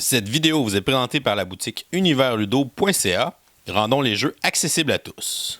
Cette vidéo vous est présentée par la boutique universludo.ca. Rendons les jeux accessibles à tous.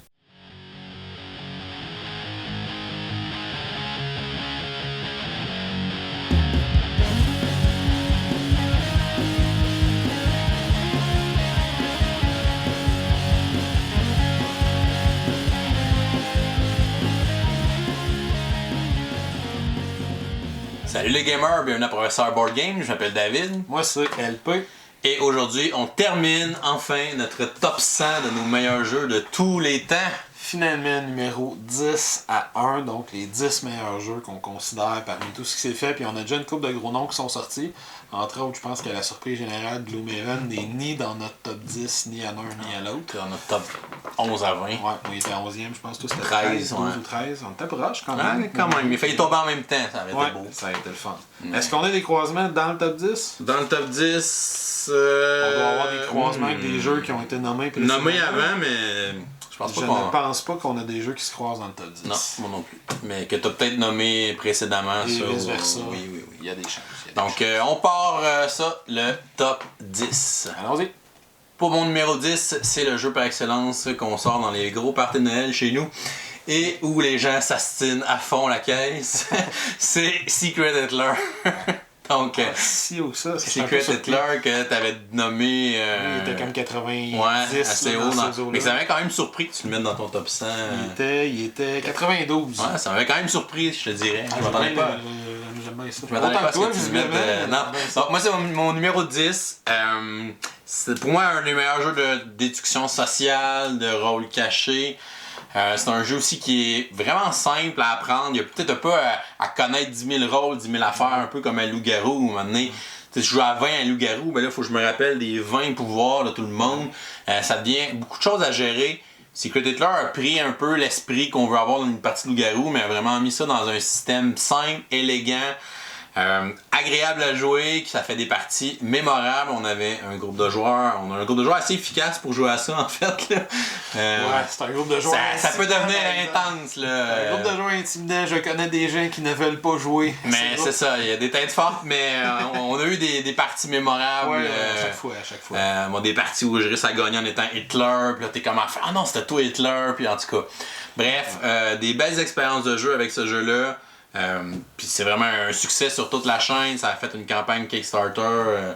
Salut les gamers, bienvenue à Professeur Board Game, je m'appelle David. Moi c'est LP. Et aujourd'hui, on termine enfin notre top 100 de nos meilleurs jeux de tous les temps. Finalement, numéro 10 à 1, donc les 10 meilleurs jeux qu'on considère parmi tout ce qui s'est fait. Puis on a déjà une couple de gros noms qui sont sortis. Entre autres, je pense que la surprise générale, Gloomhaven n'est ni dans notre top 10, ni à l'un ni à l'autre. Dans notre top 11 à 20. Ouais, on était 11e, je pense que c'était 13, 12 ou 13. On était proche quand Ah, même. mais quand même, il a failli tomber en même temps, ça avait été beau. Ça a été le fun. Est-ce qu'on a des croisements dans le top 10? Dans le top 10, On doit avoir des croisements avec des jeux qui ont été nommés. Nommés avant, mais je pense pas Je qu'on... ne pense pas qu'on a des jeux qui se croisent dans le top 10. Non, moi non plus. Mais que tu as peut-être nommé précédemment. Et ça, vice-versa. Oui. Il y a des chances. Donc, on part ça, le top 10. Allons-y. Pour mon numéro 10, c'est le jeu par excellence qu'on sort dans les gros parties de Noël chez nous et où les gens s'astinent à fond la caisse. C'est Secret Hitler. Donc, Si ou ça, Secret Hitler que tu avais nommé. Il était comme 90. Ouais, assez haut. Dans mais ça m'avait quand même surpris que tu le mettes dans ton top 100. Il était 92. Ouais, ça m'avait quand même surpris, je te dirais. Ah, je m'attendais pas. J'aime bien ça. Je m'attendais pas à ce que tu mettes. Non. Non. Donc, moi, c'est mon numéro 10. C'est pour moi un des meilleurs jeux de déduction sociale, de rôle caché. C'est un jeu aussi qui est vraiment simple à apprendre. Il y a peut-être pas à connaître 10 000 rôles, 10 000 affaires, un peu comme un loup-garou. Maintenant, je joue à 20 à loup-garou, mais là, il faut que je me rappelle des 20 pouvoirs de tout le monde. Ça devient beaucoup de choses à gérer. Secret Hitler a pris un peu l'esprit qu'on veut avoir dans une partie de loup-garou, mais a vraiment mis ça dans un système simple, élégant, agréable à jouer, que ça fait des parties mémorables. On avait un groupe de joueurs, on a un groupe de joueurs assez efficace pour jouer à ça en fait. Là. Ouais, c'est un groupe de joueurs. Ça peut devenir intense là. Un groupe de joueurs intimidants, je connais des gens qui ne veulent pas jouer. Mais c'est ça, il y a des têtes fortes, mais on a eu des parties mémorables. Ouais, à chaque fois. Bon, des parties où je risque à gagner en étant Hitler, puis là t'es comme à faire, ah non, c'était toi Hitler, puis en tout cas. Bref, des belles expériences de jeu avec ce jeu-là. Puis c'est vraiment un succès sur toute la chaîne. Ça a fait une campagne Kickstarter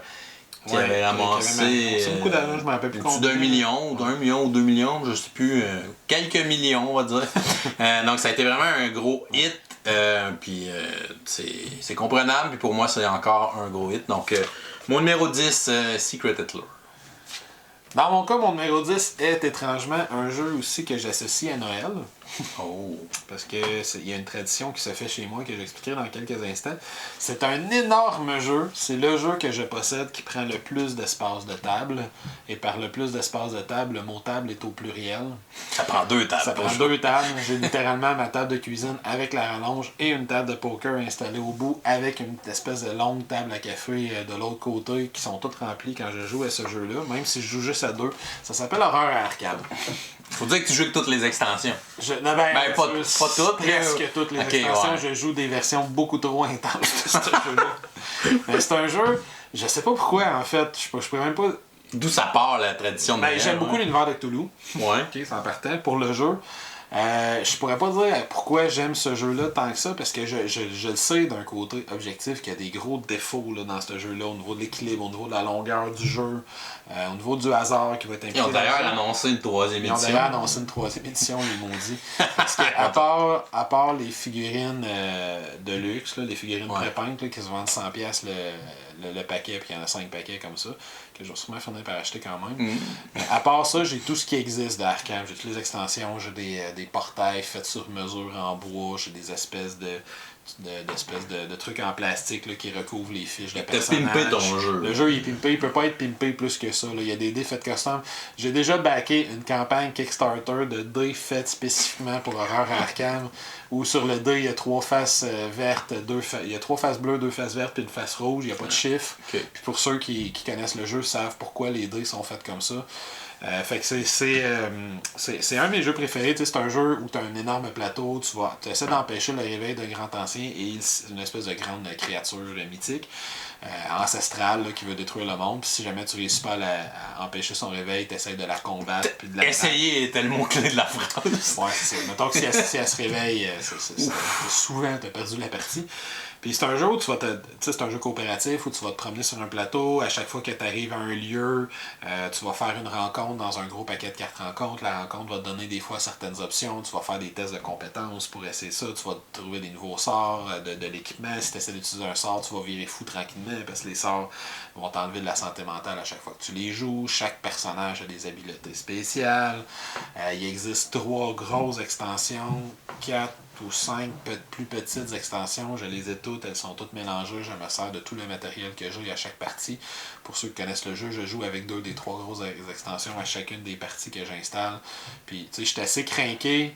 qui avait ramassé c'est beaucoup d'argent, je me rappelle plus d'un million ou 2 millions, je sais plus, quelques millions on va dire. Donc ça a été vraiment un gros hit. Puis c'est comprenable. Puis pour moi c'est encore un gros hit. Donc mon numéro 10, Secret Hitler. Dans mon cas, mon numéro 10 est étrangement un jeu aussi que j'associe à Noël. Oh. Parce que il y a une tradition qui se fait chez moi que j'expliquerai dans quelques instants. C'est un énorme jeu. C'est le jeu que je possède qui prend le plus d'espace de table. Et par le plus d'espace de table, le mot table est au pluriel. Ça prend 2 tables. Ça prend 2 tables. J'ai littéralement ma table de cuisine avec la rallonge et une table de poker installée au bout avec une espèce de longue table à café de l'autre côté qui sont toutes remplies quand je joue à ce jeu-là. Même si je joue juste à 2. Ça s'appelle Horreur à arcade. Faut dire que tu joues avec toutes les extensions. Pas toutes. Presque toutes les extensions. Ouais. Je joue des versions beaucoup trop intenses de ce jeu-là. Mais c'est un jeu, je sais pas pourquoi en fait. Je pourrais même pas. D'où ça part la tradition de Noël, j'aime beaucoup l'univers de Cthulhu. Ouais. Ok, c'est en partant pour le jeu. Je pourrais pas dire pourquoi j'aime ce jeu-là tant que ça, parce que je le sais d'un côté objectif qu'il y a des gros défauts là, dans ce jeu-là, au niveau de l'équilibre, au niveau de la longueur du jeu, au niveau du hasard qui va être impliqué. Ils ont d'ailleurs annoncé une 3e édition. Ils ont d'ailleurs annoncé une 3e édition, les maudits. Parce qu'à part les figurines de luxe, là, les figurines prépeintes là, qui se vendent 100$ le paquet, puis il y en a 5 paquets comme ça, que je vais sûrement finir par acheter quand même. Mais à part ça, j'ai tout ce qui existe d'Arkham. J'ai toutes les extensions, j'ai des portails faits sur mesure en bois, j'ai des espèces de trucs en plastique là, qui recouvrent les fiches de personnages. T'as pimpé ton jeu. Le jeu il est pimpé, il peut pas être pimpé plus que ça. Là. Il y a des dés faits custom. J'ai déjà backé une campagne Kickstarter de dés faits spécifiquement pour Horreur à Arkham, où sur le dé il y a 3 faces vertes, il y a 3 faces bleues, 2 faces vertes puis une face rouge, il n'y a pas de chiffre. Okay. Puis pour ceux qui connaissent le jeu savent pourquoi les dés sont faits comme ça. Fait que c'est un de mes jeux préférés. C'est un jeu où tu as un énorme plateau, tu essaies d'empêcher le réveil d'un grand ancien et c'est une espèce de grande créature mythique, ancestrale, là, qui veut détruire le monde. Puis si jamais tu réussis pas à empêcher son réveil, tu essaies de la combattre. Puis de la Essayer était le mot-clé de la phrase. Ouais, c'est ça. Mettons que si elle se réveille, souvent tu as perdu la partie. Puis c'est un jeu où c'est un jeu coopératif où tu vas te promener sur un plateau. À chaque fois que tu arrives à un lieu, tu vas faire une rencontre dans un gros paquet de cartes rencontres. La rencontre va te donner des fois certaines options. Tu vas faire des tests de compétences pour essayer ça. Tu vas trouver des nouveaux sorts de l'équipement. Si tu essaies d'utiliser un sort, tu vas virer fou tranquillement parce que les sorts vont t'enlever de la santé mentale à chaque fois que tu les joues. Chaque personnage a des habiletés spéciales. Il existe 3 grosses extensions, 4 ou 5 plus petites extensions. Je les ai toutes, elles sont toutes mélangées. Je me sers de tout le matériel que j'ai à chaque partie. Pour ceux qui connaissent le jeu, je joue avec 2 des 3 grosses extensions à chacune des parties que j'installe. Puis, tu sais, je suis assez craqué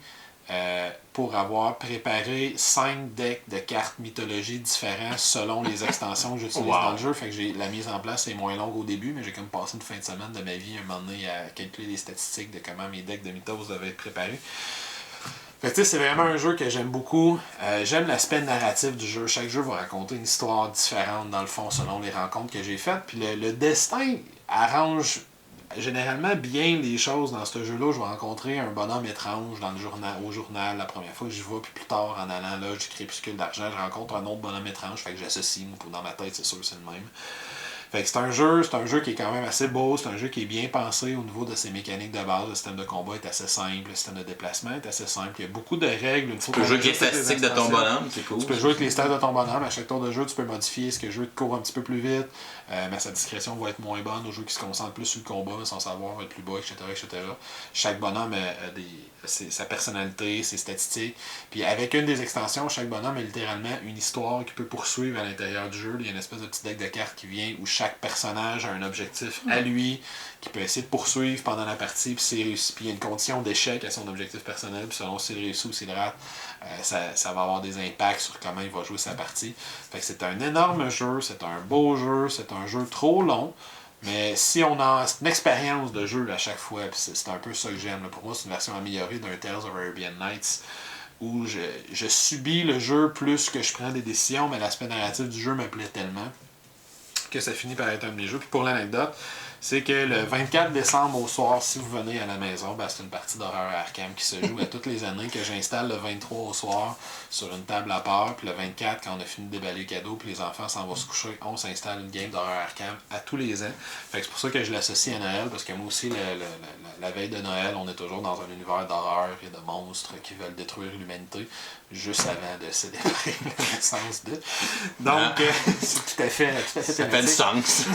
pour avoir préparé 5 decks de cartes mythologie différents selon les extensions que j'utilise dans le jeu. Fait que la mise en place est moins longue au début, mais j'ai comme passé une fin de semaine de ma vie un moment donné à calculer les statistiques de comment mes decks de mythos devaient être préparés. Fait que c'est vraiment un jeu que j'aime beaucoup. J'aime l'aspect narratif du jeu. Chaque jeu va raconter une histoire différente dans le fond selon les rencontres que j'ai faites. Puis le destin arrange généralement bien les choses dans ce jeu-là. Je vais rencontrer un bonhomme étrange dans au journal la première fois que j'y vais, puis plus tard en allant là, du crépuscule d'argent, je rencontre un autre bonhomme étrange. Fait que j'associe, dans ma tête, c'est sûr c'est le même. Fait que c'est un jeu qui est quand même assez beau, c'est un jeu qui est bien pensé au niveau de ses mécaniques de base. Le système de combat est assez simple, le système de déplacement est assez simple. Il y a beaucoup de règles. Tu peux jouer avec les statistiques de ton bonhomme, c'est cool. Tu peux jouer avec les stats de ton bonhomme. À chaque tour de jeu, tu peux modifier ce que le jeu te court un petit peu plus vite. Mais sa discrétion va être moins bonne au jeu qui se concentre plus sur le combat, mais son savoir va être plus bas, etc. etc. Chaque bonhomme a sa personnalité, ses statistiques. Puis avec une des extensions, chaque bonhomme a littéralement une histoire qui peut poursuivre à l'intérieur du jeu. Il y a une espèce de petit deck de cartes qui vient où chaque personnage a un objectif à lui, qui peut essayer de poursuivre pendant la partie, puis s'il réussit, puis il y a une condition d'échec à son objectif personnel, puis selon s'il réussit ou s'il rate, ça va avoir des impacts sur comment il va jouer sa partie. Fait que c'est un énorme jeu, c'est un beau jeu, c'est un jeu trop long, mais si on a une expérience de jeu à chaque fois, puis c'est un peu ça que j'aime. Pour moi, c'est une version améliorée d'un Tales of Arabian Nights, où je subis le jeu plus que je prends des décisions, mais l'aspect narratif du jeu me plaît tellement que ça finit par être un de mes jeux. Puis pour l'anecdote, c'est que le 24 décembre au soir, si vous venez à la maison, c'est une partie d'horreur Arkham qui se joue à toutes les années, que j'installe le 23 au soir sur une table à part, puis le 24, quand on a fini de déballer le cadeau, puis les enfants s'en vont se coucher, on s'installe une game d'horreur Arkham à tous les ans. Fait que c'est pour ça que je l'associe à Noël, parce que moi aussi, la veille de Noël, on est toujours dans un univers d'horreur et de monstres qui veulent détruire l'humanité, juste avant de célébrer la naissance de. Donc, c'est tout à fait ça fait du sens.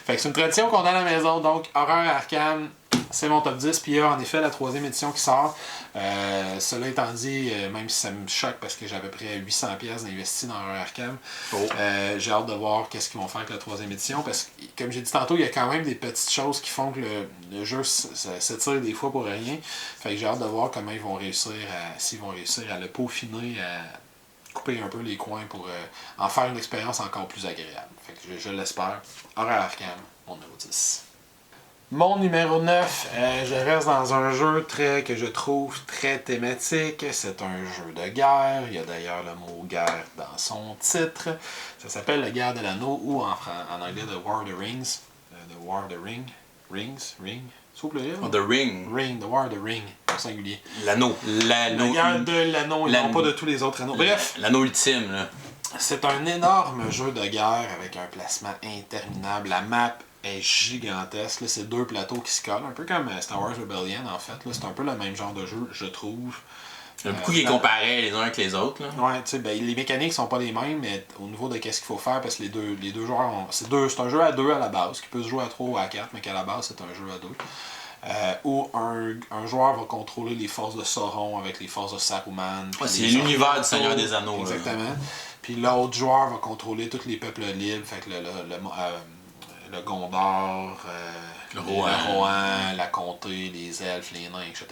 Fait que c'est une tradition qu'on a à la maison, donc Horreur Arkham, c'est mon top 10. Puis il y a en effet la 3e édition qui sort. Cela étant dit, même si ça me choque parce que j'ai à peu près 800$ d'investi dans Horreur Arkham, j'ai hâte de voir qu'est-ce qu'ils vont faire avec la 3e édition. Parce que, comme j'ai dit tantôt, il y a quand même des petites choses qui font que le jeu s'étire des fois pour rien. Fait que j'ai hâte de voir comment ils vont réussir s'ils vont réussir à le peaufiner, à couper un peu les coins pour en faire une expérience encore plus agréable. Fait que je l'espère. Horreur Arkham, mon numéro 10. Mon numéro 9, je reste dans un jeu que je trouve très thématique. C'est un jeu de guerre. Il y a d'ailleurs le mot guerre dans son titre. Ça s'appelle La Guerre de l'Anneau ou en anglais The War of the Rings. The War of the Ring. Ring. C'est au pluriel? The Ring. The War of the Ring, au singulier. L'anneau. La Guerre de l'Anneau, et non pas de tous les autres anneaux. Bref. L'anneau ultime, là. C'est un énorme jeu de guerre avec un placement interminable. La map est gigantesque. Là, c'est 2 plateaux qui se collent, un peu comme Star Wars Rebellion en fait. Là, c'est un peu le même genre de jeu, je trouve. Il y a beaucoup qui est comparé les uns avec les autres. Là. Ouais, tu sais, les mécaniques sont pas les mêmes, mais au niveau de qu'est-ce qu'il faut faire, parce que les deux joueurs c'est un jeu à 2 à la base, qui peut se jouer à 3 ou à 4, mais qu'à la base c'est un jeu à 2. Où un joueur va contrôler les forces de Sauron avec les forces de Saruman. C'est l'univers du Seigneur des Anneaux. Exactement. Là. Puis l'autre joueur va contrôler tous les peuples libres, fait que le Gondor, le Rohan, la Comté, les elfes, les nains, etc.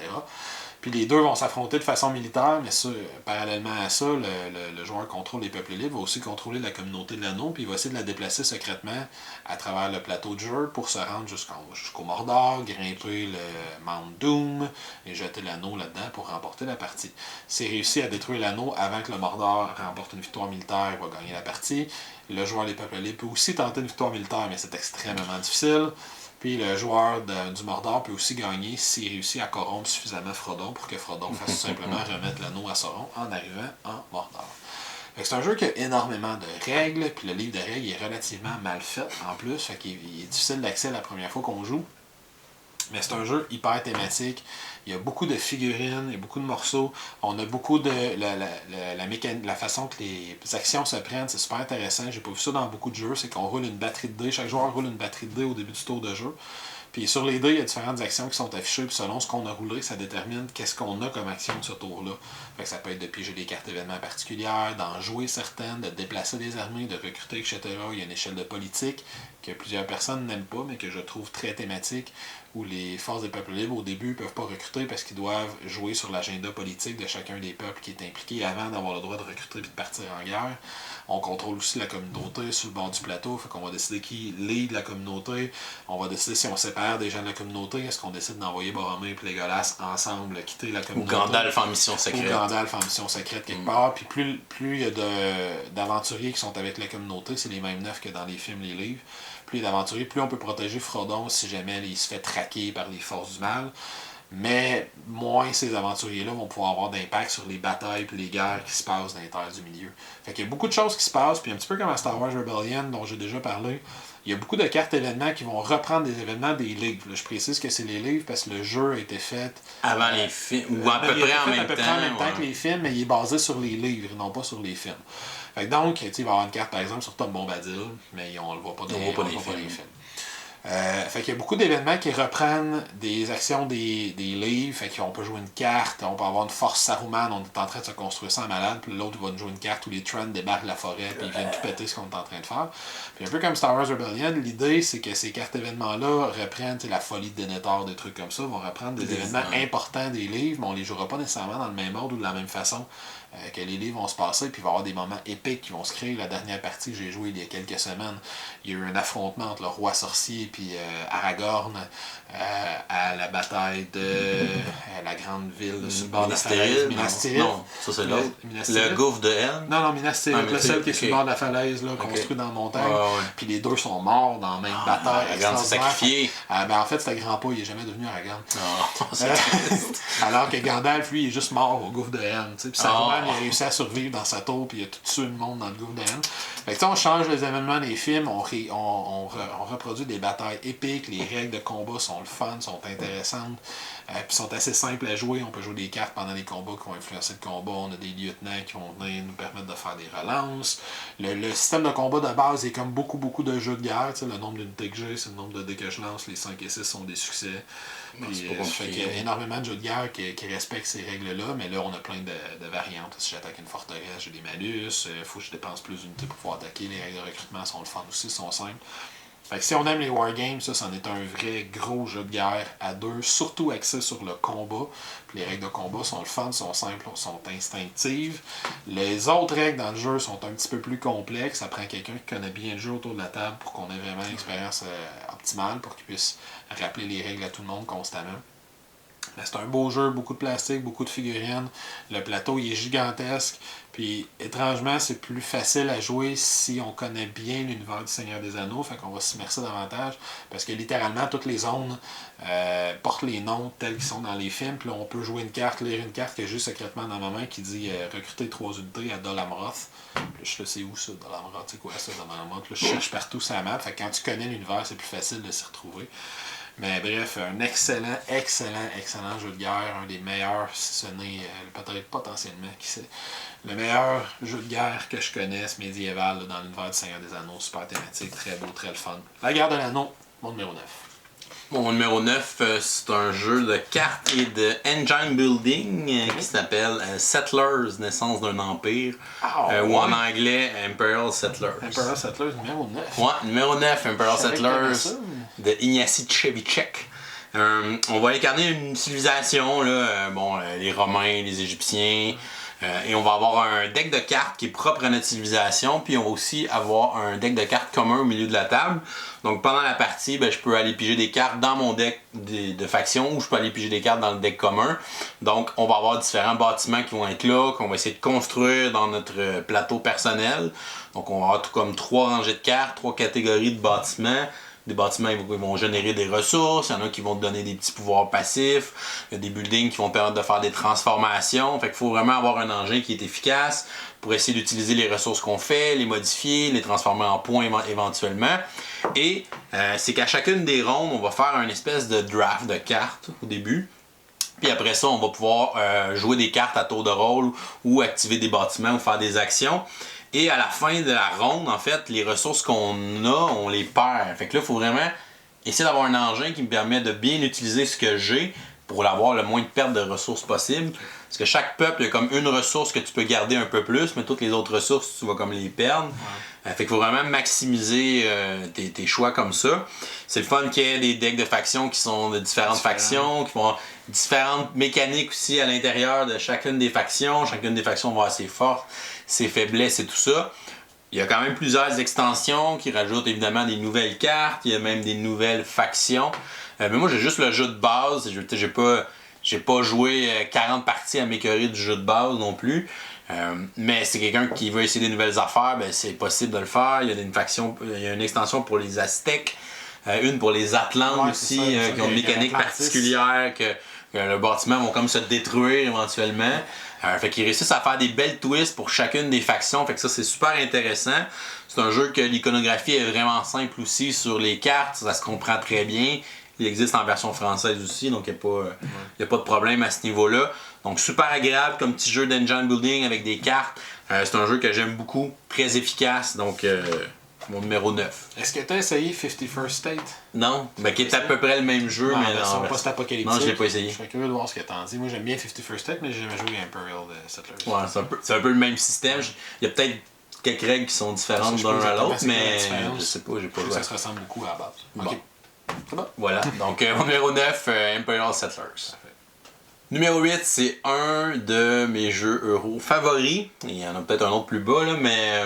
Puis les deux vont s'affronter de façon militaire, mais ça, parallèlement à ça, le joueur contrôle les peuples libres, va aussi contrôler la communauté de l'anneau, puis il va essayer de la déplacer secrètement à travers le plateau de jeu pour se rendre jusqu'au Mordor, grimper le Mount Doom et jeter l'anneau là-dedans pour remporter la partie. S'il réussit à détruire l'anneau avant que le Mordor remporte une victoire militaire, il va gagner la partie. Le joueur des peuples libres peut aussi tenter une victoire militaire, mais c'est extrêmement difficile. Puis le joueur du Mordor peut aussi gagner s'il réussit à corrompre suffisamment Frodon pour que Frodon fasse tout simplement remettre l'anneau à Sauron en arrivant en Mordor. C'est un jeu qui a énormément de règles, puis le livre de règles est relativement mal fait en plus, fait qu'il est difficile d'accès la première fois qu'on joue. Mais c'est un jeu hyper thématique. Il y a beaucoup de figurines, il y a beaucoup de morceaux. On a beaucoup de... La façon que les actions se prennent, c'est super intéressant. J'ai pas vu ça dans beaucoup de jeux. C'est qu'on roule une batterie de dés. Chaque joueur roule une batterie de dés au début du tour de jeu. Puis sur les dés, il y a différentes actions qui sont affichées. Puis selon ce qu'on a roulé, ça détermine qu'est-ce qu'on a comme action de ce tour-là. Fait que ça peut être de piéger des cartes événements particulières, d'en jouer certaines, de déplacer des armées, de recruter, etc. Il y a une échelle de politique que plusieurs personnes n'aiment pas, mais que je trouve très thématique, où les forces des peuples libres, au début, ne peuvent pas recruter parce qu'ils doivent jouer sur l'agenda politique de chacun des peuples qui est impliqué avant d'avoir le droit de recruter et de partir en guerre. On contrôle aussi la communauté sur le bord du plateau, fait qu'on va décider qui lead la communauté. On va décider si on sépare des gens de la communauté, est-ce qu'on décide d'envoyer Boromir et Legolas ensemble quitter la communauté. Ou Gandalf en mission secrète. Ou Gandalf en mission secrète quelque part. Puis plus il y a d'aventuriers qui sont avec la communauté, c'est les mêmes 9 que dans les films, les livres. Plus il y a d'aventuriers, plus on peut protéger Frodon si jamais il se fait traquer par les forces du mal. Mais moins ces aventuriers-là vont pouvoir avoir d'impact sur les batailles et les guerres qui se passent dans les terres du milieu. Fait qu'il y a beaucoup de choses qui se passent, puis un petit peu comme à Star Wars Rebellion, dont j'ai déjà parlé, il y a beaucoup de cartes événements qui vont reprendre des événements des livres. Là, je précise que c'est les livres parce que le jeu a été fait avant les films, ou à peu près en même temps que les films, mais il est basé sur les livres, non pas sur les films. Fait que donc, il va y avoir une carte par exemple sur Tom Bombadil, mais on ne le voit pas dans les films. Fait qu'il y a beaucoup d'événements qui reprennent des actions des livres. Fait qu'on peut jouer une carte, on peut avoir une force Saruman, on est en train de se construire ça en malade, puis l'autre va nous jouer une carte où les Trends débarquent de la forêt, puis ils viennent tout péter ce qu'on est en train de faire. Puis un peu comme Star Wars Rebellion, l'idée c'est que ces cartes événements-là reprennent la folie de Denethor, des trucs comme ça, vont reprendre des événements importants des livres, mais on les jouera pas nécessairement dans le même ordre ou de la même façon que les livres vont se passer, puis il va y avoir des moments épiques qui vont se créer. La dernière partie que j'ai jouée il y a quelques semaines, il y a eu un affrontement entre le roi sorcier et Aragorn à la bataille de la grande ville sur le bord de la falaise. Minas Tirith. Non, ça c'est l'autre. Le gouffre de Helm. Non, Minas Tirith, le seul qui est sur le bord de la falaise, là, construit dans la montagne. Puis les deux sont morts dans la même bataille. Aragorn s'est sacrifié. En fait, c'était Grand-Pa, il n'est jamais devenu Aragorn. Alors que Gandalf, lui, il est juste mort au gouffre de Helm. Puis Saruman, il a réussi à survivre dans sa tour, puis il a tout tué le monde dans le gouffre de Helm. Fait que on change les événements des films, on reproduit des batailles épiques, les règles de combat sont le fun, sont intéressantes, puis sont assez simples à jouer. On peut jouer des cartes pendant les combats qui vont influencer le combat, on a des lieutenants qui vont venir nous permettre de faire des relances. Le système de combat de base est comme beaucoup de jeux de guerre, le nombre d'unités que j'ai, c'est le nombre de dés que je lance, les 5 et 6 sont des succès. Puis, fait qu'il y a énormément de jeux de guerre qui respectent ces règles-là, mais là on a plein de variantes. Si j'attaque une forteresse, j'ai des malus, il faut que je dépense plus d'unités pour pouvoir attaquer. Les règles de recrutement sont le fun aussi, sont simples. Fait que si on aime les wargames, ça c'en est un vrai gros jeu de guerre à deux, surtout axé sur le combat. Puis les règles de combat sont le fun, sont simples, sont instinctives. Les autres règles dans le jeu sont un petit peu plus complexes. Ça prend quelqu'un qui connaît bien le jeu autour de la table pour qu'on ait vraiment une expérience optimale, pour qu'il puisse rappeler les règles à tout le monde constamment. Mais c'est un beau jeu, beaucoup de plastique, beaucoup de figurines. Le plateau il est gigantesque. Puis étrangement, c'est plus facile à jouer si on connaît bien l'univers du Seigneur des Anneaux. Fait qu'on va s'immerser davantage. Parce que littéralement, toutes les zones portent les noms tels qu'ils sont dans les films. Puis là, on peut jouer une carte, lire une carte que j'ai secrètement dans ma main qui dit recruter 3 unités à Dol Amroth. Je sais où ça, Dol Amroth, c'est quoi ça, Dol Amroth? Là, je cherche partout sur la map. Fait que quand tu connais l'univers, c'est plus facile de s'y retrouver. Mais bref, un excellent jeu de guerre, un des meilleurs, si ce n'est peut-être potentiellement, qui sait, le meilleur jeu de guerre que je connaisse médiéval là, dans l'univers du Seigneur des Anneaux, super thématique, très beau, très le fun. La guerre de l'anneau, mon numéro 9. Mon numéro 9, c'est un jeu de cartes et de engine building qui s'appelle Settlers, naissance d'un empire, ou en anglais Imperial Settlers. Imperial Settlers, numéro 9. Ouais, numéro 9, Imperial Settlers de Ignacy Trzewiczek. On va incarner une civilisation, là, les Romains, les Égyptiens, et on va avoir un deck de cartes qui est propre à notre civilisation, puis on va aussi avoir un deck de cartes commun au milieu de la table. Donc pendant la partie, je peux aller piger des cartes dans mon deck de faction ou je peux aller piger des cartes dans le deck commun. Donc on va avoir différents bâtiments qui vont être là, qu'on va essayer de construire dans notre plateau personnel. Donc on va avoir tout comme 3 rangées de cartes, 3 catégories de bâtiments. Des bâtiments ils vont générer des ressources, il y en a qui vont te donner des petits pouvoirs passifs, il y a des buildings qui vont te permettre de faire des transformations. Fait qu'il faut vraiment avoir un engin qui est efficace pour essayer d'utiliser les ressources qu'on fait, les modifier, les transformer en points éventuellement. Et c'est qu'à chacune des rondes, on va faire une espèce de draft de cartes au début. Puis après ça, on va pouvoir jouer des cartes à tour de rôle ou activer des bâtiments ou faire des actions. Et à la fin de la ronde, en fait, les ressources qu'on a, on les perd. Fait que là, il faut vraiment essayer d'avoir un engin qui me permet de bien utiliser ce que j'ai pour avoir le moins de pertes de ressources possible. Parce que chaque peuple, il y a comme une ressource que tu peux garder un peu plus, mais toutes les autres ressources, tu vas comme les perdre. Ouais. Fait qu'il faut vraiment maximiser tes choix comme ça. C'est le fun qu'il y ait des decks de factions qui sont de différentes factions, qui vont différentes mécaniques aussi à l'intérieur de chacune des factions. Chacune des factions va avoir ses forces, ses faiblesses et tout ça. Il y a quand même plusieurs extensions qui rajoutent évidemment des nouvelles cartes, il y a même des nouvelles factions. Mais moi j'ai juste le jeu de base, j'ai pas joué 40 parties à m'écœurer du jeu de base non plus. Mais c'est quelqu'un qui veut essayer des nouvelles affaires, c'est possible de le faire. Il y a une extension pour les Aztèques, une pour les Atlantes aussi, qui ont une mécanique particulière que le bâtiment vont comme se détruire éventuellement. Fait qu'ils réussissent à faire des belles twists pour chacune des factions. Fait que ça, c'est super intéressant. C'est un jeu que l'iconographie est vraiment simple aussi sur les cartes. Ça se comprend très bien. Il existe en version française aussi, donc il n'y a pas de problème à ce niveau-là. Donc super agréable comme petit jeu d'engine building avec des cartes. C'est un jeu que j'aime beaucoup, très efficace. Donc mon numéro 9. Est-ce que tu as essayé 51st State? Non, qui est à peu près le même jeu, mais non. Post-apocalyptique. Non, je l'ai pas essayé. Je serais curieux de voir ce que t'en dis. Moi, j'aime bien 51st State, mais j'ai jamais joué à Imperial Settlers. Ouais, c'est un peu le même système. Il y a peut-être quelques règles qui sont différentes d'un à l'autre, mais je sais pas, j'ai pas joué. Ça se ressemble beaucoup à la base. Bon. Ok. C'est bon. Voilà, donc mon numéro 9, Imperial Settlers. Parfait. Numéro 8, c'est un de mes jeux euro favoris. Il y en a peut-être un autre plus bas, là, mais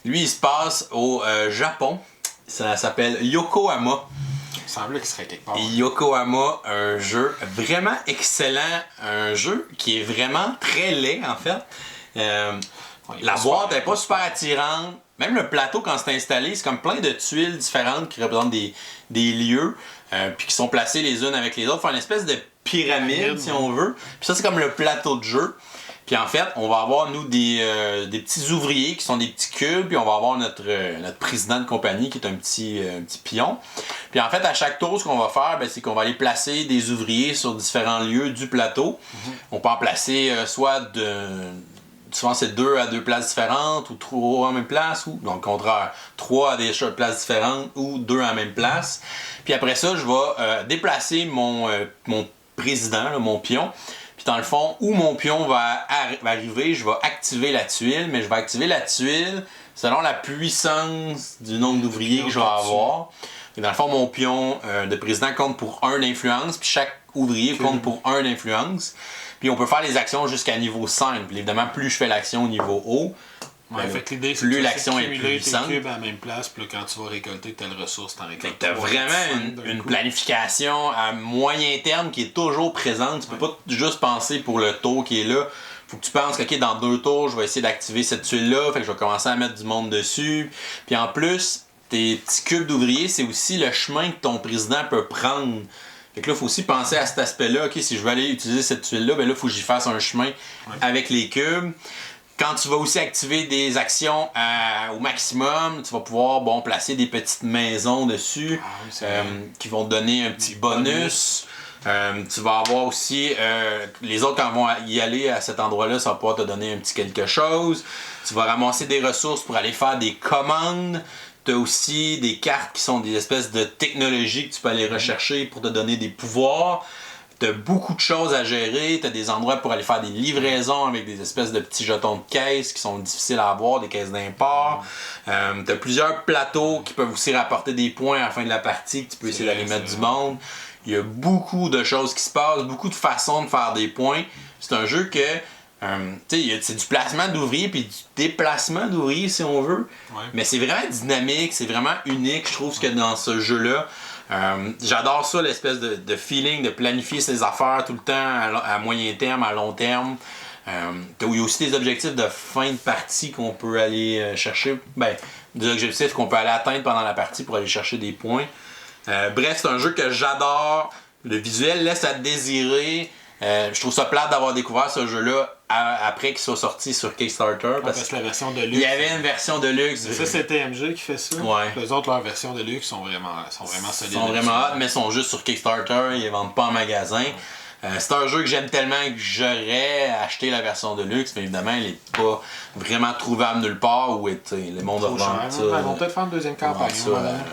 lui, il se passe au Japon. Ça s'appelle Yokohama. Il me semblait qu'il serait quelque part. Yokohama, un jeu vraiment excellent. Un jeu qui est vraiment très laid, en fait. La boîte n'est pas super attirante. Même le plateau, quand c'est installé, c'est comme plein de tuiles différentes qui représentent des lieux, puis qui sont placées les unes avec les autres. Faire une espèce de pyramide, si on veut. Puis ça, c'est comme le plateau de jeu. Puis en fait, on va avoir, nous, des petits ouvriers qui sont des petits cubes, puis on va avoir notre président de compagnie qui est un petit pion. Puis en fait, à chaque tour, ce qu'on va faire, c'est qu'on va aller placer des ouvriers sur différents lieux du plateau. On peut en placer souvent c'est 2 à 2 places différentes ou 3 à la même place, ou donc contraire, 3 à des places différentes ou 2 à la même place. Puis après ça, je vais déplacer mon président, là, mon pion. Puis dans le fond, où mon pion va arriver, je vais activer la tuile, mais je vais activer la tuile selon la puissance du nombre d'ouvriers que je vais avoir. Et dans le fond, mon pion de président compte pour 1 d'influence, puis chaque ouvrier compte pour 1 d'influence. Puis on peut faire les actions jusqu'à niveau 5. Puis évidemment, plus je fais l'action au niveau haut, plus l'action est puissante. Tu cubes à la même place, puis là, quand tu vas récolter telle ressource, t'en récoltes. Tu as vraiment une planification à moyen terme qui est toujours présente. Tu peux pas juste penser pour le tour qui est là. Faut que tu penses que okay, dans 2 tours, je vais essayer d'activer cette tuile-là. Fait que je vais commencer à mettre du monde dessus. Puis en plus, tes petits cubes d'ouvriers, c'est aussi le chemin que ton président peut prendre. Fait que là, il faut aussi penser à cet aspect-là. Ok, si je veux aller utiliser cette tuile-là, ben là, il faut que j'y fasse un chemin avec les cubes. Quand tu vas aussi activer des actions au maximum, tu vas pouvoir placer des petites maisons dessus qui vont te donner un petit bonus. Tu vas avoir aussi les autres quand vont y aller à cet endroit-là, ça va pouvoir te donner un petit quelque chose. Tu vas ramasser des ressources pour aller faire des commandes. Tu as aussi des cartes qui sont des espèces de technologies que tu peux aller rechercher pour te donner des pouvoirs. Tu as beaucoup de choses à gérer. Tu as des endroits pour aller faire des livraisons avec des espèces de petits jetons de caisse qui sont difficiles à avoir, des caisses d'import. Tu as plusieurs plateaux qui peuvent aussi rapporter des points à la fin de la partie que tu peux essayer d'aller mettre du monde. Il y a beaucoup de choses qui se passent, beaucoup de façons de faire des points. C'est un jeu que c'est du placement d'ouvriers puis du déplacement d'ouvriers si on veut. Ouais. Mais c'est vraiment dynamique, c'est vraiment unique, je trouve, que dans ce jeu-là. J'adore ça, l'espèce de feeling de planifier ses affaires tout le temps à moyen terme, à long terme. Il y a aussi des objectifs de fin de partie qu'on peut aller chercher. Des objectifs qu'on peut aller atteindre pendant la partie pour aller chercher des points. Bref, c'est un jeu que j'adore. Le visuel laisse à désirer. Je trouve ça plate d'avoir découvert ce jeu-là après qu'il soit sorti sur Kickstarter. Parce que la version de luxe. Il y avait une version de luxe. Ça, c'est TMG qui fait ça. Ouais. Les autres, leurs versions de luxe sont vraiment solides. Ils sont vraiment hot, mais ils sont juste sur Kickstarter. Ils les vendent pas en magasin. C'est un jeu que j'aime tellement que j'aurais acheté la version de luxe, mais évidemment, elle n'est pas vraiment trouvable nulle part où le monde va revendre ça. Ils vont peut-être faire une deuxième campagne.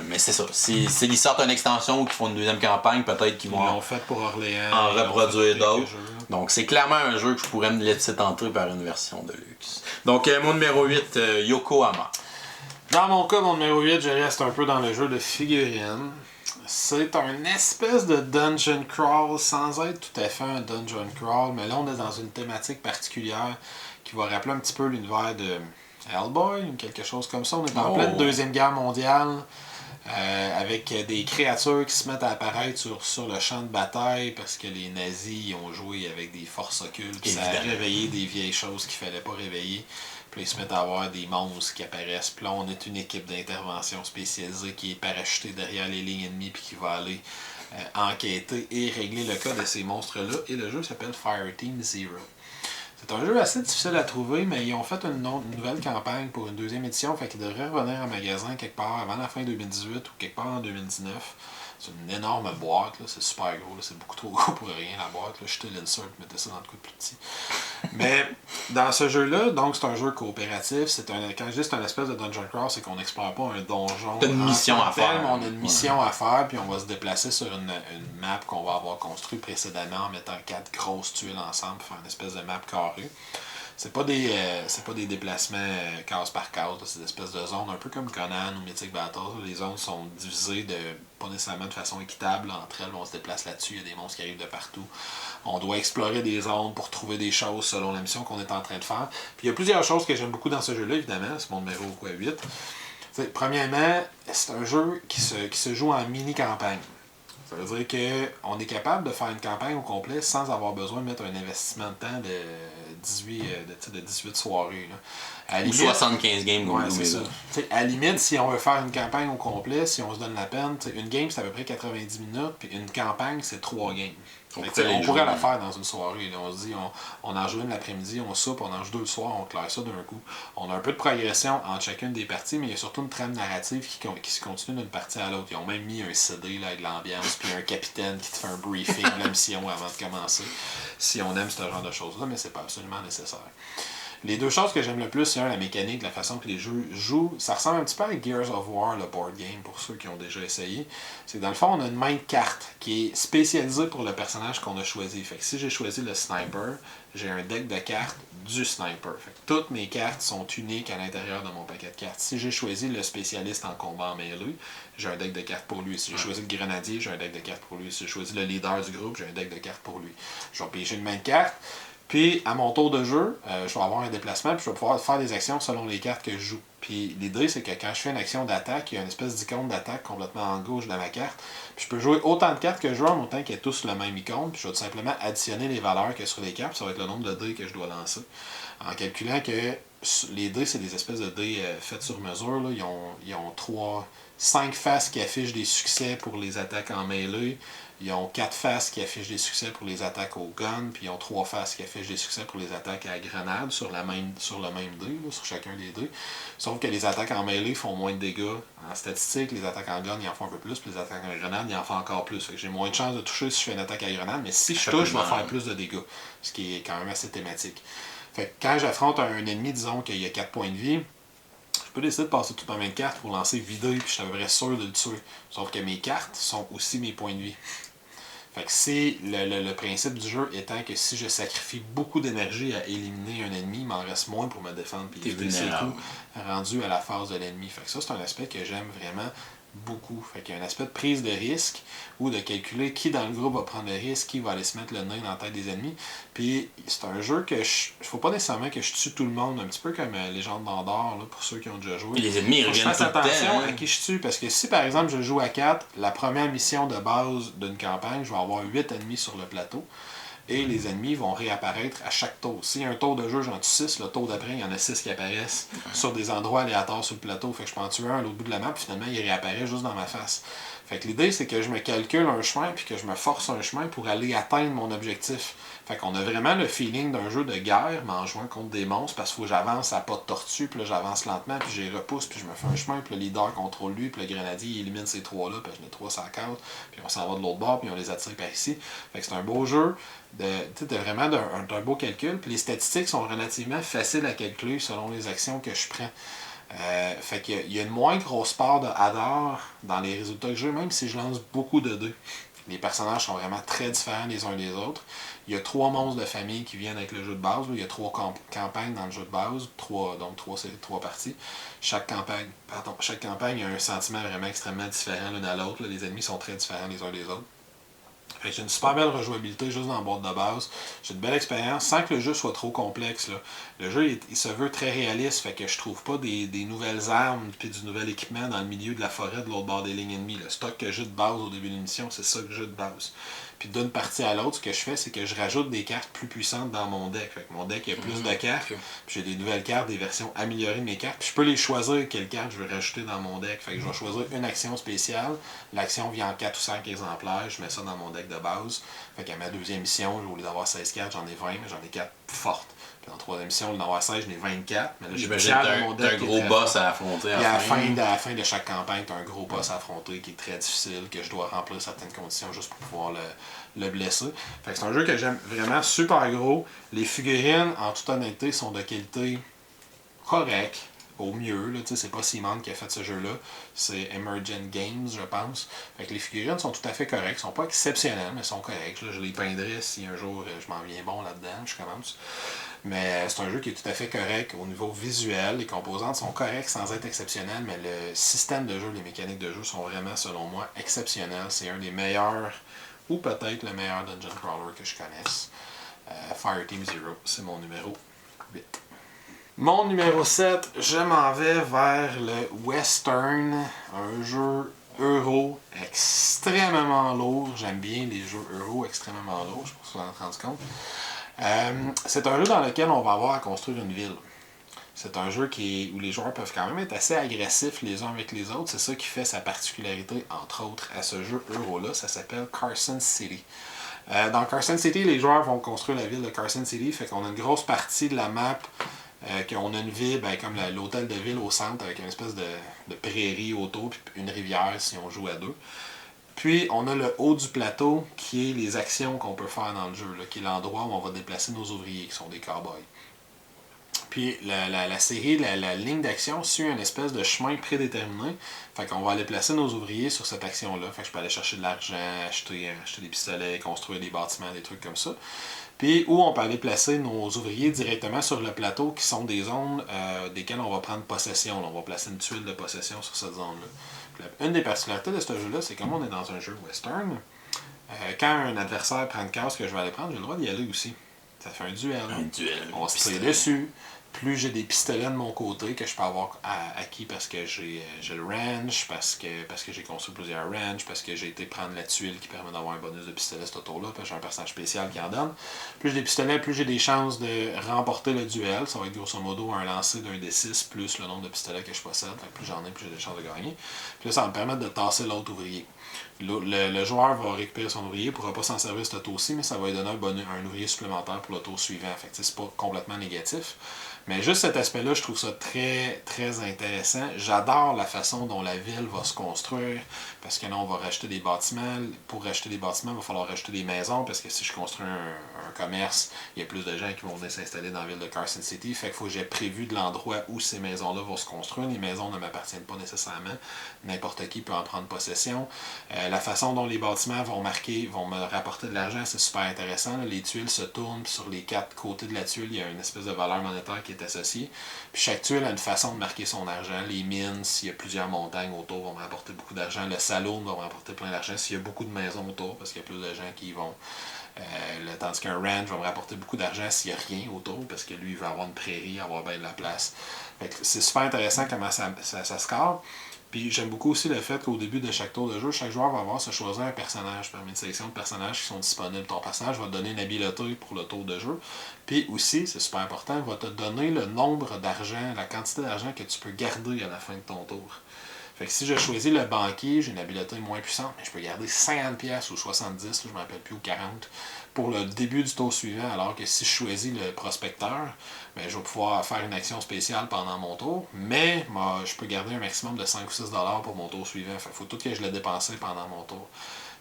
Mais c'est ça. S'ils sortent une extension ou qu'ils font une deuxième campagne, peut-être qu'ils vont l'ont fait pour Orléans, en reproduire d'autres. Donc c'est clairement un jeu que je pourrais me laisser tenter par une version de luxe. Donc mon numéro 8, Yokohama. Dans mon cas, mon numéro 8, je reste un peu dans le jeu de figurines. C'est un espèce de dungeon crawl sans être tout à fait un dungeon crawl, mais là on est dans une thématique particulière qui va rappeler un petit peu l'univers de Hellboy ou quelque chose comme ça. On est en pleine Deuxième Guerre mondiale avec des créatures qui se mettent à apparaître sur le champ de bataille parce que les nazis ont joué avec des forces occultes, ça a réveillé des vieilles choses qu'il fallait pas réveiller. Puis ils se mettent à avoir des monstres qui apparaissent. Puis là, on est une équipe d'intervention spécialisée qui est parachutée derrière les lignes ennemies puis qui va aller enquêter et régler le cas de ces monstres-là. Et le jeu s'appelle Fireteam Zero. C'est un jeu assez difficile à trouver, mais ils ont fait une nouvelle campagne pour une deuxième édition. Fait qu'il devrait revenir en magasin quelque part avant la fin 2018 ou quelque part en 2019. C'est une énorme boîte, là. C'est super gros, là. C'est beaucoup trop gros pour rien la boîte. Là. Jetez l'insert, mettez ça dans le coup de plus petit. Mais dans ce jeu-là, donc c'est un jeu coopératif. Quand je dis c'est un espèce de dungeon crawl, c'est qu'on n'explore pas un donjon. T'as une mission à faire. On a une mission à faire, puis on va se déplacer sur une map qu'on va avoir construite précédemment en mettant 4 grosses tuiles ensemble pour faire une espèce de map carrée. C'est pas des déplacements case par case, c'est des espèces de zones un peu comme Conan ou Mythic Battles. Les zones sont divisées pas nécessairement de façon équitable entre elles, on se déplace là-dessus, il y a des monstres qui arrivent de partout. On doit explorer des zones pour trouver des choses selon la mission qu'on est en train de faire. Puis il y a plusieurs choses que j'aime beaucoup dans ce jeu-là, évidemment, c'est mon numéro 8. Premièrement, c'est un jeu qui se joue en mini-campagne. Ça veut dire qu'on est capable de faire une campagne au complet sans avoir besoin de mettre un investissement de temps de 18 soirées. Là. Ou 75 games, c'est ça. À la limite, si on veut faire une campagne au complet, si on se donne la peine, une game c'est à peu près 90 minutes, puis une campagne c'est 3 games. On pourrait la faire dans une soirée. Là. On se dit, on en joue une l'après-midi, on soupe, on en joue 2 le soir, on claire ça d'un coup. On a un peu de progression entre chacune des parties, mais il y a surtout une trame narrative qui se continue d'une partie à l'autre. Ils ont même mis un CD là, avec de l'ambiance, puis un capitaine qui te fait un briefing de la mission avant de commencer. Si on aime ce genre de choses-là, mais c'est pas absolument nécessaire. Les 2 choses que j'aime le plus, c'est la mécanique, la façon que les jeux jouent. Ça ressemble un petit peu à Gears of War, le board game, pour ceux qui ont déjà essayé. C'est que dans le fond, on a une main de carte qui est spécialisée pour le personnage qu'on a choisi. Fait que si j'ai choisi le sniper, j'ai un deck de cartes du sniper. Fait que toutes mes cartes sont uniques à l'intérieur de mon paquet de cartes. Si j'ai choisi le spécialiste en combat en mêlée, j'ai un deck de cartes pour lui. Si j'ai choisi le grenadier, j'ai un deck de cartes pour lui. Si j'ai choisi le leader du groupe, j'ai un deck de cartes pour lui. Je vais piger une main de cartes. Puis, à mon tour de jeu, je vais avoir un déplacement, puis je vais pouvoir faire des actions selon les cartes que je joue. Puis, l'idée, c'est que quand je fais une action d'attaque, il y a une espèce d'icône d'attaque complètement en gauche de ma carte. Puis, je peux jouer autant de cartes que je veux, en autant qu'elles tous le même icône. Puis, je vais tout simplement additionner les valeurs qu'il y a sur les cartes, puis ça va être le nombre de dés que je dois lancer. En calculant que les dés, c'est des espèces de dés faits sur mesure. Là. Ils ont 5 faces qui affichent des succès pour les attaques en mêlée. Ils ont 4 faces qui affichent des succès pour les attaques au gun, puis ils ont 3 faces qui affichent des succès pour les attaques à la grenade sur le même dé, là, sur chacun des dés. Sauf que les attaques en mêlée font moins de dégâts en statistique, les attaques en gun, ils en font un peu plus, puis les attaques en grenade, ils en font encore plus. Fait que j'ai moins de chances de toucher si je fais une attaque à la grenade, mais si je touche, je vais faire plus de dégâts, ce qui est quand même assez thématique. Fait que quand j'affronte un ennemi, disons qu'il y a 4 points de vie, je peux décider de passer toute ma main de cartes pour lancer vider, puis je suis à peu près sûr de le tuer. Sauf que mes cartes sont aussi mes points de vie. Fait que c'est le principe du jeu étant que si je sacrifie beaucoup d'énergie à éliminer un ennemi, il m'en reste moins pour me défendre puis éviter ses coups rendus à la phase de l'ennemi. Fait que ça, c'est un aspect que j'aime vraiment beaucoup. Fait qu'il y a un aspect de prise de risque ou de calculer qui dans le groupe va prendre le risque, qui va aller se mettre le nez dans la tête des ennemis. Puis c'est un jeu que faut pas nécessairement que je tue tout le monde, un petit peu comme Légende d'Andorre, là, pour ceux qui ont déjà joué. Puis les ennemis ils Faut que je reviennent fasse tout le temps. attention Hein. à qui je tue, parce que si par exemple je joue à 4, la première mission de base d'une campagne, je vais avoir 8 ennemis sur le plateau. Et les ennemis vont réapparaître à chaque tour. S'il y a un tour de jeu, j'en tue 6, le tour d'après, il y en a 6 qui apparaissent sur des endroits aléatoires sur le plateau. Fait que je peux en tuer un à l'autre bout de la map, puis finalement, il réapparaît juste dans ma face. Fait que l'idée, c'est que je me calcule un chemin, puis que je me force un chemin pour aller atteindre mon objectif. Fait qu'on a vraiment le feeling d'un jeu de guerre, mais en jouant contre des monstres, parce qu'il faut que j'avance à pas de tortue, puis là j'avance lentement, puis je les repousse, puis je me fais un chemin, puis le leader contrôle lui, puis le grenadier il élimine ces trois-là, puis je mets 3 sur la carte, puis on s'en va de l'autre bord, puis on les attire par ici. Fait que c'est un beau jeu, vraiment d'un beau calcul, puis les statistiques sont relativement faciles à calculer selon les actions que je prends. Fait qu'il y a une moins grosse part de hasard dans les résultats que j'ai, même si je lance beaucoup de dés. Les personnages sont vraiment très différents les uns des autres. Il y a 3 monstres de famille qui viennent avec le jeu de base. Il y a 3 campagnes dans le jeu de base, donc 3 parties. Chaque campagne a un sentiment vraiment extrêmement différent l'une à l'autre. Les ennemis sont très différents les uns des autres. J'ai une super belle rejouabilité juste dans la boîte de base. J'ai une belle expérience sans que le jeu soit trop complexe. Là. Le jeu il se veut très réaliste, fait que je trouve pas des nouvelles armes et du nouvel équipement dans le milieu de la forêt de l'autre bord des lignes ennemies. Le stock que j'ai de base au début de l'émission, c'est ça que j'ai de base. Puis d'une partie à l'autre, ce que je fais, c'est que je rajoute des cartes plus puissantes dans mon deck. Fait que mon deck, il y a plus de cartes. Puis j'ai des nouvelles cartes, des versions améliorées de mes cartes. Puis je peux les choisir quelle carte je veux rajouter dans mon deck. Fait que je vais choisir une action spéciale. L'action vient en 4 ou 5 exemplaires. Je mets ça dans mon deck de base. Fait qu'à ma deuxième mission, au lieu d'avoir 16 cartes, j'en ai 20, mais j'en ai 4 fortes. Puis en troisième mission, au lieu d'en avoir 16, j'en ai 24. Mais là, j'imagine que t'as un gros boss à affronter. Puis à la fin de chaque campagne, t'as un gros boss à affronter qui est très difficile, que je dois remplir certaines conditions juste pour pouvoir le blesser. Fait que c'est un jeu que j'aime vraiment super gros. Les figurines, en toute honnêteté, sont de qualité correcte. Au mieux, là, c'est pas Simon qui a fait ce jeu-là, c'est Emergent Games, je pense. Fait que les figurines sont tout à fait correctes, sont pas exceptionnelles, mais sont correctes. Là, je les peindrai si un jour je m'en viens bon là-dedans, je commence. Mais c'est un jeu qui est tout à fait correct au niveau visuel, les composantes sont correctes sans être exceptionnelles, mais le système de jeu, les mécaniques de jeu sont vraiment, selon moi, exceptionnelles. C'est un des meilleurs, ou peut-être le meilleur dungeon crawler que je connaisse. Fireteam Zero, c'est mon numéro 8. Mon numéro 7, je m'en vais vers le Western, un jeu euro extrêmement lourd. J'aime bien les jeux euro extrêmement lourds, je pense que vous en avez rendu compte. C'est un jeu dans lequel on va avoir à construire une ville. C'est un jeu où les joueurs peuvent quand même être assez agressifs les uns avec les autres. C'est ça qui fait sa particularité, entre autres, à ce jeu euro-là. Ça s'appelle Carson City. Dans Carson City, les joueurs vont construire la ville de Carson City. Fait qu'on a une grosse partie de la map qu'on a une ville, comme l'hôtel de ville au centre, avec une espèce de prairie autour, puis une rivière si on joue à 2. Puis, on a le haut du plateau, qui est les actions qu'on peut faire dans le jeu, là, qui est l'endroit où on va déplacer nos ouvriers, qui sont des cowboys. Puis, la série, la ligne d'action suit une espèce de chemin prédéterminé. Fait qu'on va aller placer nos ouvriers sur cette action-là. Fait que je peux aller chercher de l'argent, acheter des pistolets, construire des bâtiments, des trucs comme ça. Puis où on peut aller placer nos ouvriers directement sur le plateau, qui sont des zones desquelles on va prendre possession. Là, on va placer une tuile de possession sur cette zone-là. Une des particularités de ce jeu-là, c'est comme on est dans un jeu western, quand un adversaire prend une case que je vais aller prendre, j'ai le droit d'y aller aussi. Ça fait un duel. On se tire dessus. Plus j'ai des pistolets de mon côté que je peux avoir acquis parce que j'ai le range, parce que j'ai construit plusieurs ranges, parce que j'ai été prendre la tuile qui permet d'avoir un bonus de pistolet ce tour-là, parce que j'ai un personnage spécial qui en donne. Plus j'ai des pistolets, plus j'ai des chances de remporter le duel. Ça va être grosso modo un lancer d'un D6 plus le nombre de pistolets que je possède. Plus j'en ai, plus j'ai des chances de gagner. Puis là, ça va me permettre de tasser l'autre ouvrier. Le joueur va récupérer son ouvrier, il ne pourra pas s'en servir ce tour-ci, mais ça va lui donner un ouvrier supplémentaire pour le tour suivant. Fait que c'est pas complètement négatif. Mais juste cet aspect-là, je trouve ça très, très intéressant. J'adore la façon dont la ville va se construire, parce que là, on va racheter des bâtiments. Pour racheter des bâtiments, il va falloir racheter des maisons, parce que si je construis un commerce, il y a plus de gens qui vont venir s'installer dans la ville de Carson City. Fait qu'il faut que j'ai prévu de l'endroit où ces maisons-là vont se construire. Les maisons ne m'appartiennent pas nécessairement. N'importe qui peut en prendre possession. La façon dont les bâtiments vont me rapporter de l'argent, c'est super intéressant. Là. Les tuiles se tournent, puis sur les 4 côtés de la tuile, il y a une espèce de valeur monétaire qui est associée. Puis chaque tuile a une façon de marquer son argent. Les mines, s'il y a plusieurs montagnes autour, vont me rapporter beaucoup d'argent. Le saloon va me rapporter plein d'argent s'il y a beaucoup de maisons autour, parce qu'il y a plus de gens qui y vont. Tandis qu'un ranch va me rapporter beaucoup d'argent s'il n'y a rien autour, parce que lui, il veut avoir une prairie, avoir bien de la place. C'est super intéressant comment ça score. Puis j'aime beaucoup aussi le fait qu'au début de chaque tour de jeu, chaque joueur va avoir se choisir un personnage parmi une sélection de personnages qui sont disponibles. Ton personnage va te donner une habileté pour le tour de jeu. Puis aussi, c'est super important, il va te donner le nombre d'argent, la quantité d'argent que tu peux garder à la fin de ton tour. Fait que si je choisis le banquier, j'ai une habileté moins puissante, mais je peux garder 50$ ou 70$, là, je ne me rappelle plus, ou 40$ pour le début du tour suivant, alors que si je choisis le prospecteur, ben, je vais pouvoir faire une action spéciale pendant mon tour, mais moi, je peux garder un maximum de 5 ou 6$ pour mon tour suivant. Fait qu'il faut tout que je l'ai dépensé pendant mon tour.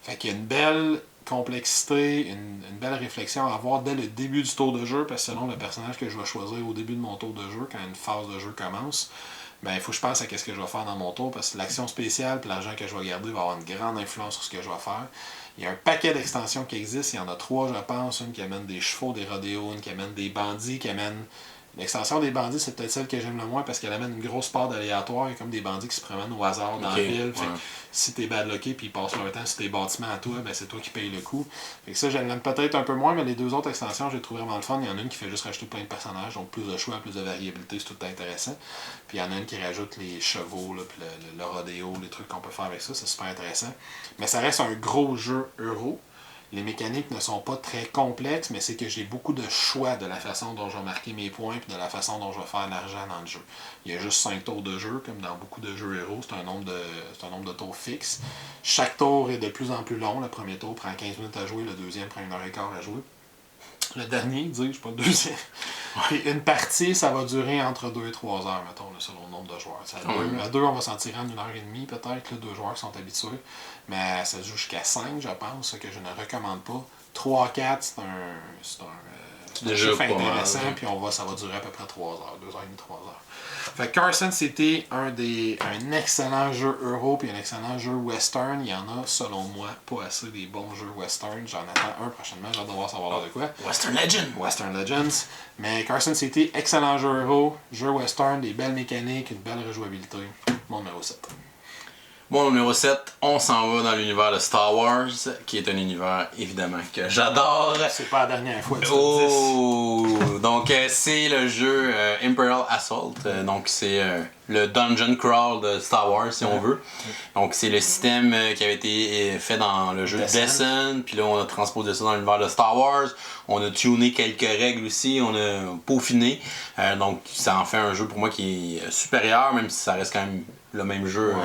Fait qu'il y a une belle complexité, une belle réflexion à avoir dès le début du tour de jeu, parce que selon le personnage que je vais choisir au début de mon tour de jeu, quand une phase de jeu commence, ben, il faut que je pense à ce que je vais faire dans mon tour, parce que l'action spéciale et l'argent que je vais garder va avoir une grande influence sur ce que je vais faire. Il y a un paquet d'extensions qui existent. Il y en a 3, je pense. Une qui amène des chevaux, des rodéos, une qui amène des bandits, qui amène... L'extension des bandits, c'est peut-être celle que j'aime le moins parce qu'elle amène une grosse part d'aléatoire. Il y a comme des bandits qui se promènent au hasard dans la ville. Fait que si t'es badlocké puis ils passent leur temps sur tes bâtiments à toi, ben c'est toi qui payes le coup. Fait que ça, je l'aime peut-être un peu moins, mais les 2 autres extensions, je les trouve vraiment le fun. Il y en a une qui fait juste rajouter plein de personnages, donc plus de choix, plus de variabilité, c'est tout intéressant. Puis il y en a une qui rajoute les chevaux, là, puis le rodéo, les trucs qu'on peut faire avec ça, c'est super intéressant. Mais ça reste un gros jeu euro. Les mécaniques ne sont pas très complexes, mais c'est que j'ai beaucoup de choix de la façon dont je vais marquer mes points et de la façon dont je vais faire l'argent dans le jeu. Il y a juste 5 tours de jeu, comme dans beaucoup de jeux héros, c'est un nombre de tours fixe. Chaque tour est de plus en plus long. Le premier tour prend 15 minutes à jouer, le deuxième prend 1h15 à jouer. Le dernier, dis-je, pas le deuxième. Et une partie, ça va durer entre 2 et 3 heures, mettons, selon le nombre de joueurs. À 2, on va s'en tirer en 1h30 peut-être, 2 joueurs qui sont habitués. Mais ça se joue jusqu'à 5, je pense, ce que je ne recommande pas. 3 à 4, c'est un chiffre intéressant, puis ça va durer à peu près 3 heures, 2h30, 3 heures. Fait que Carson City, un excellent jeu euro puis un excellent jeu western. Il y en a, selon moi, pas assez des bons jeux western. J'en attends un prochainement, j'ai hâte de voir ça va l'air de quoi. Western Legend! Western Legends. Mais Carson City, excellent jeu euro, jeu western, des belles mécaniques, une belle rejouabilité. Mon numéro 7. Bon, numéro 7, on s'en va dans l'univers de Star Wars, qui est un univers, évidemment, que j'adore. C'est pas la dernière fois que tu Oh! Donc, c'est le jeu Imperial Assault. Donc, c'est le Dungeon Crawl de Star Wars, si on veut. Donc, c'est le système qui avait été fait dans le jeu Descent. Puis là, on a transposé ça dans l'univers de Star Wars. On a tuné quelques règles aussi. On a peaufiné. Donc, ça en fait un jeu pour moi qui est supérieur, même si ça reste quand même le même jeu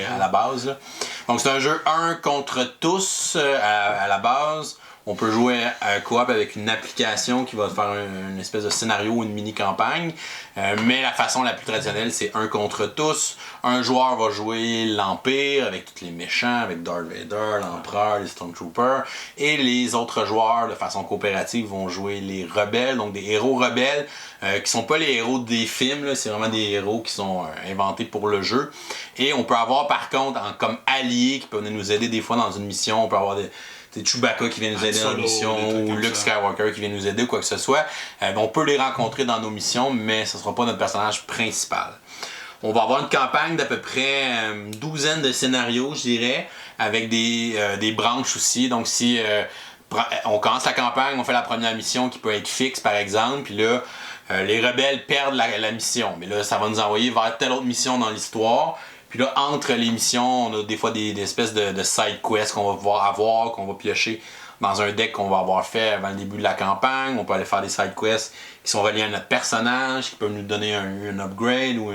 à la base. Là. Donc c'est un jeu 1 contre tous à la base. On peut jouer à coop avec une application qui va faire une espèce de scénario ou une mini-campagne. Mais la façon la plus traditionnelle, c'est 1 contre tous. Un joueur va jouer l'Empire avec tous les méchants, avec Darth Vader, l'Empereur, les Stormtroopers. Et les autres joueurs, de façon coopérative, vont jouer les rebelles, donc des héros rebelles, qui sont pas les héros des films, là, c'est vraiment des héros qui sont inventés pour le jeu. Et on peut avoir par contre, comme alliés qui peuvent nous aider des fois dans une mission, on peut avoir c'est Chewbacca qui vient nous aider dans la mission, ou Luke Skywalker qui vient nous aider, ou quoi que ce soit. On peut les rencontrer dans nos missions, mais ce ne sera pas notre personnage principal. On va avoir une campagne d'à peu près une douzaine de scénarios, je dirais, avec des branches aussi. Donc si on commence la campagne, on fait la première mission qui peut être fixe par exemple, puis là, les rebelles perdent la mission. Mais là, ça va nous envoyer vers telle autre mission dans l'histoire. Puis là, entre les missions, on a des fois des espèces de side quests qu'on va pouvoir avoir, qu'on va piocher dans un deck qu'on va avoir fait avant le début de la campagne. On peut aller faire des side quests qui sont reliés à notre personnage, qui peuvent nous donner un upgrade ou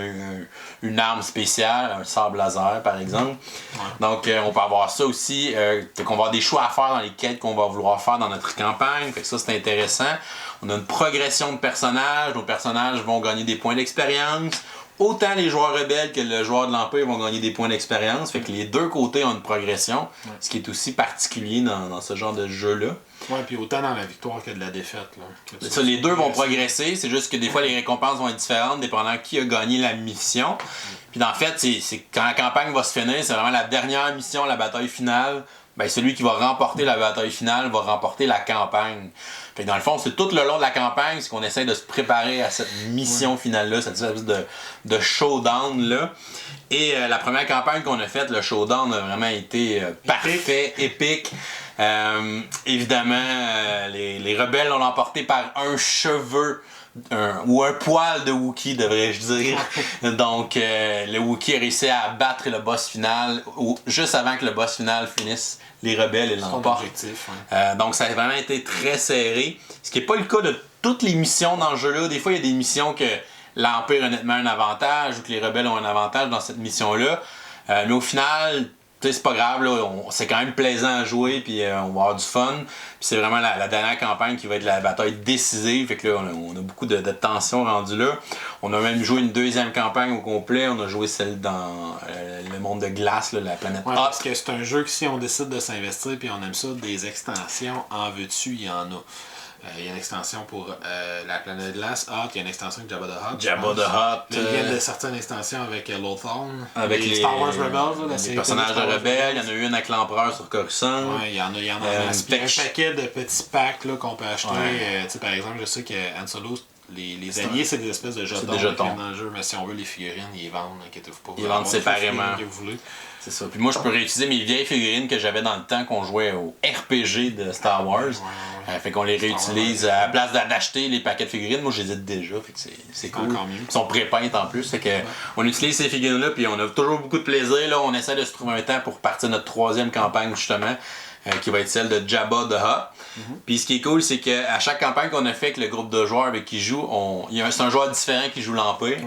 une arme spéciale, un sabre laser par exemple. Ouais. Donc on peut avoir ça aussi. On va avoir des choix à faire dans les quêtes qu'on va vouloir faire dans notre campagne. Fait que ça c'est intéressant. On a une progression de personnages. Nos personnages vont gagner des points d'expérience. autant les joueurs rebelles que le joueur de l'Empire vont gagner des points d'expérience. Fait que les deux côtés ont une progression, ce qui est aussi particulier dans ce genre de jeu-là. Ouais, puis autant dans la victoire que de la défaite. Là, ça, les deux vont progresser, c'est juste que des fois les récompenses vont être différentes dépendant qui a gagné la mission. Puis en fait, c'est quand la campagne va se finir, c'est vraiment la dernière mission, la bataille finale. Ben, celui qui va remporter la bataille finale va remporter la campagne. Fait que dans le fond, c'est tout le long de la campagne, c'est qu'on essaie de se préparer à cette mission finale-là, cette espèce de showdown-là. Et la première campagne qu'on a faite, le showdown a vraiment été parfait, épique. Évidemment, les rebelles l'ont emporté par un cheveu. Ou un poil de Wookiee, devrais-je dire. Donc, le Wookiee a réussi à battre le boss final juste avant que le boss final finisse. Les rebelles l'emportent. Donc, ça a vraiment été très serré. Ce qui n'est pas le cas de toutes les missions dans le jeu-là. Des fois, il y a des missions que l'Empire a nettement un avantage ou que les rebelles ont un avantage dans cette mission-là. Mais au final, c'est pas grave, c'est quand même plaisant à jouer, puis on va avoir du fun. Puis c'est vraiment la dernière campagne qui va être la bataille décisive. Fait que là, on a beaucoup de tension rendue là. On a même joué une deuxième campagne au complet. On a joué celle dans le monde de glace, là, la planète Hot. Parce que c'est un jeu que si on décide de s'investir puis on aime ça, des extensions en veux-tu, il y en a. Il y a une extension pour la planète glace Hot, il y a une extension avec Jabba the Hutt. Jabba the Hutt. Il vient de sortir une extension avec Lothal. Avec les Star Wars Rebels. Les personnages de rebelles. Il y en a eu une avec l'empereur sur Coruscant. Ouais, il y en a il y a un paquet de petits packs là, qu'on peut acheter. Par exemple, je sais que Han Solo, les alliés, c'est des espèces de jetons. Des jetons. Dans le jeu, mais si on veut les figurines, ils les vendent, inquiétez-vous pas. Ils vendent séparément. Que vous voulez. C'est ça. Puis moi, je peux réutiliser mes vieilles figurines que j'avais dans le temps qu'on jouait au RPG de Star Wars. Fait qu'on les réutilise à la place d'acheter les paquets de figurines. Moi, je les ai déjà. Fait que c'est cool. Ils sont pré-peintes en plus. Fait que on utilise ces figurines-là. Puis on a toujours beaucoup de plaisir. Là, on essaie de se trouver un temps pour partir notre troisième campagne, justement, qui va être celle de Jabba the Hutt. Puis ce qui est cool, c'est qu'à chaque campagne qu'on a fait avec le groupe de joueurs avec qui joue, c'est un joueur différent qui joue l'Empire.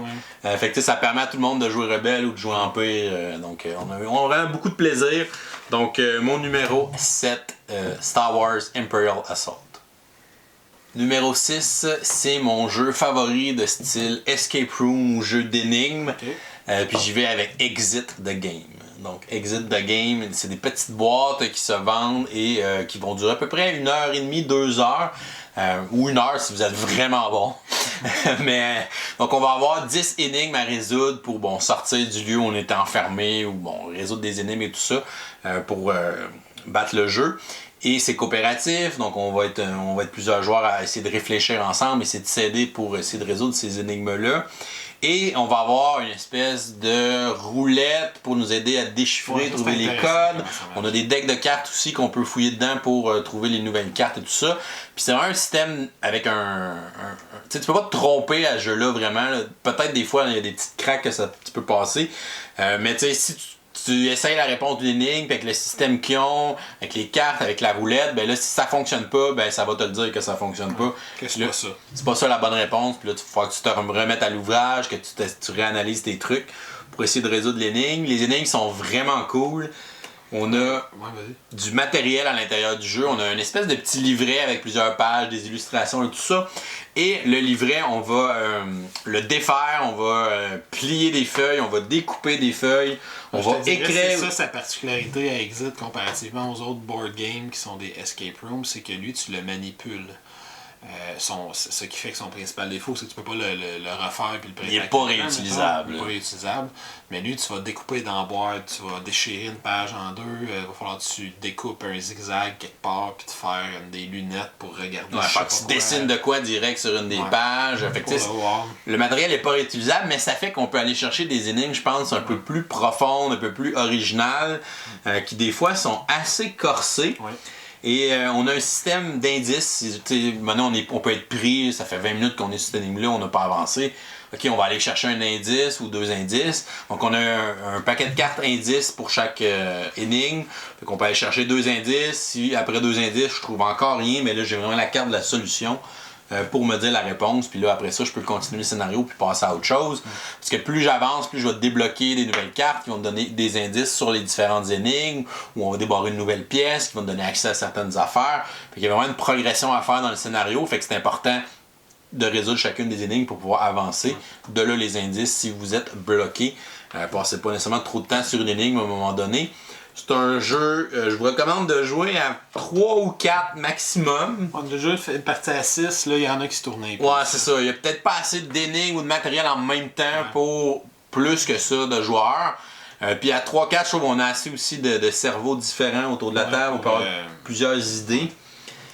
Fait que ça permet à tout le monde de jouer Rebelle ou de jouer Empire. Donc on a vraiment beaucoup de plaisir. Donc mon numéro 7, Star Wars Imperial Assault. Numéro 6, c'est mon jeu favori de style Escape Room ou jeu d'énigmes. Puis j'y vais avec Exit the Game. Donc, Exit the Game, c'est des petites boîtes qui se vendent et qui vont durer à peu près 1h30, 2 heures. Ou 1 heure si vous êtes vraiment bon. Mais donc on va avoir 10 énigmes à résoudre pour sortir du lieu où on était enfermé ou résoudre des énigmes et tout ça pour battre le jeu. Et c'est coopératif, donc on va être plusieurs joueurs à essayer de réfléchir ensemble, essayer de s'aider pour essayer de résoudre ces énigmes-là. Et on va avoir une espèce de roulette pour nous aider à déchiffrer, trouver les codes. On a des decks de cartes aussi qu'on peut fouiller dedans pour trouver les nouvelles cartes et tout ça. Puis c'est vraiment un système avec tu peux pas te tromper à ce jeu-là vraiment. Là. Peut-être des fois, il y a des petites cracks que tu peux passer. Mais tu sais, si tu essayes la réponse d'une énigme, avec le système qu'ils ont, avec les cartes, avec la roulette, ben là, si ça fonctionne pas, ben ça va te le dire que ça fonctionne pas. Que c'est pas ça. C'est pas ça la bonne réponse, puis là, il faut que tu te remettes à l'ouvrage, que tu réanalyses tes trucs pour essayer de résoudre l'énigme. Les énigmes sont vraiment cool. On a du matériel à l'intérieur du jeu. On a une espèce de petit livret avec plusieurs pages, des illustrations et tout ça. Et le livret, on va le défaire, on va plier des feuilles, on va découper des feuilles, on va écrire. C'est ça sa particularité à Exit comparativement aux autres board games qui sont des escape rooms, c'est que lui, tu le manipules. Ce qui fait que son principal défaut, c'est que tu peux pas le refaire puis le préparer. Il n'est pas réutilisable. Il n'est pas réutilisable. Mais lui, tu vas découper dans la boîte, tu vas déchirer une page en deux, il va falloir que tu découpes un zigzag quelque part puis te faire des lunettes pour regarder. Tu dessines de quoi direct sur une des pages. Fait que, le matériel n'est pas réutilisable, mais ça fait qu'on peut aller chercher des énigmes, je pense, un peu plus profondes, un peu plus originales, qui des fois sont assez corsées. Et on a un système d'indices. Maintenant, on peut être pris, ça fait 20 minutes qu'on est sur cette énigme-là, on n'a pas avancé. OK, on va aller chercher un indice ou 2 indices. Donc, on a un paquet de cartes indices pour chaque énigme. Fait qu'on peut aller chercher 2 indices. Si après 2 indices, je trouve encore rien, mais là, j'ai vraiment la carte de la solution pour me dire la réponse. Puis là, après ça, je peux continuer le scénario puis passer à autre chose. Parce que plus j'avance, plus je vais débloquer des nouvelles cartes qui vont me donner des indices sur les différentes énigmes, ou on va débarrer une nouvelle pièce qui va me donner accès à certaines affaires. Fait qu'il y a vraiment une progression à faire dans le scénario. Fait que c'est important de résoudre chacune des énigmes pour pouvoir avancer. De là les indices si vous êtes bloqué. Passez pas nécessairement trop de temps sur une énigme à un moment donné. C'est un jeu, je vous recommande de jouer à 3 ou 4 maximum. On a déjà fait une partie à 6, là, il y en a qui se tournent un peu. Ouais, c'est ça. Il n'y a peut-être pas assez d'énigmes ou de matériel en même temps pour plus que ça de joueurs. Puis à 3-4, je trouve qu'on a assez aussi de cerveaux différents autour de la table. On peut avoir plusieurs idées.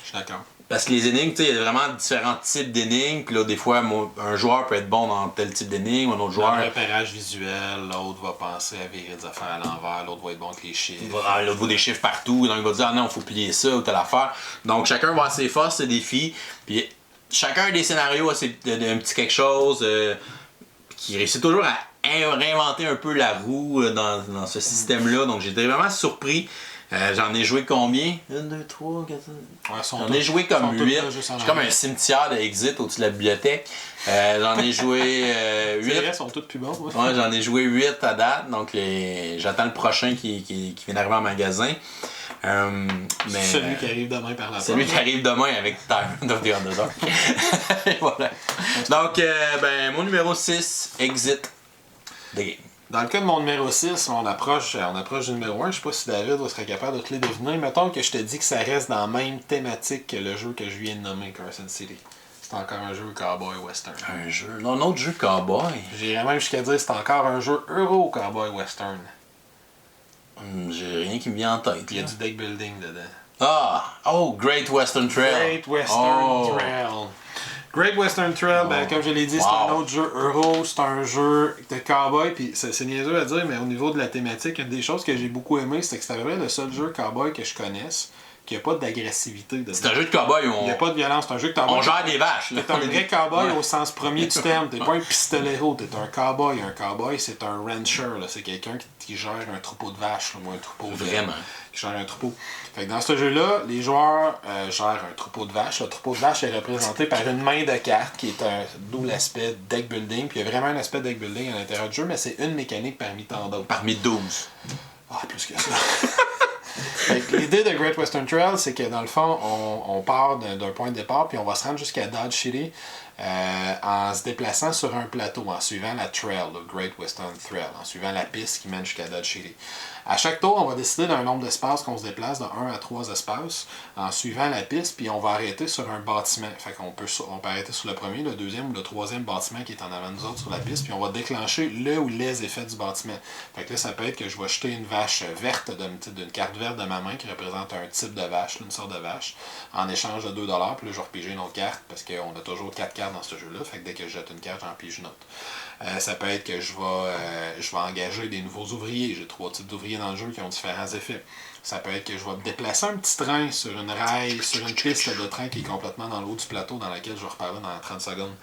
Je suis d'accord. Parce que les énigmes, tu sais, il y a vraiment différents types d'énigmes. Puis là, des fois, un joueur peut être bon dans tel type d'énigme, un autre joueur. Un repérage visuel, l'autre va penser à virer des affaires à l'envers, l'autre va être bon avec les chiffres. L'autre voit des chiffres partout, donc il va dire ah non, il faut plier ça ou telle affaire. Donc chacun va avoir ses forces, ses défis. Puis chacun des scénarios a un petit quelque chose qui réussit toujours à réinventer un peu la roue dans ce système-là. Donc j'étais vraiment surpris. J'en ai joué combien? 1, 2, 3, 4, 5. J'en ai joué comme 8. J'ai comme un cimetière de Exit au-dessus de la bibliothèque. J'en ai joué 8. Les restes sont tous plus bons. Ouais, j'en ai joué 8 à date. Donc j'attends le prochain qui vient d'arriver en magasin. Mais, celui qui arrive demain par la porte. Celui qui arrive demain avec Time of the Underdog. Voilà. Donc, mon numéro 6, Exit the Game. Dans le cas de mon numéro 6, on approche du numéro 1. Je sais pas si David serait capable de te les deviner. Mettons que je te dis que ça reste dans la même thématique que le jeu que je viens de nommer, Carson City. C'est encore un jeu cowboy western. Un autre jeu cowboy? J'irais même jusqu'à dire que c'est encore un jeu euro cowboy western. J'ai rien qui me vient en tête. Il y a du deck building dedans. Great Western Trail. Great Western Trail. Great Western Trail, comme je l'ai dit, c'est un autre jeu euro, c'est un jeu de cowboy, puis c'est niaiseux à dire, mais au niveau de la thématique, une des choses que j'ai beaucoup aimé, c'est que c'est à peu près le seul jeu cowboy que je connaisse qui n'a pas d'agressivité dedans. C'est un jeu de cowboy où il n'y a pas de violence, c'est un jeu de cowboy. On gère des vaches. T'es un vrai cowboy au sens premier du terme, t'es pas un pistolero, t'es un cowboy. Un cowboy, c'est un rancher, c'est quelqu'un qui gère un troupeau de vaches, ou un troupeau Vraiment. Qui gère un troupeau. Fait que dans ce jeu-là, les joueurs gèrent un troupeau de vaches. Le troupeau de vaches est représenté par une main de carte, qui est d'où l'aspect deck building. Puis il y a vraiment un aspect deck building à l'intérieur du jeu, mais c'est une mécanique parmi tant d'autres. Parmi 12. Ah, plus que ça. L'idée de Great Western Trail, c'est que dans le fond, on part d'un point de départ, puis on va se rendre jusqu'à Dodge City en se déplaçant sur un plateau, en suivant la trail, le Great Western Trail, en suivant la piste qui mène jusqu'à Dodge City. À chaque tour, on va décider d'un nombre d'espaces qu'on se déplace, de 1 à 3 espaces, en suivant la piste, puis on va arrêter sur un bâtiment. Fait qu'on peut arrêter sur le premier, le deuxième ou le troisième bâtiment qui est en avant de nous autres sur la piste, puis on va déclencher le ou les effets du bâtiment. Fait que là, ça peut être que je vais jeter une vache verte d'une carte verte de ma main qui représente un type de vache, une sorte de vache, en échange de 2$, puis là, je vais repiger une autre carte, parce qu'on a toujours 4 cartes dans ce jeu-là, fait que dès que je jette une carte, j'en pige une autre. Ça peut être que je vais engager des nouveaux ouvriers. J'ai 3 types d'ouvriers dans le jeu qui ont différents effets. Ça peut être que je vais déplacer un petit train sur une rail, sur une piste de train qui est complètement dans le haut du plateau, dans laquelle je vais reparler dans 30 secondes.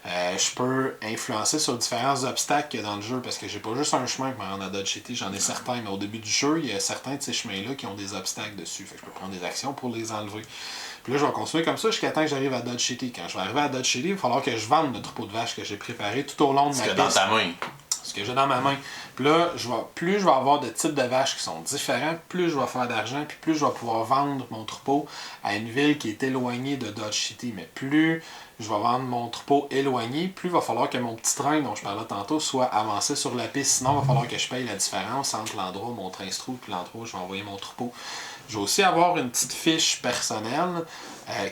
Je peux influencer sur différents obstacles qu'il y a dans le jeu, parce que j'ai pas juste un chemin pour me rendre à Dodge City, j'en ai certains, mais au début du jeu, il y a certains de ces chemins-là qui ont des obstacles dessus. Fait que je peux prendre des actions pour les enlever. Puis là, je vais continuer comme ça jusqu'à temps que j'arrive à Dodge City. Quand je vais arriver à Dodge City, il va falloir que je vende le troupeau de vaches que j'ai préparé tout au long de ma piste. Dans ta main. Ce que j'ai dans ma main. Puis là, plus je vais avoir de types de vaches qui sont différents, plus je vais faire d'argent, puis plus je vais pouvoir vendre mon troupeau à une ville qui est éloignée de Dodge City. Mais plus je vais vendre mon troupeau éloigné, plus il va falloir que mon petit train dont je parlais tantôt soit avancé sur la piste. Sinon, il va falloir que je paye la différence entre l'endroit où mon train se trouve et l'endroit où je vais envoyer mon troupeau. Je vais aussi avoir une petite fiche personnelle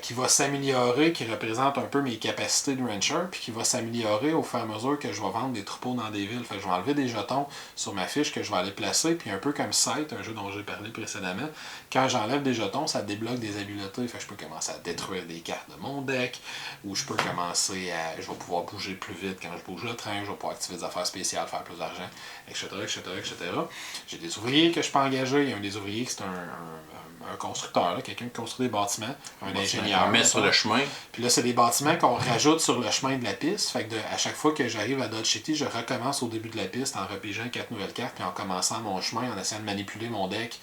qui va s'améliorer, qui représente un peu mes capacités de rancher, puis qui va s'améliorer au fur et à mesure que je vais vendre des troupeaux dans des villes. Fait que je vais enlever des jetons sur ma fiche que je vais aller placer, puis un peu comme Sight, un jeu dont j'ai parlé précédemment, quand j'enlève des jetons, ça débloque des habiletés. Fait que je peux commencer à détruire des cartes de mon deck, ou je peux commencer à... Je vais pouvoir bouger plus vite quand je bouge le train, je vais pouvoir activer des affaires spéciales, faire plus d'argent, etc., etc., etc. J'ai des ouvriers que je peux engager. Il y a un des ouvriers qui c'est un constructeur, là, quelqu'un qui construit des bâtiments, un ingénieur. On met sur le chemin. Puis là, c'est des bâtiments qu'on rajoute sur le chemin de la piste. Fait que à chaque fois que j'arrive à Dodge City, je recommence au début de la piste en repigeant 4 nouvelles cartes, puis en commençant mon chemin, en essayant de manipuler mon deck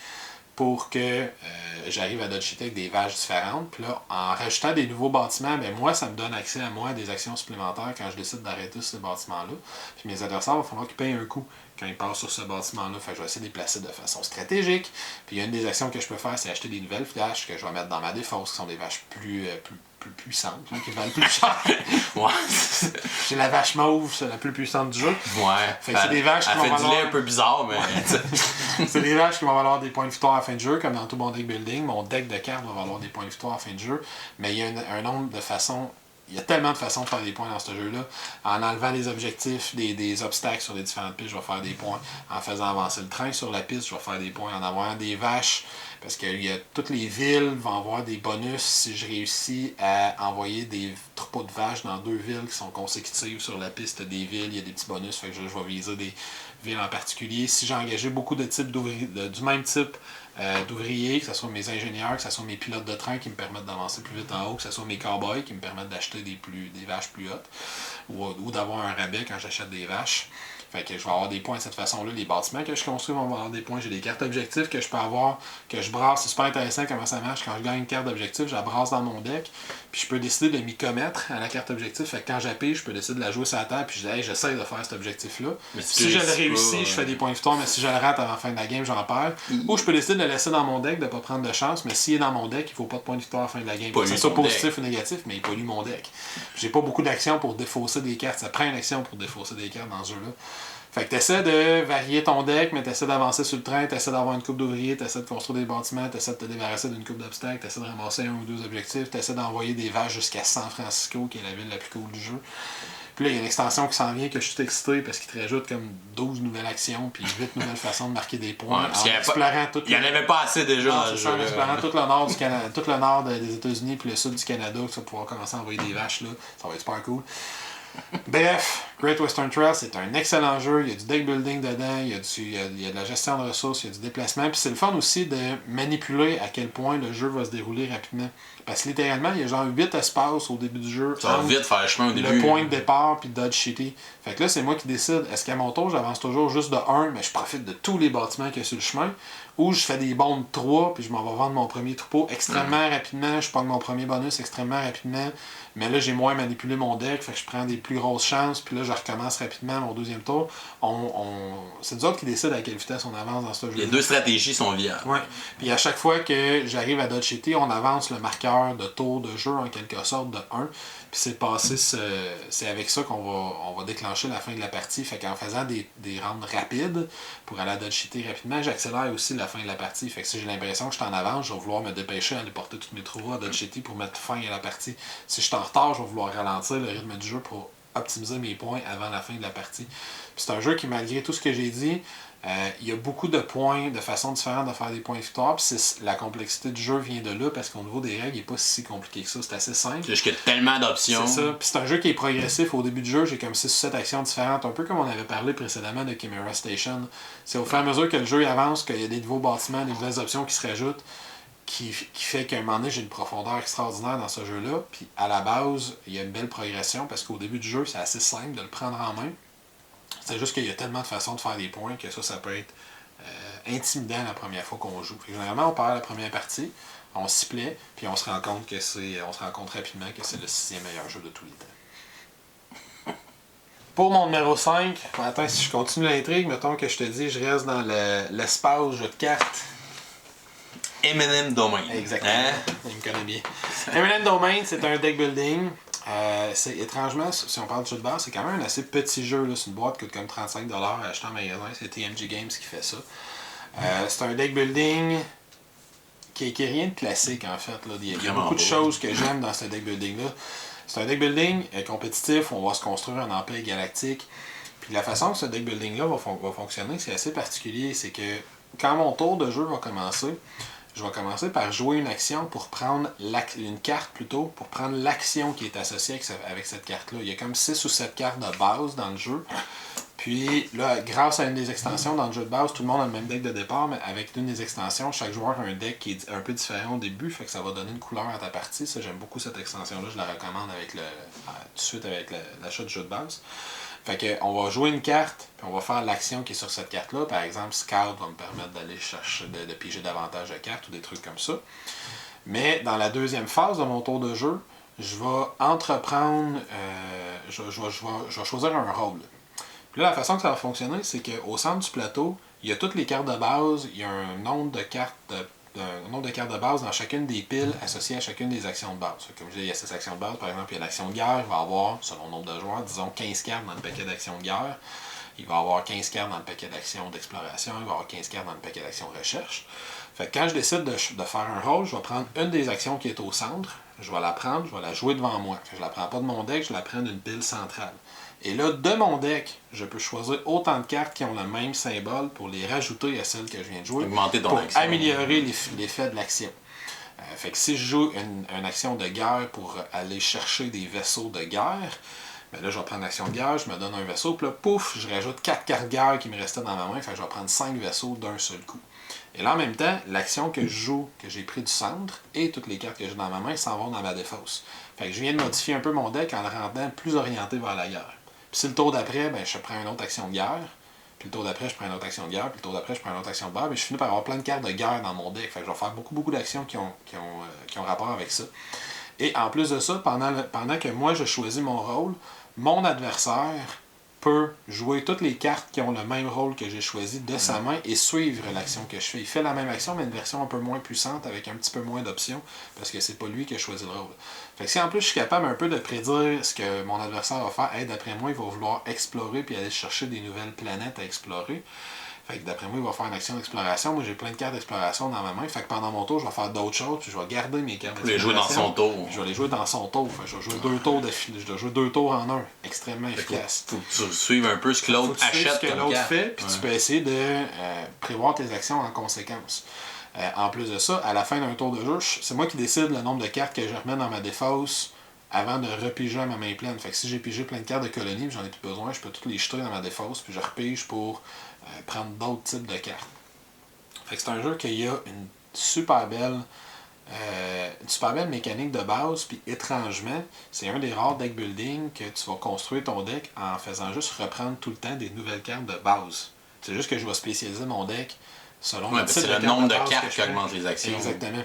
pour que j'arrive à Dodge City avec des vaches différentes. Puis là, en rajoutant des nouveaux bâtiments, ben moi, ça me donne accès à moi à des actions supplémentaires quand je décide d'arrêter ces bâtiments-là. Puis mes adversaires, il va falloir qu'ils payent un coût quand ils passent sur ce bâtiment-là. Fait que je vais essayer de les placer de façon stratégique. Puis il y a une des actions que je peux faire, c'est acheter des nouvelles vaches que je vais mettre dans ma défense, qui sont des vaches plus plus puissantes, là, qui valent plus cher. Ouais. J'ai la vache mauve, c'est la plus puissante du jeu. Ouais. Fait que c'est des vaches qui elle vont fait du valoir... lait un peu bizarre, mais. C'est des vaches qui vont valoir des points de victoire à la fin de jeu, comme dans tout mon deck building. Mon deck de cartes va valoir des points de victoire à la fin de jeu. Mais il y a un nombre de façons. Il y a tellement de façons de faire des points dans ce jeu-là. En enlevant les objectifs, des obstacles sur les différentes pistes, je vais faire des points. En faisant avancer le train sur la piste, je vais faire des points. En envoyant des vaches, parce que toutes les villes vont avoir des bonus si je réussis à envoyer des troupeaux de vaches dans 2 villes qui sont consécutives sur la piste des villes. Il y a des petits bonus, fait que je vais viser des villes en particulier. Si j'ai engagé beaucoup de types du même type d'ouvriers, que ce soit mes ingénieurs, que ce soit mes pilotes de train qui me permettent d'avancer plus vite en haut, que ce soit mes cowboys qui me permettent d'acheter des vaches plus hautes, ou d'avoir un rabais quand j'achète des vaches. Fait que je vais avoir des points de cette façon-là. Les bâtiments que je construis vont avoir des points. J'ai des cartes objectifs que je peux avoir, que je brasse. C'est super intéressant comment ça marche. Quand je gagne une carte d'objectif, je la brasse dans mon deck. Puis je peux décider de m'y commettre à la carte objectif. Fait que quand j'appuie, je peux décider de la jouer sur la table. Puis je dis, hey, j'essaie de faire cet objectif-là. Si je le réussis, je fais des points de victoire. Mais si je le rate avant la fin de la game, j'en perds. Ou je peux décider de le laisser dans mon deck, de ne pas prendre de chance. Mais s'il est dans mon deck, il ne faut pas de points de victoire à la fin de la game. Que ce soit positif ou négatif, mais il pollue mon deck. J'ai pas beaucoup d'actions pour défausser des cartes. Ça prend une action pour défausser des cartes dans ce jeu-là. Fait que t'essaies de varier ton deck, mais t'essaies d'avancer sur le train, t'essaies d'avoir une coupe d'ouvriers, t'essaies de construire des bâtiments, t'essaies de te débarrasser d'une coupe d'obstacles, t'essaies de ramasser 1 ou 2 objectifs, t'essaies d'envoyer des vaches jusqu'à San Francisco, qui est la ville la plus cool du jeu. Puis là, il y a une extension qui s'en vient que je suis excité parce qu'il te rajoute comme 12 nouvelles actions puis 8 nouvelles façons de marquer des points. Ouais, parce il n'y en avait pas assez déjà dans le jeu. En explorant tout le nord du Canada, tout le nord des États-Unis puis le sud du Canada, que tu vas pouvoir commencer à envoyer des vaches là. Ça va être super cool. Bref, Great Western Trail, c'est un excellent jeu. Il y a du deck building dedans, il y a de la gestion de ressources, il y a du déplacement. Puis c'est le fun aussi de manipuler à quel point le jeu va se dérouler rapidement. Parce que littéralement, il y a genre 8 espaces au début du jeu. Ça va vite faire le chemin au début. Le point de départ puis Dodge City. Fait que là, c'est moi qui décide. Est-ce qu'à mon tour, j'avance toujours juste de 1, mais je profite de tous les bâtiments qu'il y a sur le chemin. Ou je fais des bons de 3, puis je m'en vais vendre mon premier troupeau extrêmement rapidement. Je pogne mon premier bonus extrêmement rapidement. Mais là, j'ai moins manipulé mon deck, fait que je prends des plus grosses chances, puis là, je recommence rapidement mon deuxième tour. C'est nous autres qui décident à quelle vitesse on avance dans ce jeu. Les deux stratégies sont viables. Ouais. Puis à chaque fois que j'arrive à Dodge City, on avance le marqueur de tour de jeu en quelque sorte de 1. Puis c'est avec ça qu'on va déclencher la fin de la partie. Fait qu'en faisant des rounds rapides pour aller à Dodge City rapidement, j'accélère aussi la fin de la partie. Fait que si j'ai l'impression que je suis en avance, je vais vouloir me dépêcher à aller porter tous mes troupeaux à Dodge City pour mettre fin à la partie. Si je suis en retard, je vais vouloir ralentir le rythme du jeu pour optimiser mes points avant la fin de la partie. Puis c'est un jeu qui, malgré tout ce que j'ai dit, il y a beaucoup de points, de façons différentes de faire des points de victoire. Puis la complexité du jeu vient de là parce qu'au niveau des règles, il n'est pas si compliqué que ça. C'est assez simple. C'est juste qu'il y a tellement d'options. C'est ça. Puis c'est un jeu qui est progressif. Au début du jeu, j'ai comme 6 ou 7 actions différentes. Un peu comme on avait parlé précédemment de Chimera Station. C'est au fur et à mesure que le jeu avance, qu'il y a des nouveaux bâtiments, des nouvelles options qui se rajoutent, qui fait qu'à un moment donné, j'ai une profondeur extraordinaire dans ce jeu-là. Puis à la base, il y a une belle progression parce qu'au début du jeu, c'est assez simple de le prendre en main. C'est juste qu'il y a tellement de façons de faire des points que ça peut être intimidant la première fois qu'on joue. Fait que généralement, on part à la première partie, on s'y plaît, puis on se rend compte rapidement que c'est le 6e meilleur jeu de tous les temps. Pour mon numéro 5, attends, si je continue l'intrigue, mettons que je te dis, je reste dans l'espace jeu de cartes. M&M Domain. Exactement. Hein? Il me connaît bien. M&M Domain, c'est un deck building. C'est étrangement, si on parle de jeu de base, c'est quand même un assez petit jeu. Là. C'est une boîte qui coûte comme 35$ à acheter en magasin. C'est TMG Games qui fait ça. C'est un deck building qui est rien de classique en fait. Là. Il y a beaucoup de choses que j'aime dans ce deck building-là. C'est un deck building compétitif où on va se construire un empire galactique. Puis la façon que ce deck building-là va fonctionner, c'est assez particulier. C'est que quand mon tour de jeu va commencer, je vais commencer par jouer une action pour prendre une carte plutôt, pour prendre l'action qui est associée avec cette carte-là. Il y a comme 6 ou 7 cartes de base dans le jeu. Puis là, grâce à une des extensions dans le jeu de base, tout le monde a le même deck de départ, mais avec une des extensions, chaque joueur a un deck qui est un peu différent au début, fait que ça va donner une couleur à ta partie. Ça, j'aime beaucoup cette extension-là, je la recommande tout de suite avec l'achat du jeu de base. Fait que on va jouer une carte, puis on va faire l'action qui est sur cette carte-là. Par exemple, Scout va me permettre d'aller chercher, de piger davantage de cartes ou des trucs comme ça. Mais dans la deuxième phase de mon tour de jeu, je vais entreprendre, je vais choisir un rôle. Puis là, la façon que ça va fonctionner, c'est qu'au centre du plateau, il y a toutes les cartes de base, il y a un nombre de cartes nombre de cartes de base dans chacune des piles associées à chacune des actions de base. Comme je disais, il y a 6 actions de base, par exemple, il y a l'action de guerre, il va y avoir, selon le nombre de joueurs, disons 15 cartes dans le paquet d'actions de guerre. Il va y avoir 15 cartes dans le paquet d'actions d'exploration, il va y avoir 15 cartes dans le paquet d'actions recherche. Fait que quand je décide de faire un rôle, je vais prendre une des actions qui est au centre, je vais la prendre, je vais la jouer devant moi. Fait que je la prends pas de mon deck, je la prends d'une pile centrale. Et là, de mon deck, je peux choisir autant de cartes qui ont le même symbole pour les rajouter à celles que je viens de jouer. Augmenter ton pour action. améliorer l'effet de l'action. Fait que si je joue une action de guerre pour aller chercher des vaisseaux de guerre, ben là, je vais prendre l'action de guerre, je me donne un vaisseau, puis là, pouf, je rajoute 4 cartes de guerre qui me restaient dans ma main, fait que je vais prendre 5 vaisseaux d'un seul coup. Et là, en même temps, l'action que je joue, que j'ai pris du centre, et toutes les cartes que j'ai dans ma main s'en vont dans ma défausse. Fait que je viens de modifier un peu mon deck en le rendant plus orienté vers la guerre. Puis si le tour d'après, ben, je prends une autre action de guerre, puis le tour d'après, je prends une autre action de guerre, puis le tour d'après, je prends une autre action de guerre, mais je finis par avoir plein de cartes de guerre dans mon deck. Fait que je vais faire beaucoup d'actions qui ont rapport avec ça. Et en plus de ça, pendant que moi, je choisis mon rôle, mon adversaire peut jouer toutes les cartes qui ont le même rôle que j'ai choisi de sa main et suivre l'action que je fais. Il fait la même action, mais une version un peu moins puissante, avec un petit peu moins d'options, parce que c'est pas lui qui a choisi le rôle. Fait que si en plus je suis capable un peu de prédire ce que mon adversaire va faire, d'après moi, il va vouloir explorer puis aller chercher des nouvelles planètes à explorer. Fait que d'après moi, il va faire une action d'exploration. Moi, j'ai plein de cartes d'exploration dans ma main. Fait que pendant mon tour, je vais faire d'autres choses, puis je vais garder mes cartes d'exploration. Les jouer dans son tour. Je vais les jouer dans son tour. Fait que je vais jouer 2 tours d'affilée. Je dois jouer 2 tours en un. Extrêmement efficace. Faut que tu suives un peu ce que l'autre achète. Ce que l'autre fait, puis tu peux essayer de prévoir tes actions en conséquence. En plus de ça, à la fin d'un tour de jeu, c'est moi qui décide le nombre de cartes que je remets dans ma défausse avant de repiger à ma main pleine. Fait que si j'ai pigé plein de cartes de colonie, j'en ai plus besoin, je peux toutes les jeter dans ma défausse, puis je repige pour prendre d'autres types de cartes. Fait que c'est un jeu qui a une super belle mécanique de base, puis étrangement, c'est un des rares deck building que tu vas construire ton deck en faisant juste reprendre tout le temps des nouvelles cartes de base. C'est juste que je vais spécialiser mon deck selon le type de nombre de cartes qui augmente les actions. Exactement.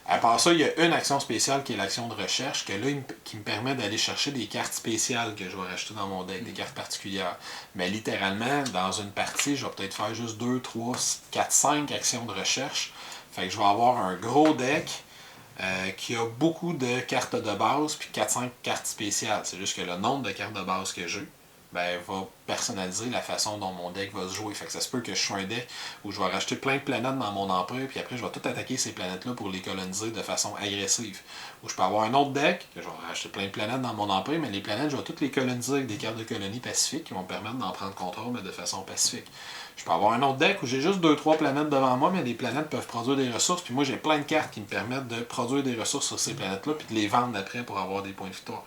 À part ça, il y a une action spéciale qui est l'action de recherche, que là, qui me permet d'aller chercher des cartes spéciales que je vais racheter dans mon deck, des cartes particulières. Mais littéralement, dans une partie, je vais peut-être faire juste 2, 3, 4, 5 actions de recherche. Fait que je vais avoir un gros deck qui a beaucoup de cartes de base, puis 4-5 cartes spéciales. C'est juste que le nombre de cartes de base que j'ai, ben, va personnaliser la façon dont mon deck va se jouer. Fait que ça se peut que je sois un deck où je vais racheter plein de planètes dans mon empire, puis après je vais tout attaquer ces planètes-là pour les coloniser de façon agressive. Ou je peux avoir un autre deck, que je vais racheter plein de planètes dans mon empire, mais les planètes, je vais toutes les coloniser avec des cartes de colonie pacifiques qui vont me permettre d'en prendre contrôle, mais de façon pacifique. Je peux avoir un autre deck où j'ai juste 2-3 planètes devant moi, mais les planètes peuvent produire des ressources, puis moi j'ai plein de cartes qui me permettent de produire des ressources sur ces planètes-là, puis de les vendre après pour avoir des points de victoire.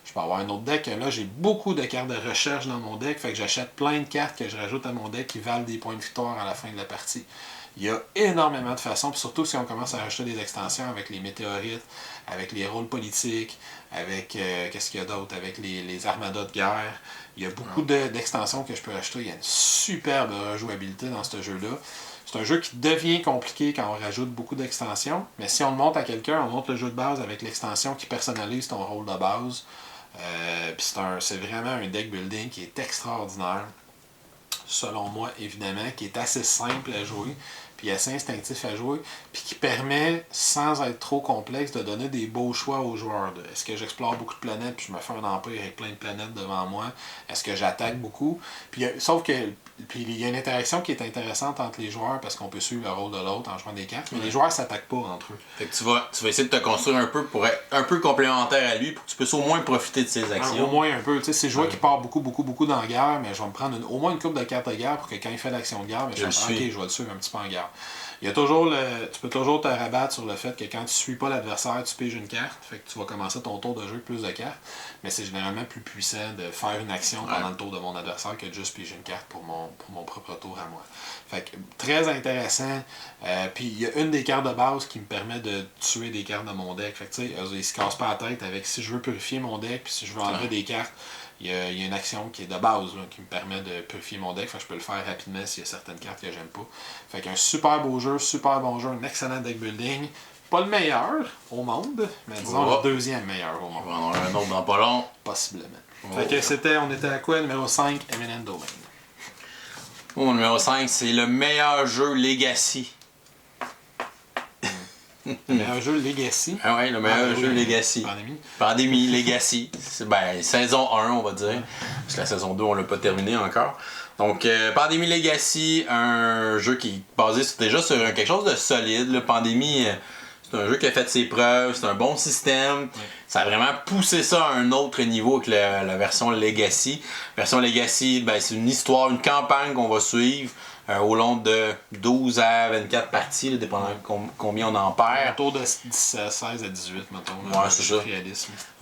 Je peux avoir un autre deck, là j'ai beaucoup de cartes de recherche dans mon deck, fait que j'achète plein de cartes que je rajoute à mon deck qui valent des points de victoire à la fin de la partie. Il y a énormément de façons, puis surtout si on commence à rajouter des extensions avec les météorites, avec les rôles politiques, avec qu'est-ce qu'il y a d'autre, avec les armadas de guerre. Il y a beaucoup d'extensions que je peux acheter. Il y a une superbe rejouabilité dans ce jeu-là. C'est un jeu qui devient compliqué quand on rajoute beaucoup d'extensions, mais si on le montre à quelqu'un, on montre le jeu de base avec l'extension qui personnalise ton rôle de base. Puis c'est vraiment un deck building qui est extraordinaire, selon moi évidemment, qui est assez simple à jouer, puis assez instinctif à jouer, puis qui permet, sans être trop complexe, de donner des beaux choix aux joueurs. Est-ce que j'explore beaucoup de planètes, puis je me fais un empire avec plein de planètes devant moi? Est-ce que j'attaque beaucoup? Sauf que puis il y a une interaction qui est intéressante entre les joueurs, parce qu'on peut suivre le rôle de l'autre en jouant des cartes, mais les joueurs ne s'attaquent pas entre eux. Fait que tu vas essayer de te construire un peu pour être un peu complémentaire à lui, pour que tu puisses au moins profiter de ses actions. Au moins un peu. Tu sais, c'est le joueur qui part beaucoup dans la guerre, mais je vais me prendre au moins une couple de cartes de guerre pour que quand il fait l'action de guerre, je vais je vais le suivre un petit peu en guerre. Il y a toujours tu peux toujours te rabattre sur le fait que quand tu suis pas l'adversaire, tu piges une carte. Fait que tu vas commencer ton tour de jeu avec plus de cartes. Mais c'est généralement plus puissant de faire une action pendant le tour de mon adversaire que de juste piger une carte pour mon propre tour à moi. Fait que très intéressant. Puis il y a une des cartes de base qui me permet de tuer des cartes de mon deck. Fait que tu sais, ils se cassent pas la tête avec si je veux purifier mon deck, puis si je veux enlever des cartes. Il y a une action qui est de base là, qui me permet de purifier mon deck. Fait que je peux le faire rapidement s'il y a certaines cartes que j'aime pas. Fait qu'un super beau jeu, super bon jeu, un excellent deck building. Pas le meilleur au monde, mais disons le deuxième meilleur au monde. On va en avoir un autre dans pas long. Possiblement. Fait que on était à quoi? Numéro 5, Eminent Domain. Mon numéro 5, c'est le meilleur jeu Legacy. Le meilleur jeu Legacy. Ah ouais, le meilleur jeu Legacy. Pandémie, Legacy. Saison 1, on va dire. Parce que la saison 2, on l'a pas terminé encore. Donc, Pandémie Legacy, un jeu qui est basé déjà sur quelque chose de solide. Là. Pandémie, c'est un jeu qui a fait ses preuves, c'est un bon système. Ça a vraiment poussé ça à un autre niveau que la version Legacy. La version Legacy, c'est une histoire, une campagne qu'on va suivre au long de 12 à 24 parties, là, dépendant de combien on en perd. Autour de 16 à 18, mettons. Ouais, c'est ça.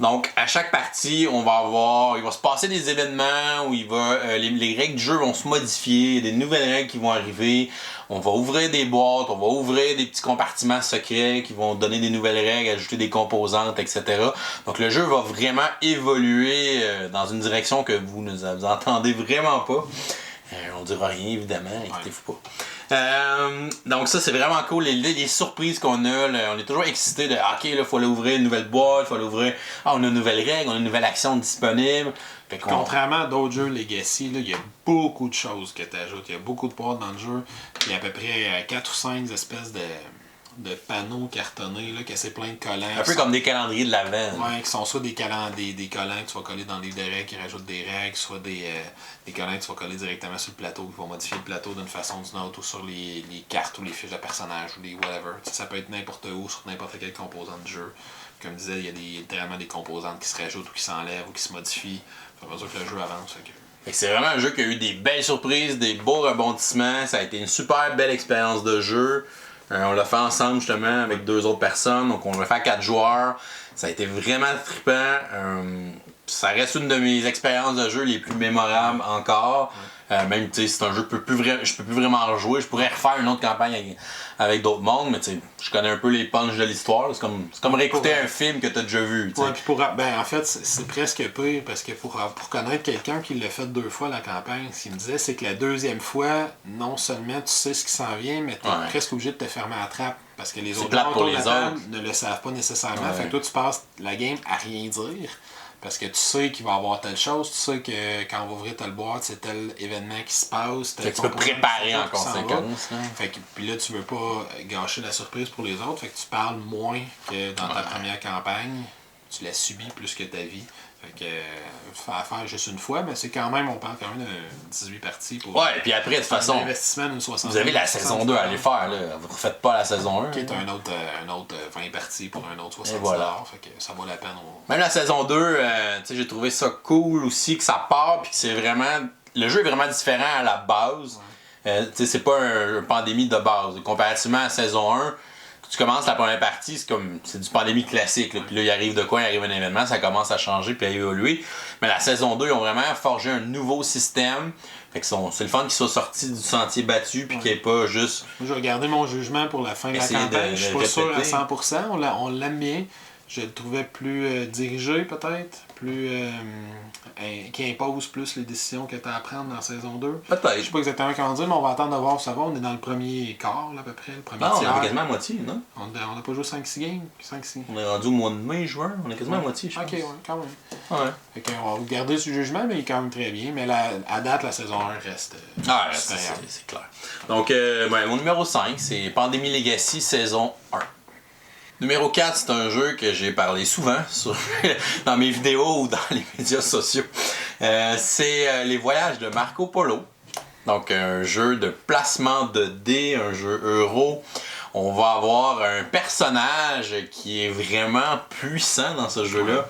Donc, à chaque partie, il va se passer des événements où les règles du jeu vont se modifier, des nouvelles règles qui vont arriver. On va ouvrir des boîtes, on va ouvrir des petits compartiments secrets qui vont donner des nouvelles règles, ajouter des composantes, etc. Donc, le jeu va vraiment évoluer dans une direction que vous ne entendez vraiment pas. On dira rien, évidemment, inquiétez-vous pas. Donc ça, c'est vraiment cool. Les surprises qu'on a, là, on est toujours excités de OK, là, il faut aller ouvrir une nouvelle boîte, il faut aller ouvrir. On a une nouvelle règle, on a une nouvelle action disponible. Contrairement à d'autres jeux Legacy, il y a beaucoup de choses que tu ajoutes. Il y a beaucoup de boîtes dans le jeu. Il y a à peu près 4 ou 5 espèces de panneaux cartonnés, là, que c'est plein de collants. Un peu comme des calendriers de l'Avent. Oui, qui sont soit des collants que tu vas coller dans le livre de règles qui rajoutent des règles, soit des collants que tu vas coller directement sur le plateau qui vont modifier le plateau d'une façon ou d'une autre, ou sur les cartes ou les fiches de personnages ou les whatever. Ça peut être n'importe où, sur n'importe quel composant du jeu. Comme je disais, il y a littéralement des composantes qui se rajoutent ou qui s'enlèvent ou qui se modifient. Ça veut dire que le jeu avance. C'est vraiment un jeu qui a eu des belles surprises, des beaux rebondissements. Ça a été une super belle expérience de jeu. On l'a fait ensemble justement avec 2 autres personnes, donc on l'a fait à 4 joueurs. Ça a été vraiment trippant. Ça reste une de mes expériences de jeu les plus mémorables encore. Même c'est un jeu que je peux plus vraiment rejouer. Je pourrais refaire une autre campagne avec d'autres mondes, mais je connais un peu les punchs de l'histoire. C'est comme réécouter un film que tu as déjà vu. Ouais, puis en fait, c'est presque pire parce que pour connaître quelqu'un qui l'a fait 2 fois la campagne, ce qu'il me disait, c'est que la deuxième fois, non seulement tu sais ce qui s'en vient, mais tu es presque obligé de te fermer à la trappe. Parce que les autres joueurs autour de la table ne le savent pas nécessairement. Fait que toi, tu passes la game à rien dire. Parce que tu sais qu'il va y avoir telle chose, tu sais que quand on va ouvrir telle boîte, c'est tel événement qui se passe. Fait que tu peux préparer en conséquence. Fait que puis là, tu veux pas gâcher la surprise pour les autres. Fait que tu parles moins que dans ta première campagne. Tu la subis plus que ta vie. Fait que faire juste une fois, mais c'est quand même, on parle quand même de 18 parties pour. Ouais, et puis après, de toute façon, vous avez la saison 2 à aller faire, là. Vous ne refaites pas la saison 1. Qui est un autre 20 parties pour un autre 60 $. Fait que ça vaut la peine. Même la saison 2, j'ai trouvé ça cool aussi, que ça part, puis que c'est vraiment. Le jeu est vraiment différent à la base. C'est pas un pandémie de base. Comparativement à la saison 1, tu commences la première partie, c'est du pandémie classique. Là. Puis là, il arrive un événement, ça commence à changer puis à évoluer. Mais la saison 2, ils ont vraiment forgé un nouveau système. Fait que c'est le fun qu'ils soient sortis du sentier battu puis qu'il n'y ait pas juste. Moi, je vais regarder mon jugement pour la fin de la campagne. Je suis pas sûr à 100%. On l'aime bien. Je le trouvais plus dirigé, peut-être. Qui impose plus les décisions que tu as à prendre dans la saison 2. Peut-être. Je sais pas exactement comment dire, mais on va attendre de voir où ça va. On est dans le premier quart, là, à peu près. Le premier tiers. On est quasiment à moitié, non? On n'a pas joué 5-6 games. 5-6. On est rendu au mois de mai, juin. On est quasiment à moitié, je pense. Ok, ouais, quand même. Ouais. Fait qu'on va garder ce jugement, mais il est quand même très bien. Mais à date, la saison 1 reste. C'est clair. Donc, mon numéro 5, c'est Pandémie Legacy, saison 1. Numéro 4, c'est un jeu que j'ai parlé souvent dans mes vidéos ou dans les médias sociaux. C'est Les Voyages de Marco Polo. Donc, un jeu de placement de dés, un jeu euro. On va avoir un personnage qui est vraiment puissant dans ce jeu-là.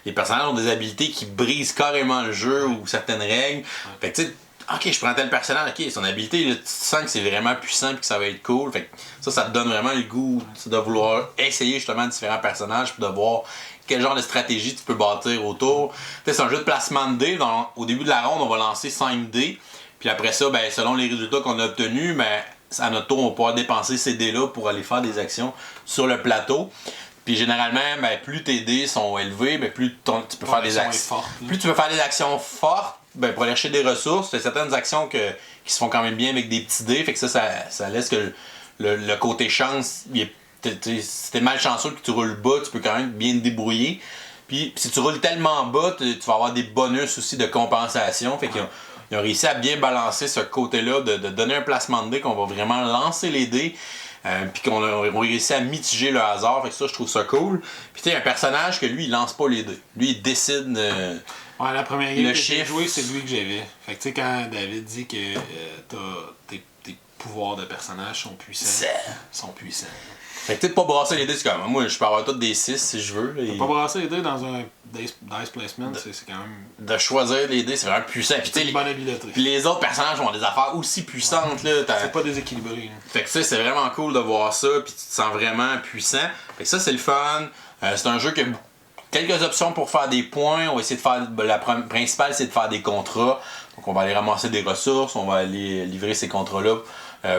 Les personnages ont des habilités qui brisent carrément le jeu ou certaines règles. Fait que tu sais, ok, je prends tel personnage, ok, son habilité, là, tu sens que c'est vraiment puissant et que ça va être cool. Fait que ça te donne vraiment le goût de vouloir essayer justement différents personnages puis de voir quel genre de stratégie tu peux bâtir autour. C'est un jeu de placement de dés. Au début de la ronde, on va lancer 5 dés. Puis après ça, selon les résultats qu'on a obtenus, à notre tour, on va pouvoir dépenser ces dés-là pour aller faire des actions sur le plateau. Puis généralement, plus tes dés sont élevés, plus tu peux faire des actions. Plus tu peux faire des actions fortes, pour aller chercher des ressources, il y a certaines actions qui se font quand même bien avec des petits dés, fait que ça laisse que le côté chance, si t'es malchanceux que tu roules bas, tu peux quand même bien te débrouiller. Puis si tu roules tellement bas, tu vas avoir des bonus aussi de compensation, fait qu'ils ont réussi à bien balancer ce côté-là, de donner un placement de dés qu'on va vraiment lancer les dés. puis qu'on a réussi à mitiger le hasard. Fait que ça, je trouve ça cool. Puis tu sais, un personnage que lui, il lance pas les dés. Lui, il décide. Ouais, la première game le que j'ai chiffre. joué, c'est lui que j'avais. Fait que tu sais, quand David dit que tes pouvoirs de personnage sont puissants. Fait que tu sais, pas brasser les dés, c'est comme moi, je peux avoir toutes des 6 si je veux. Pas brasser les dés dans un dice placement, c'est quand même. De choisir les dés, c'est vraiment puissant. Puis, C'est une bonne habileté. puis les autres personnages ont des affaires aussi puissantes. Là, C'est pas déséquilibré. Là. fait que tu sais, c'est vraiment cool de voir ça, puis tu te sens vraiment puissant. Fait que ça, c'est le fun. C'est un jeu qui a quelques options pour faire des points. On va essayer de faire. La principale, c'est de faire des contrats. Donc, on va aller ramasser des ressources, on va aller livrer ces contrats-là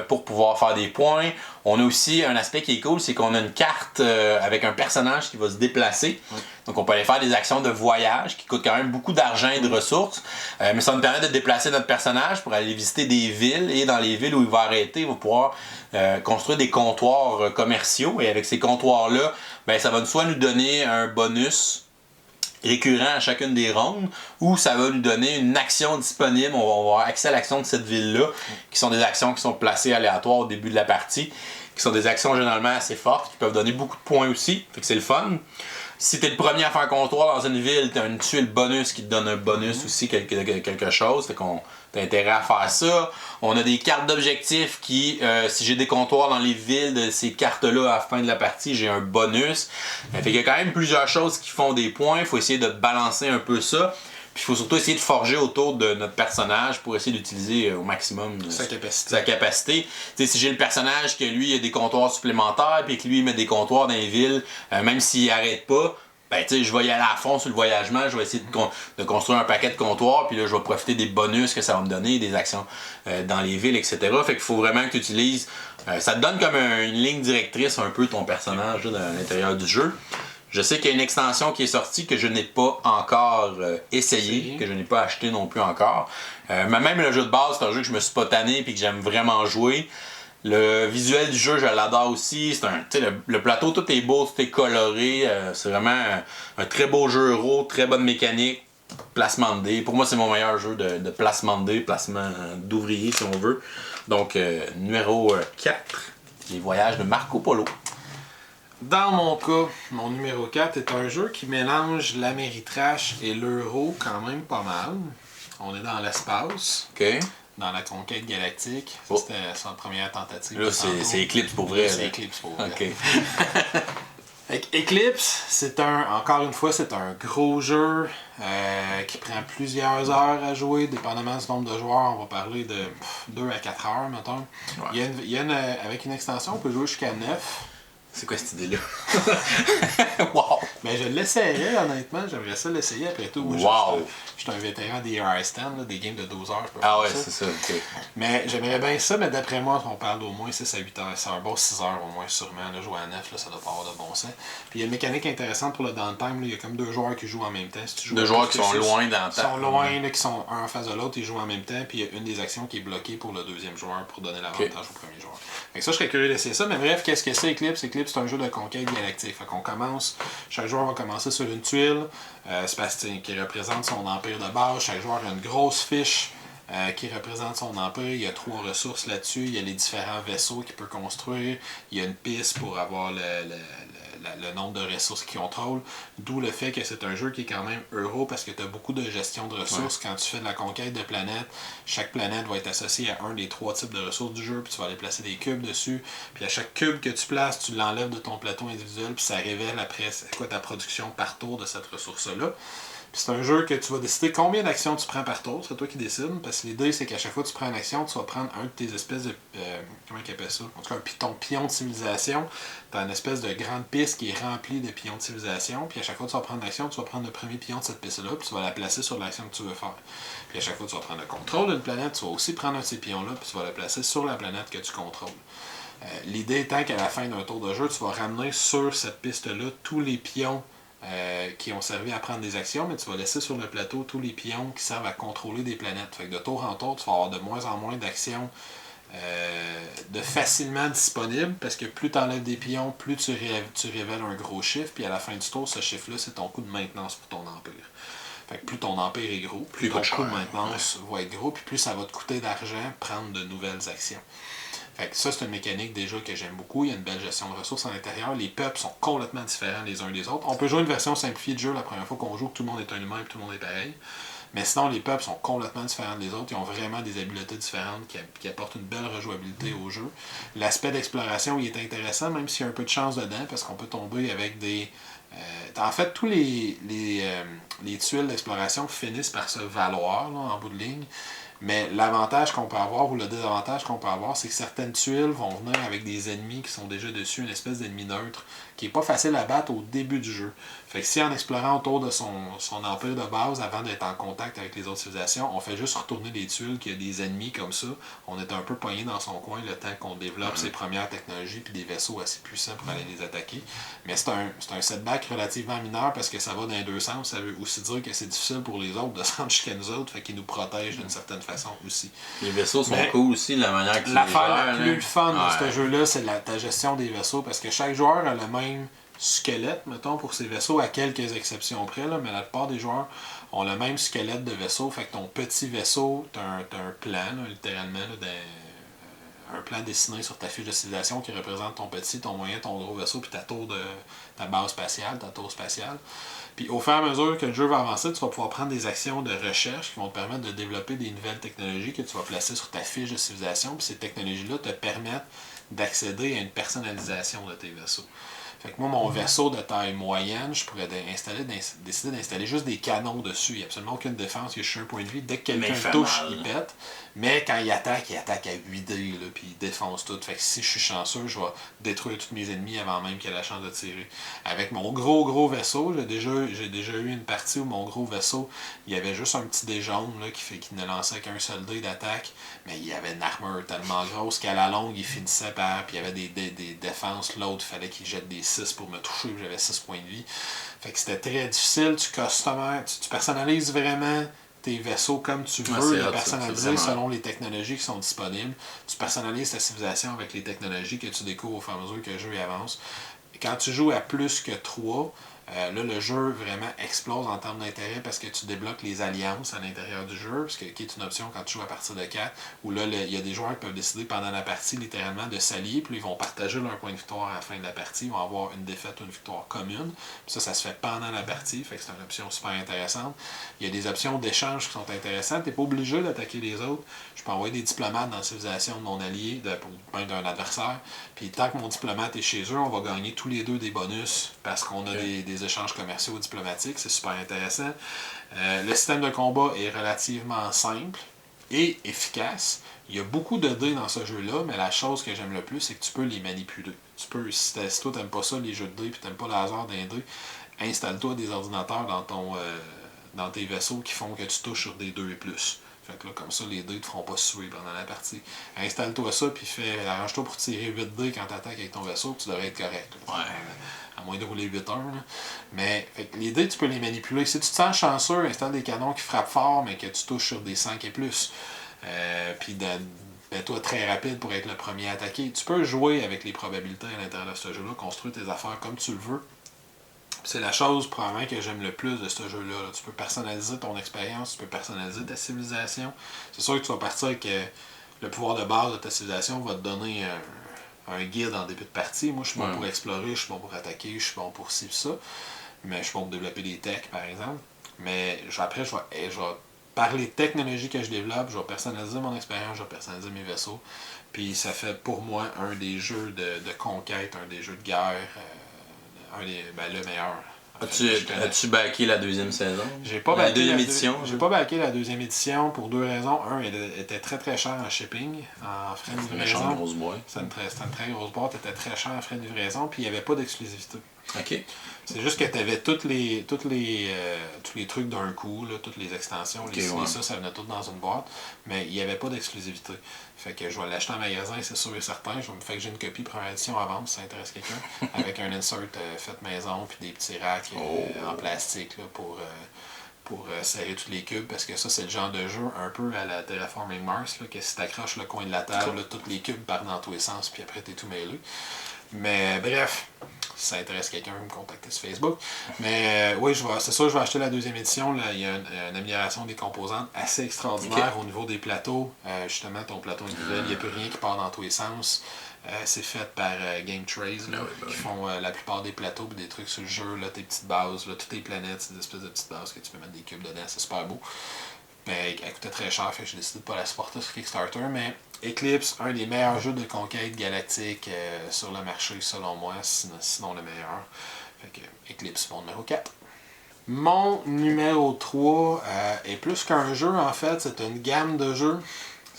pour pouvoir faire des points. On a aussi un aspect qui est cool, c'est qu'on a une carte avec un personnage qui va se déplacer. Ouais. Donc on peut aller faire des actions de voyage qui coûtent quand même beaucoup d'argent et de ressources. Mais ça nous permet de déplacer notre personnage pour aller visiter des villes. Et dans les villes où il va arrêter, il va pouvoir construire des comptoirs commerciaux. Et avec ces comptoirs-là, ben, ça va soit nous donner un bonus récurrent à chacune des rondes, ou ça va nous donner une action disponible. On va avoir accès à l'action de cette ville-là, qui sont des actions qui sont placées aléatoires au début de la partie, qui sont des actions généralement assez fortes, qui peuvent donner beaucoup de points aussi. Fait que c'est le fun. Si t'es le premier à faire un comptoir dans une ville, t'as une tuile bonus qui te donne un bonus aussi, quelque chose. Fait qu'on t'as intérêt à faire ça. On a des cartes d'objectifs qui, si j'ai des comptoirs dans les villes de ces cartes-là à la fin de la partie, j'ai un bonus. Fait qu'il y a quand même plusieurs choses qui font des points. Il faut essayer de balancer un peu ça. Puis il faut surtout essayer de forger autour de notre personnage pour essayer d'utiliser au maximum sa capacité. T'sais, si j'ai le personnage que lui il a des comptoirs supplémentaires puis que lui il met des comptoirs dans les villes, même s'il arrête pas, ben tu sais, je vais y aller à fond sur le voyagement, je vais essayer de construire un paquet de comptoirs, puis là je vais profiter des bonus que ça va me donner, des actions dans les villes, etc. Fait qu'il faut vraiment que tu utilises. Ça te donne comme une ligne directrice un peu ton personnage là, à l'intérieur du jeu. Je sais qu'il y a une extension qui est sortie que je n'ai pas encore essayé, que je n'ai pas acheté non plus encore. Mais même le jeu de base, c'est un jeu que je me suis pas tanné et que j'aime vraiment jouer. Le visuel du jeu, je l'adore aussi. C'est le plateau, tout est beau, tout est coloré. C'est vraiment un très beau jeu euro, très bonne mécanique. Placement de dés. Pour moi, c'est mon meilleur jeu de placement de dés, placement d'ouvriers si on veut. Donc, numéro 4, les voyages de Marco Polo. Dans mon cas, mon numéro 4 est un jeu qui mélange l'Améritrash et l'Euro quand même pas mal. On est dans l'espace, OK. dans la conquête galactique. Ça, c'était sa première tentative. Là, c'est Eclipse pour vrai. C'est Eclipse pour vrai. OK. Eclipse, encore une fois, c'est un gros jeu qui prend plusieurs heures à jouer, dépendamment du nombre de joueurs. On va parler de 2 à 4 heures, mettons. Ouais. Avec une extension, on peut jouer jusqu'à 9. C'est quoi cette idée-là? Wow! Mais je l'essayerais, honnêtement. J'aimerais ça l'essayer après tout. Moi, Wow! je suis un vétéran des RS10, des games de 12 heures. Ah ouais, c'est ça. Okay. Mais j'aimerais bien ça, mais d'après moi, on parle d'au moins 6 à 8 heures. C'est un bon 6 heures au moins, sûrement. Là, jouer à 9, là, ça doit pas avoir de bon sens. Puis il y a une mécanique intéressante pour le downtime. Il y a comme 2 joueurs qui jouent en même temps. Si tu joues 2 joueurs qui sont loin dans le temps. Ils sont loin, là, qui sont un en face de l'autre, ils jouent en même temps. Puis il y a une des actions qui est bloquée pour le deuxième joueur pour donner l'avantage au premier joueur. Fait que ça, je serais curieux d'essayer ça. Mais bref, qu'est-ce que c'est Eclipse? Eclipse, c'est un jeu de conquête galactique. Fait qu'on commence, chaque joueur va commencer sur une tuile. Sébastien qui représente son empire de base. Chaque joueur a une grosse fiche qui représente son empire. Il y a 3 ressources là-dessus. Il y a les différents vaisseaux qu'il peut construire. Il y a une piste pour avoir le nombre de ressources qu'il contrôle. D'où le fait que c'est un jeu qui est quand même euro parce que tu as beaucoup de gestion de ressources. Ouais. Quand tu fais de la conquête de planètes, chaque planète va être associée à un des 3 types de ressources du jeu. Puis tu vas aller placer des cubes dessus. Puis à chaque cube que tu places, tu l'enlèves de ton plateau individuel. Puis ça révèle après c'est quoi ta production par tour de cette ressource-là. Puis c'est un jeu que tu vas décider combien d'actions tu prends par tour, c'est toi qui décides, parce que l'idée c'est qu'à chaque fois que tu prends une action, tu vas prendre un de tes espèces de... comment ils appellent ça? En tout cas, ton pion de civilisation, tu as une espèce de grande piste qui est remplie de pions de civilisation, puis à chaque fois que tu vas prendre une action, tu vas prendre le premier pion de cette piste-là, puis tu vas la placer sur l'action que tu veux faire. Puis à chaque fois que tu vas prendre le contrôle d'une planète, tu vas aussi prendre un de ces pions-là, puis tu vas le placer sur la planète que tu contrôles. L'idée étant qu'à la fin d'un tour de jeu, tu vas ramener sur cette piste-là tous les pions qui ont servi à prendre des actions, mais tu vas laisser sur le plateau tous les pions qui servent à contrôler des planètes. Fait que de tour en tour, tu vas avoir de moins en moins d'actions de facilement disponibles, parce que plus tu enlèves des pions, plus tu révèles un gros chiffre, puis à la fin du tour, ce chiffre-là, c'est ton coût de maintenance pour ton empire. Fait que plus ton empire est gros, plus ton coût de maintenance va être gros, puis plus ça va te coûter d'argent prendre de nouvelles actions. Fait que ça, c'est une mécanique déjà que j'aime beaucoup. Il y a une belle gestion de ressources à l'intérieur. Les peuples sont complètement différents les uns des autres. On peut jouer une version simplifiée de jeu la première fois qu'on joue, que tout le monde est un humain et tout le monde est pareil. Mais sinon, les peuples sont complètement différents des autres. Ils ont vraiment des habiletés différentes qui apportent une belle rejouabilité au jeu. L'aspect d'exploration, il est intéressant, même s'il y a un peu de chance dedans, parce qu'on peut tomber avec des... en fait, tous les tuiles d'exploration finissent par se valoir là, en bout de ligne. Mais l'avantage qu'on peut avoir, ou le désavantage qu'on peut avoir, c'est que certaines tuiles vont venir avec des ennemis qui sont déjà dessus, une espèce d'ennemi neutre, qui n'est pas facile à battre au début du jeu. Fait que si en explorant autour de son empire de base, avant d'être en contact avec les autres civilisations, on fait juste retourner les tuiles, qu'il y a des ennemis comme ça, on est un peu poigné dans son coin le temps qu'on développe ses premières technologies puis des vaisseaux assez puissants pour aller les attaquer. Mais c'est un setback relativement mineur parce que ça va dans les deux sens. Ça veut aussi dire que c'est difficile pour les autres de se rendre jusqu'à nous autres, fait qu'ils nous protègent d'une certaine façon aussi. Les vaisseaux sont cool aussi, la manière qu'ils les l'affaire gèrent. la plus fun de ce jeu-là, c'est ta gestion des vaisseaux, parce que chaque joueur a le même squelette, mettons, pour ses vaisseaux, à quelques exceptions près, là, mais la plupart des joueurs ont le même squelette de vaisseau. Fait que ton petit vaisseau, t'as un plan, là, littéralement, là, un plan dessiné sur ta fiche de civilisation qui représente ton petit, ton moyen, ton gros vaisseau, puis ta base spatiale, ta tour spatiale. Puis au fur et à mesure que le jeu va avancer, tu vas pouvoir prendre des actions de recherche qui vont te permettre de développer des nouvelles technologies que tu vas placer sur ta fiche de civilisation. Puis ces technologies-là te permettent d'accéder à une personnalisation de tes vaisseaux. Fait que moi, mon vaisseau de taille moyenne, je pourrais décider d'installer juste des canons dessus. Il n'y a absolument aucune défense, il y a juste un point de vie. Dès que quelqu'un touche, il pète. Mais quand il attaque à 8D, là, puis il défonce tout. Fait que si je suis chanceux, je vais détruire tous mes ennemis avant même qu'il ait la chance de tirer. Avec mon gros vaisseau, j'ai déjà eu une partie où mon gros vaisseau, il y avait juste un petit dé jaune là, qui ne lançait qu'un seul dé d'attaque. Mais il y avait une armure tellement grosse qu'à la longue, il finissait par... Puis il y avait des défenses. L'autre, il fallait qu'il jette des 6 pour me toucher. J'avais 6 points de vie. Fait que c'était très difficile. Tu personnalises vraiment tes vaisseaux comme tu veux, les personnaliser selon les technologies qui sont disponibles. Tu personnalises ta civilisation avec les technologies que tu découvres au fur et à mesure que le jeu avance. Quand tu joues à plus que 3, là, le jeu vraiment explose en termes d'intérêt parce que tu débloques les alliances à l'intérieur du jeu, qui est une option quand tu joues à partir de 4, où là, il y a des joueurs qui peuvent décider pendant la partie, littéralement, de s'allier, puis ils vont partager leur point de victoire à la fin de la partie, ils vont avoir une défaite ou une victoire commune. Puis ça se fait pendant la partie, fait que c'est une option super intéressante. Il y a des options d'échange qui sont intéressantes, tu n'es pas obligé d'attaquer les autres. Je peux envoyer des diplomates dans la civilisation de mon allié, ou d'un adversaire, puis tant que mon diplomate est chez eux, on va gagner tous les deux des bonus parce qu'on a des échanges commerciaux ou diplomatiques, c'est super intéressant. Le système de combat est relativement simple et efficace. Il y a beaucoup de dés dans ce jeu-là, mais la chose que j'aime le plus, c'est que tu peux les manipuler. Si toi t'aimes pas ça, les jeux de dés, puis t'aimes pas le hasard d'un dé, installe-toi des ordinateurs dans tes vaisseaux qui font que tu touches sur des 2 et plus. Fait que là, comme ça, les dés ne te feront pas suer pendant la partie. Installe-toi ça, puis arrange-toi pour tirer 8 dés quand tu attaques avec ton vaisseau, puis tu devrais être correct. Là, à moins de rouler 8 heures. Là. Mais les dés, tu peux les manipuler. Si tu te sens chanceux, installe des canons qui frappent fort, mais que tu touches sur des 5 et plus. Puis toi très rapide pour être le premier à attaquer. Tu peux jouer avec les probabilités à l'intérieur de ce jeu-là, construire tes affaires comme tu le veux. C'est la chose probablement que j'aime le plus de ce jeu-là. Là. Tu peux personnaliser ton expérience, tu peux personnaliser ta civilisation. C'est sûr que tu vas partir avec le pouvoir de base de ta civilisation va te donner un guide en début de partie. Moi, je suis bon pour explorer, je suis bon pour attaquer, je suis bon pour ci, ça. Mais je suis bon pour développer des techs, par exemple. Mais après, je vais par les technologies que je développe, je vais personnaliser mon expérience, je vais personnaliser mes vaisseaux. Puis ça fait pour moi un des jeux de conquête, un des jeux de guerre, le meilleur. As-tu backé la deuxième saison? J'ai pas backé la deuxième édition? J'ai pas backé la deuxième édition pour 2 raisons. Un, elle était très très cher en shipping, en frais de livraison. C'était une grosse boîte. C'était une très grosse boîte, elle était très cher en frais de livraison, puis il n'y avait pas d'exclusivité. OK. C'est juste que tu avais tous les trucs d'un coup, là, toutes les extensions, ça venait tout dans une boîte, mais il n'y avait pas d'exclusivité. Fait que je vais l'acheter en magasin, c'est sûr et certain. Fait que j'ai une copie première édition à vendre si ça intéresse quelqu'un, avec un insert fait maison, puis des petits racks en plastique là, pour serrer tous les cubes, parce que ça, c'est le genre de jeu un peu à la Terraforming Mars, là, que si tu accroches le coin de la table, là, tous les cubes partent dans tous les sens, puis après, tu es tout mêlé. Mais bref, si ça intéresse quelqu'un, me contacter sur Facebook. Mais oui, c'est sûr, je vais acheter la deuxième édition. Là. Il y a une amélioration des composantes assez extraordinaire au niveau des plateaux. Justement, ton plateau individuel, il n'y a plus rien qui part dans tous les sens. C'est fait par Game Trace, qui font la plupart des plateaux et des trucs sur le jeu, là, tes petites bases, là, toutes tes planètes, c'est des espèces de petites bases que tu peux mettre des cubes dedans, c'est super beau. Mais elle coûtait très cher, fait que j'ai décidé de ne pas la supporter sur Kickstarter. Mais Eclipse, un des meilleurs jeux de conquête galactique sur le marché, selon moi, sinon le meilleur. Fait que Eclipse, mon numéro 4. Mon numéro 3 est plus qu'un jeu, en fait, c'est une gamme de jeux.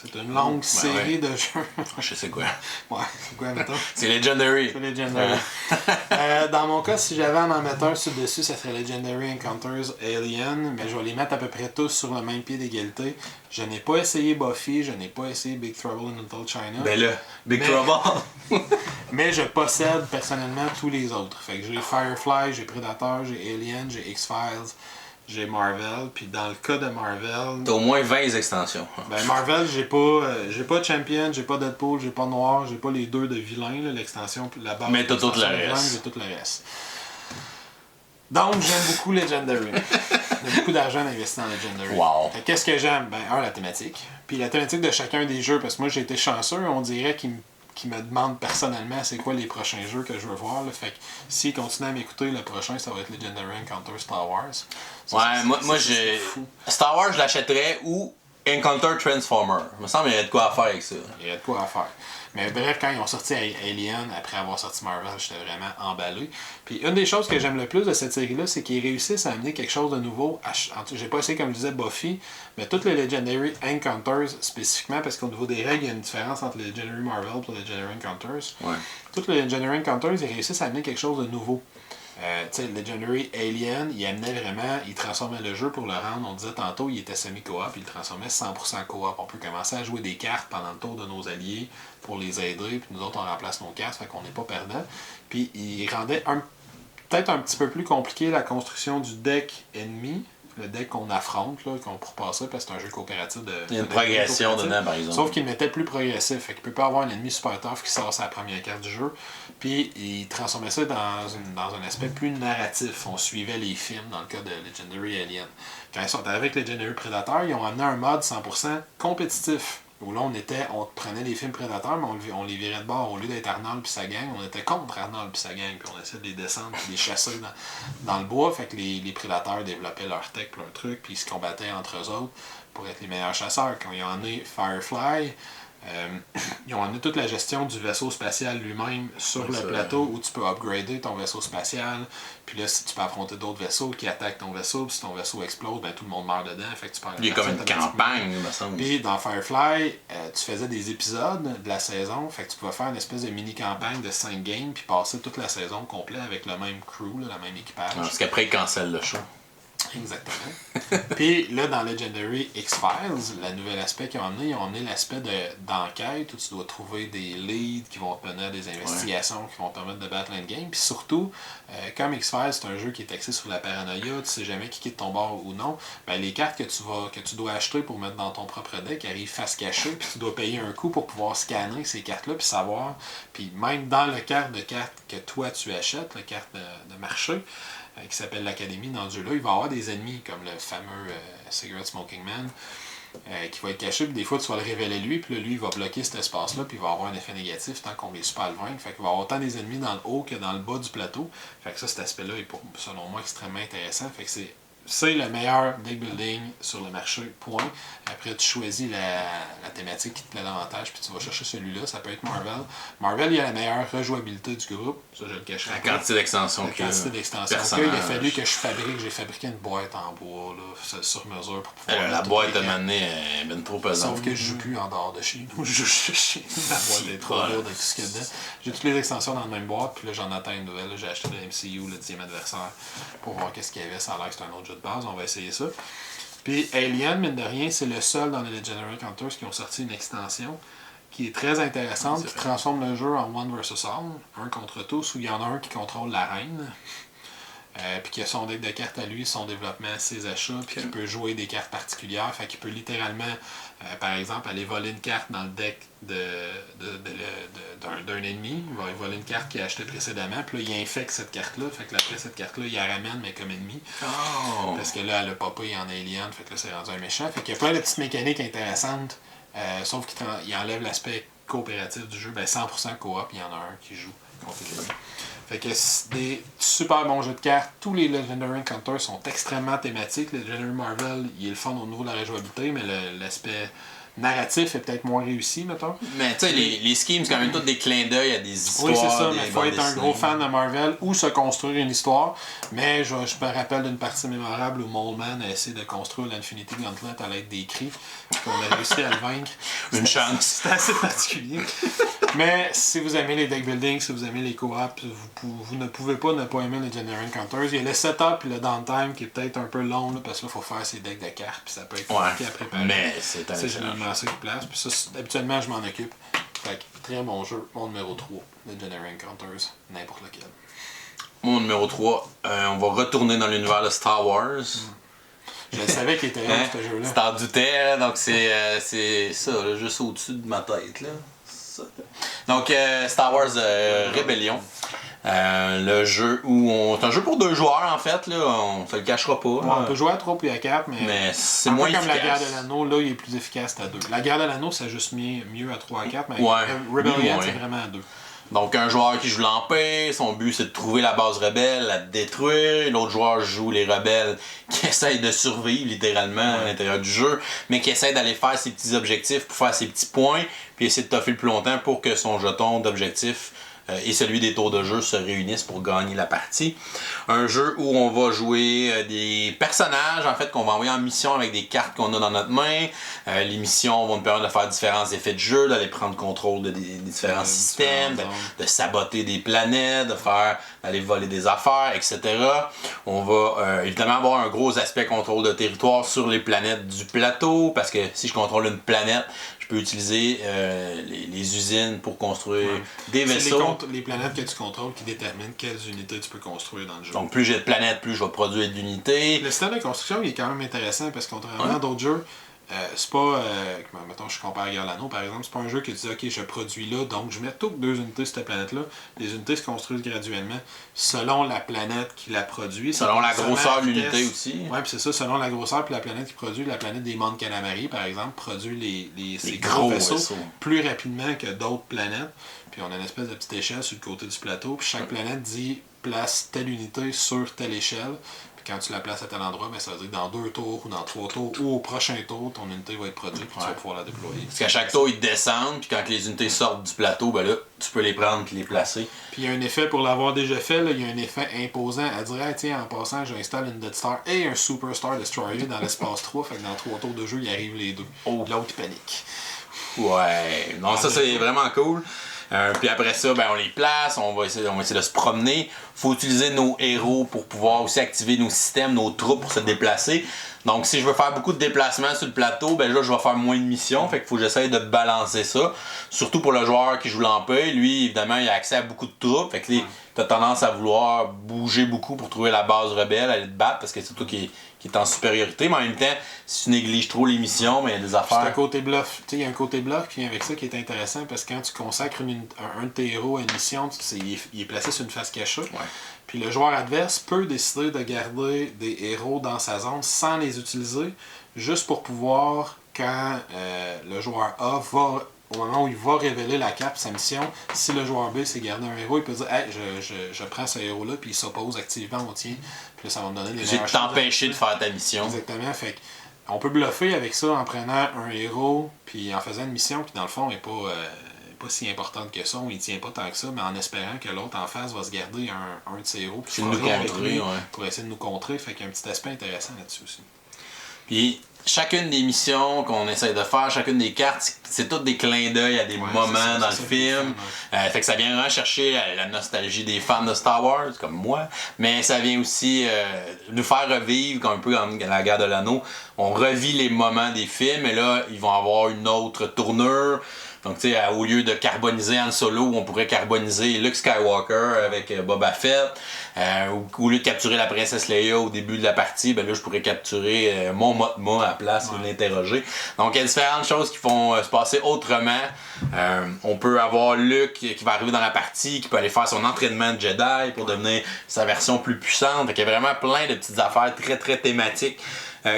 C'est une longue série de jeux. Je sais quoi. Ouais, c'est quoi, mettons? C'est Legendary. C'est Legendary. Dans mon cas, si j'avais à en mettre un dessus, ça serait Legendary Encounters Alien, mais je vais les mettre à peu près tous sur le même pied d'égalité. Je n'ai pas essayé Buffy, je n'ai pas essayé Big Trouble in Little China. Ben là, Big Trouble. Mais je possède personnellement tous les autres. Fait que j'ai Firefly, j'ai Predator, j'ai Alien, j'ai X-Files, j'ai Marvel, puis dans le cas de Marvel... T'as au moins 20 extensions. Ben Marvel, j'ai pas Champion, j'ai pas Deadpool, j'ai pas Noir, j'ai pas les deux de vilains, là, l'extension, la base. Mais t'as tout le vilain, reste. j'ai tout le reste. Donc j'aime beaucoup Legendary. Il y a beaucoup d'argent investi dans Legendary. Wow. Qu'est-ce que j'aime? Ben la thématique. Puis la thématique de chacun des jeux, parce que moi j'ai été chanceux, on dirait qu'ils me demandent personnellement c'est quoi les prochains jeux que je veux voir. Là. Fait que s'ils continuent à m'écouter, le prochain ça va être Legendary Encounter Star Wars. Moi j'ai. Star Wars, je l'achèterais ou Encounter Transformer. Il me semble qu'il y a de quoi à faire avec ça. Il y a de quoi à faire. Mais bref, quand ils ont sorti Alien, après avoir sorti Marvel, j'étais vraiment emballé. Puis une des choses que j'aime le plus de cette série-là, c'est qu'ils réussissent à amener quelque chose de nouveau. J'ai pas essayé, comme je disais, Buffy, mais toutes les Legendary Encounters spécifiquement, parce qu'au niveau des règles, il y a une différence entre les Legendary Marvel et les Legendary Encounters. Ouais. Toutes les Legendary Encounters, ils réussissent à amener quelque chose de nouveau. Tu sais, Legendary Alien, il amenait vraiment, il transformait le jeu pour le rendre, on disait tantôt, il était semi-coop, il le transformait 100% coop. On peut commencer à jouer des cartes pendant le tour de nos alliés pour les aider, puis nous autres, on remplace nos cartes, fait qu'on n'est pas perdant. Puis il rendait peut-être un petit peu plus compliqué la construction du deck ennemi, le deck qu'on affronte, là, qu'on pour passer, parce que c'est un jeu coopératif de. Il y a une progression dedans, par exemple. Sauf qu'il le mettait plus progressif. Fait qu'il peut pas avoir un ennemi super tough qui sort sa première carte du jeu. Puis il transformait ça dans un aspect plus narratif. On suivait les films dans le cas de Legendary Alien. Quand ils sont arrivés avec Legendary Predator, ils ont amené un mode 100% compétitif. Où là, on prenait les films Predator, mais on les virait de bord. Au lieu d'être Arnold puis sa gang, on était contre Arnold puis sa gang. Puis on essayait de les descendre puis de les chasser dans le bois. Fait que les prédateurs développaient leur tech puis leur truc, puis ils se combattaient entre eux autres pour être les meilleurs chasseurs. Quand ils ont amené Firefly, ils ont amené toute la gestion du vaisseau spatial lui-même sur le plateau où tu peux upgrader ton vaisseau spatial. Puis là, si tu peux affronter d'autres vaisseaux qui attaquent ton vaisseau, puis si ton vaisseau explose, ben tout le monde meurt dedans. Fait que tu perds il y a comme une campagne, il me semble. Puis dans Firefly, tu faisais des épisodes de la saison. Fait que tu pouvais faire une espèce de mini-campagne de 5 games, puis passer toute la saison complète avec le même crew, là, le même équipage. Parce qu'après, ils cancellent le show. Exactement. Puis là, dans Legendary X-Files, le nouvel aspect qu'ils ont amené l'aspect d'enquête où tu dois trouver des leads qui vont te mener à des investigations qui vont te permettre de battre l'endgame. Puis surtout, comme X-Files, c'est un jeu qui est axé sur la paranoïa, tu sais jamais qui quitte ton bord ou non, ben les cartes que tu dois acheter pour mettre dans ton propre deck arrivent face cachée, puis tu dois payer un coût pour pouvoir scanner ces cartes-là, puis savoir. Puis même dans le carte de cartes que toi tu achètes, la carte de marché, qui s'appelle l'Académie, dans ce jeu-là, il va y avoir des ennemis comme le fameux Cigarette Smoking Man qui va être caché, puis des fois tu vas le révéler lui, puis là, lui il va bloquer cet espace-là, puis il va avoir un effet négatif tant qu'on réussit pas à le vaincre. Fait qu'il va y avoir autant des ennemis dans le haut que dans le bas du plateau. Fait que ça, cet aspect-là est selon moi extrêmement intéressant. Fait que c'est le meilleur deck building sur le marché, point. Après, tu choisis la thématique qui te plaît davantage, puis tu vas chercher celui-là. Ça peut être Marvel. Marvel, il a la meilleure rejouabilité du groupe. Ça, je le cacherai. La quantité d'extensions La quantité d'extensions. Il a fallu que j'ai fabriqué une boîte en bois, là, sur mesure pour pouvoir. La boîte de m'amener est bien trop pesante. Sauf que je joue plus en dehors de chez nous. Je joue chez nous. La boîte est trop lourde avec tout ce qu'il y a dedans. J'ai toutes les extensions dans la même boîte, puis là, j'en attends une nouvelle. J'ai acheté le MCU, le 10e adversaire, pour voir qu'est-ce qu'il y avait. Ça a l'air que c'est un autre jeu de base. On va essayer ça. Puis Alien, mine de rien, c'est le seul dans les Legendary Encounters qui ont sorti une extension qui est très intéressante, qui transforme le jeu en one versus all, un contre tous, où il y en a un qui contrôle la reine. puis qu'il a son deck de cartes à lui, son développement, ses achats, puis qu'il peut jouer des cartes particulières. Fait qu'il peut littéralement, par exemple, aller voler une carte dans le deck d'un ennemi. Il va voler une carte qu'il a achetée précédemment, puis là, il infecte cette carte-là. Fait que après, cette carte-là, il la ramène, mais comme ennemi. Oh. Parce que là, elle a popé en alien, fait que là, c'est rendu un méchant. Fait qu'il y a plein de petites mécaniques intéressantes, sauf qu'il enlève l'aspect coopératif du jeu. Ben, 100% coop, il y en a un qui joue contre les ennemis. Fait que c'est des super bons jeux de cartes. Tous les Legendary Encounters sont extrêmement thématiques. Le Legendary Marvel, il est le fun au niveau de la rejouabilité, mais l'aspect narratif est peut-être moins réussi, mettons. Mais tu sais, les schemes, c'est quand même tous des clins d'œil à des histoires. Oui, c'est ça, mais des il faut bandes être un dessinées. gros fan de Marvel ou se construire une histoire. Mais je me rappelle d'une partie mémorable où Moleman a essayé de construire l'Infinity Gauntlet à l'aide des cris. Puis on a réussi à le vaincre. Une chance. C'était assez particulier. Mais si vous aimez les deck building, si vous aimez les co-ops, vous ne pouvez pas ne pas aimer les Legendary Encounters. Il y a le setup et le downtime qui est peut-être un peu long là, parce que là, il faut faire ses decks de cartes puis ça peut être compliqué à préparer. Mais c'est un C'est généralement ça qui place. Puis ça, habituellement, je m'en occupe. Fait que, très bon jeu. Mon numéro 3, Legendary Encounters, n'importe lequel. Mon numéro 3, on va retourner dans l'univers de Star Wars. Je savais qu'il était là, ce jeu-là. Tu t'en doutais, donc c'est ça, là, juste au-dessus de ma tête. Là. Ça. Donc, Star Wars Rebellion. Le jeu où c'est un jeu pour 2 joueurs en fait, là, on se le cachera pas. On peut jouer à 3 puis à 4, mais c'est un peu moins comme efficace. la guerre de l'anneau, là, il est plus efficace à 2. La guerre de l'anneau, ça juste mieux à 3 à 4, mais Ouais, Rebellion, ouais. c'est vraiment à 2. Donc, un joueur qui joue l'Empire, son but c'est de trouver la base rebelle, la détruire. L'autre joueur joue les rebelles qui essayent de survivre littéralement à l'intérieur du jeu, mais qui essayent d'aller faire ses petits objectifs pour faire ses petits points, puis essayer de toffer le plus longtemps pour que son jeton d'objectif et celui des tours de jeu se réunissent pour gagner la partie. Un jeu où on va jouer des personnages en fait qu'on va envoyer en mission avec des cartes qu'on a dans notre main. Les missions vont nous permettre de faire différents effets de jeu, d'aller prendre contrôle des différents systèmes, de saboter des planètes, d'aller voler des affaires, etc. On va évidemment avoir un gros aspect contrôle de territoire sur les planètes du plateau, parce que si je contrôle une planète, je peux utiliser les usines pour construire des vaisseaux. Les planètes que tu contrôles qui déterminent quelles unités tu peux construire dans le jeu. Donc plus j'ai de planètes, plus je vais produire d'unités. Le système de construction il est quand même intéressant parce que contrairement à d'autres jeux, c'est pas, mettons, je compare à Guerre de l'Anneau par exemple, c'est pas un jeu qui dit ok, je produis là, donc je mets toutes 2 unités sur cette planète-là. Les unités se construisent graduellement selon la planète qui la produit. Selon la grosseur de l'unité aussi. Oui, puis c'est ça, selon la grosseur puis la planète qui produit. La planète des mondes Calamari, par exemple, produit ces gros vaisseaux plus rapidement que d'autres planètes. Puis on a une espèce de petite échelle sur le côté du plateau. Puis chaque planète dit place telle unité sur telle échelle. Puis quand tu la places à tel endroit, ben ça veut dire que dans 2 tours ou dans 3 tours ou au prochain tour, ton unité va être produite puis tu vas pouvoir la déployer. Parce qu'à chaque tour, ils descendent. Puis quand les unités sortent du plateau, ben là, tu peux les prendre et les placer. Puis il y a un effet, pour l'avoir déjà fait, là, il y a un effet imposant à dire ah, tiens, en passant, j'installe une Death Star et un Super Star Destroyer dans l'espace 3. Fait que dans 3 tours de jeu, ils arrivent les deux. L'autre, il panique. Ouais, non, ça c'est vraiment cool. Puis après ça, ben, on les place, on va essayer de se promener. Faut utiliser nos héros pour pouvoir aussi activer nos systèmes, nos troupes pour se déplacer. Donc si je veux faire beaucoup de déplacements sur le plateau, ben là je vais faire moins de missions. Fait qu'il faut que j'essaye de balancer ça. Surtout pour le joueur qui joue l'Empire, lui évidemment il a accès à beaucoup de troupes. Fait que t'as tendance à vouloir bouger beaucoup pour trouver la base rebelle, aller te battre parce que c'est toi qui est en supériorité. Mais en même temps, si tu négliges trop les missions, mais il y a des affaires. C'est un côté bluff. Il y a un côté bluff qui vient avec ça qui est intéressant parce que quand tu consacres un de tes héros à une mission, il est placé sur une face cachée. Ouais. Puis le joueur adverse peut décider de garder des héros dans sa zone sans les utiliser, juste pour pouvoir, quand le joueur A va, au moment où il va révéler la cape, sa mission, si le joueur B s'est gardé un héros, il peut dire hey, je prends ce héros-là, puis il s'oppose activement au tien. Puis là, ça va me donner les J'ai de t'empêcher de faire ta mission. Exactement. Fait on peut bluffer avec ça en prenant un héros, puis en faisant une mission qui, dans le fond, n'est pas si importante que ça, on y tient pas tant que ça, mais en espérant que l'autre en face va se garder un de ses héros, puis pour essayer de nous contrer. Fait qu'il y a un petit aspect intéressant là-dessus aussi. Puis chacune des missions qu'on essaie de faire, chacune des cartes, c'est toutes des clins d'œil à des moments dans le film. Fait que ça vient vraiment chercher la nostalgie des fans de Star Wars, comme moi, mais ça vient aussi nous faire revivre, comme un peu comme la guerre de l'anneau. On revit les moments des films, et là, ils vont avoir une autre tournure. Donc, tu sais, au lieu de carboniser Han Solo, on pourrait carboniser Luke Skywalker avec Boba Fett. Au lieu de capturer la princesse Leia au début de la partie, ben là, je pourrais capturer mon Mothma à la place et l'interroger. Donc, il y a différentes choses qui vont se passer autrement. On peut avoir Luke qui va arriver dans la partie, qui peut aller faire son entraînement de Jedi pour devenir sa version plus puissante. Fait qu'il y a vraiment plein de petites affaires très, très thématiques.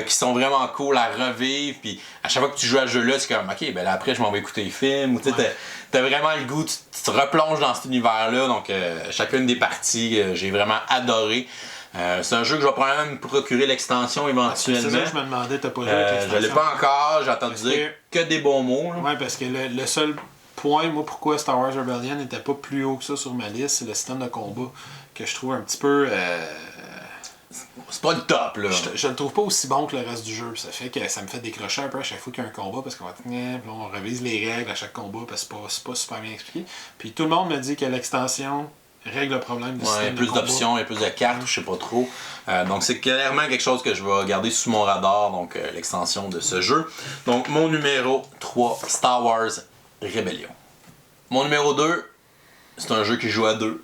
Qui sont vraiment cool à revivre, puis à chaque fois que tu joues à ce jeu-là, c'est comme ok, ben là après je m'en vais écouter les films, ou tu sais, t'as vraiment le goût, tu te replonges dans cet univers-là, donc chacune des parties, j'ai vraiment adoré. C'est un jeu que je vais probablement me procurer l'extension éventuellement. C'est ça que je me demandais, t'as pas joué avec l'extension? Je l'ai pas encore, j'ai entendu dire que des bons mots. Ouais, parce que le seul point, moi, pourquoi Star Wars Rebellion n'était pas plus haut que ça sur ma liste, c'est le système de combat que je trouve un petit peu. C'est pas le top, là. Je le trouve pas aussi bon que le reste du jeu. Ça fait que ça me fait décrocher un peu à chaque fois qu'il y a un combat parce qu'on va on révise les règles à chaque combat parce que c'est pas super bien expliqué. Puis tout le monde me dit que l'extension règle le problème du système de combat. Il y a plus d'options, il y a plus de cartes, je sais pas trop. Donc c'est clairement quelque chose que je vais garder sous mon radar, donc l'extension de ce jeu. Donc mon numéro 3, Star Wars Rebellion. Mon numéro 2, c'est un jeu qui joue à 2.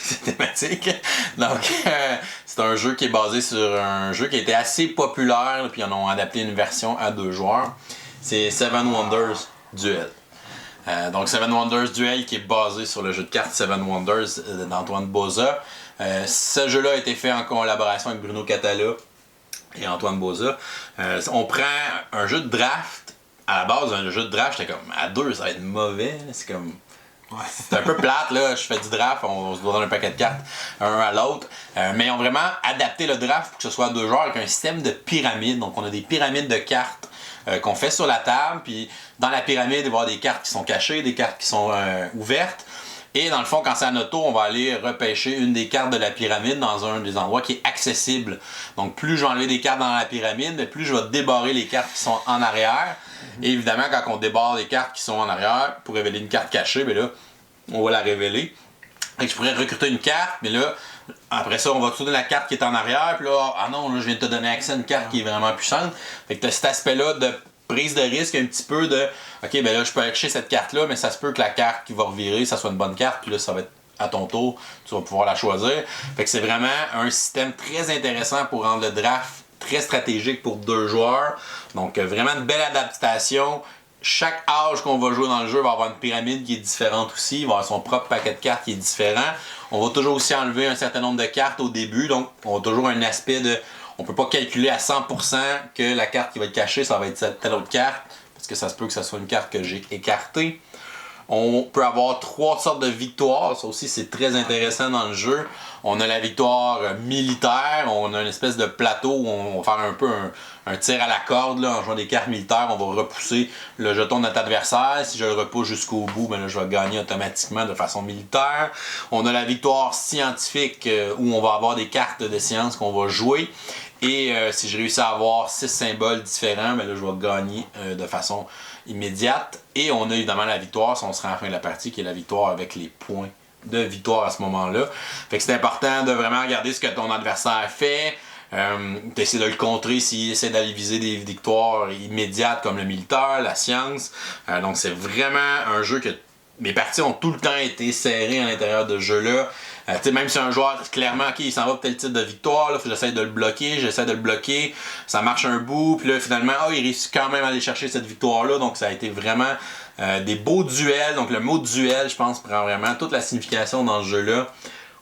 C'est thématique. Donc, c'est un jeu qui est basé sur un jeu qui a été assez populaire, puis ils en ont adapté une version à 2 joueurs. C'est Seven Wonders Duel. Donc, Seven Wonders Duel qui est basé sur le jeu de cartes Seven Wonders d'Antoine Boza. Ce jeu-là a été fait en collaboration avec Bruno Catala et Antoine Boza. On prend un jeu de draft. À la base, un jeu de draft, j'étais comme à 2, ça va être mauvais. C'est comme. Ouais. C'est un peu plate, là. Je fais du draft, on se doit donner un paquet de cartes un à l'autre. Mais ils ont vraiment adapté le draft pour que ce soit à 2 joueurs avec un système de pyramide. Donc, on a des pyramides de cartes qu'on fait sur la table. Puis, dans la pyramide, il va y avoir des cartes qui sont cachées, des cartes qui sont ouvertes. Et dans le fond, quand c'est à notre tour, on va aller repêcher une des cartes de la pyramide dans un des endroits qui est accessible. Donc, plus je vais enlever des cartes dans la pyramide, plus je vais débarrer les cartes qui sont en arrière. Et évidemment, quand on débarre les cartes qui sont en arrière pour révéler une carte cachée, bien là, on va la révéler. Et je pourrais recruter une carte, mais là, après ça, on va te donner la carte qui est en arrière. Puis là, ah non, là, je viens de te donner accès à une carte qui est vraiment puissante. Fait que tu as cet aspect-là de prise de risque, un petit peu de ok, ben là, je peux aller chercher cette carte-là, mais ça se peut que la carte qui va revirer, ça soit une bonne carte. Puis là, ça va être à ton tour, tu vas pouvoir la choisir. Fait que c'est vraiment un système très intéressant pour rendre le draft très stratégique pour 2 joueurs. Donc, vraiment une belle adaptation. Chaque âge qu'on va jouer dans le jeu va avoir une pyramide qui est différente aussi. Il va avoir son propre paquet de cartes qui est différent. On va toujours aussi enlever un certain nombre de cartes au début. Donc, on a toujours un aspect de... On peut pas calculer à 100% que la carte qui va être cachée, ça va être telle autre carte. Parce que ça se peut que ça soit une carte que j'ai écartée. On peut avoir 3 sortes de victoires. Ça aussi, c'est très intéressant dans le jeu. On a la victoire militaire. On a une espèce de plateau où on va faire un peu un tir à la corde. Là, en jouant des cartes militaires, on va repousser le jeton de notre adversaire. Si je le repousse jusqu'au bout, ben là, je vais gagner automatiquement de façon militaire. On a la victoire scientifique où on va avoir des cartes de science qu'on va jouer. Et si je réussis à avoir 6 symboles différents, ben là, je vais gagner de façon immédiate. Et on a évidemment la victoire, si on se rend à la fin de la partie, qui est la victoire avec les points de victoire à ce moment-là. Fait que c'est important de vraiment regarder ce que ton adversaire fait, d'essayer de le contrer s'il essaie d'aller viser des victoires immédiates comme le militaire, la science. Donc c'est vraiment un jeu que mes parties ont tout le temps été serrées à l'intérieur de ce jeu-là. Même si un joueur, clairement, ok, il s'en va pour tel type de victoire, là, faut que j'essaie de le bloquer, ça marche un bout, puis là, finalement, il réussit quand même à aller chercher cette victoire-là, donc ça a été vraiment des beaux duels. Donc le mot duel, je pense, prend vraiment toute la signification dans ce jeu-là.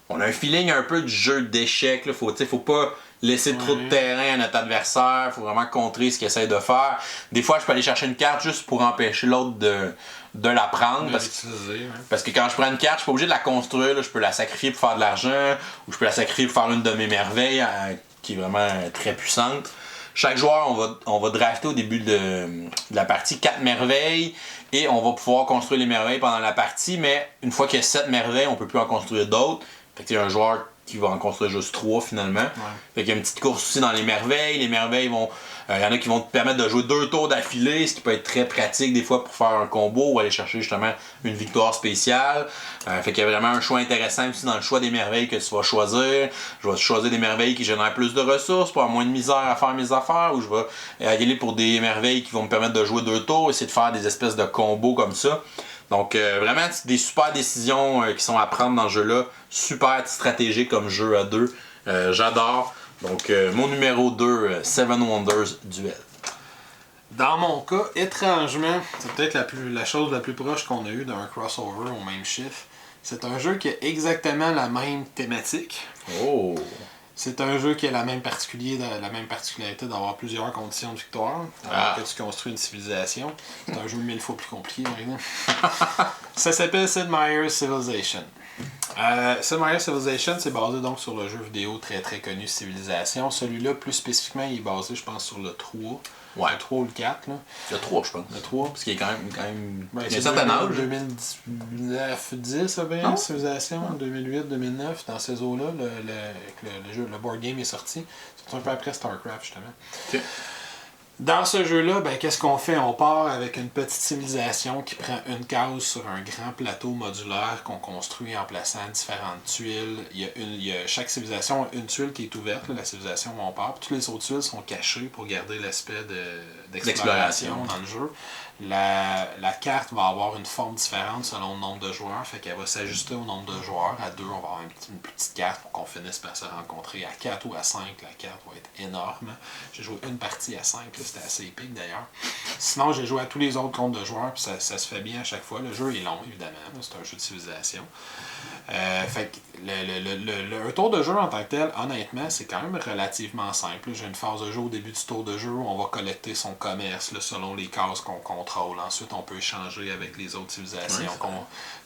On a un feeling un peu du jeu d'échecs, là, faut pas laisser trop de terrain à notre adversaire, faut vraiment contrer ce qu'il essaie de faire. Des fois, je peux aller chercher une carte juste pour empêcher l'autre de la prendre. Parce que quand je prends une carte, je suis pas obligé de la construire. Là. Je peux la sacrifier pour faire de l'argent, ou je peux la sacrifier pour faire une de mes merveilles, qui est vraiment très puissante. Chaque joueur, on va drafter au début de la partie 4 merveilles, et on va pouvoir construire les merveilles pendant la partie, mais une fois qu'il y a 7 merveilles, on peut plus en construire d'autres. Fait qu'il y a un joueur qui va en construire juste 3 finalement. Ouais. Fait qu'il y a une petite course aussi dans les merveilles. Les merveilles vont. Il y en a qui vont te permettre de jouer 2 tours d'affilée, ce qui peut être très pratique des fois pour faire un combo ou aller chercher justement une victoire spéciale. Fait qu'il y a vraiment un choix intéressant aussi dans le choix des merveilles que tu vas choisir. Je vais choisir des merveilles qui génèrent plus de ressources pour avoir moins de misère à faire mes affaires, ou je vais y aller pour des merveilles qui vont me permettre de jouer 2 tours, essayer de faire des espèces de combos comme ça. Donc vraiment des super décisions qui sont à prendre dans ce jeu-là. Super stratégique comme jeu à deux. J'adore. Donc mon numéro 2, Seven Wonders Duel. Dans mon cas, étrangement, c'est peut-être la chose la plus proche qu'on a eue d'un crossover au même chiffre. C'est un jeu qui a exactement la même thématique. Oh! C'est un jeu qui a la même particularité d'avoir plusieurs conditions de victoire. Alors que tu construis une civilisation. C'est un jeu 1000 fois plus compliqué, par exemple. Ça s'appelle Sid Meier's Civilization. Sid Meier's Civilization, c'est basé donc sur le jeu vidéo très très connu Civilisation. Celui-là, plus spécifiquement, il est basé, je pense, sur le 3. Ouais. Le 3 ou le 4. Là. Le 3, je pense. Le 3. Parce qu'il est quand même Ben, il y a un certain âge. 2009, 10, bien, Civilisation, 2008, 2009, dans ces eaux-là, le board game est sorti. C'est un peu après StarCraft, justement. Okay. Dans ce jeu-là, ben, qu'est-ce qu'on fait? On part avec une petite civilisation qui prend une case sur un grand plateau modulaire qu'on construit en plaçant différentes tuiles. Chaque civilisation a une tuile qui est ouverte, là, la civilisation où on part. Puis toutes les autres tuiles sont cachées pour garder l'aspect d'exploration dans le jeu. La carte va avoir une forme différente selon le nombre de joueurs, fait qu'elle va s'ajuster au nombre de joueurs. À 2, on va avoir une petite carte pour qu'on finisse par se rencontrer. À 4 ou à 5, la carte va être énorme. J'ai joué une partie à 5, c'était assez épique d'ailleurs. Sinon, j'ai joué à tous les autres comptes de joueurs, puis ça se fait bien à chaque fois. Le jeu est long, évidemment, c'est un jeu de civilisation. Fait que un tour de jeu en tant que tel, honnêtement, c'est quand même relativement simple. J'ai une phase de jeu au début du tour de jeu où on va collecter son commerce là, selon les cases qu'on contrôle. Ensuite, on peut échanger avec les autres civilisations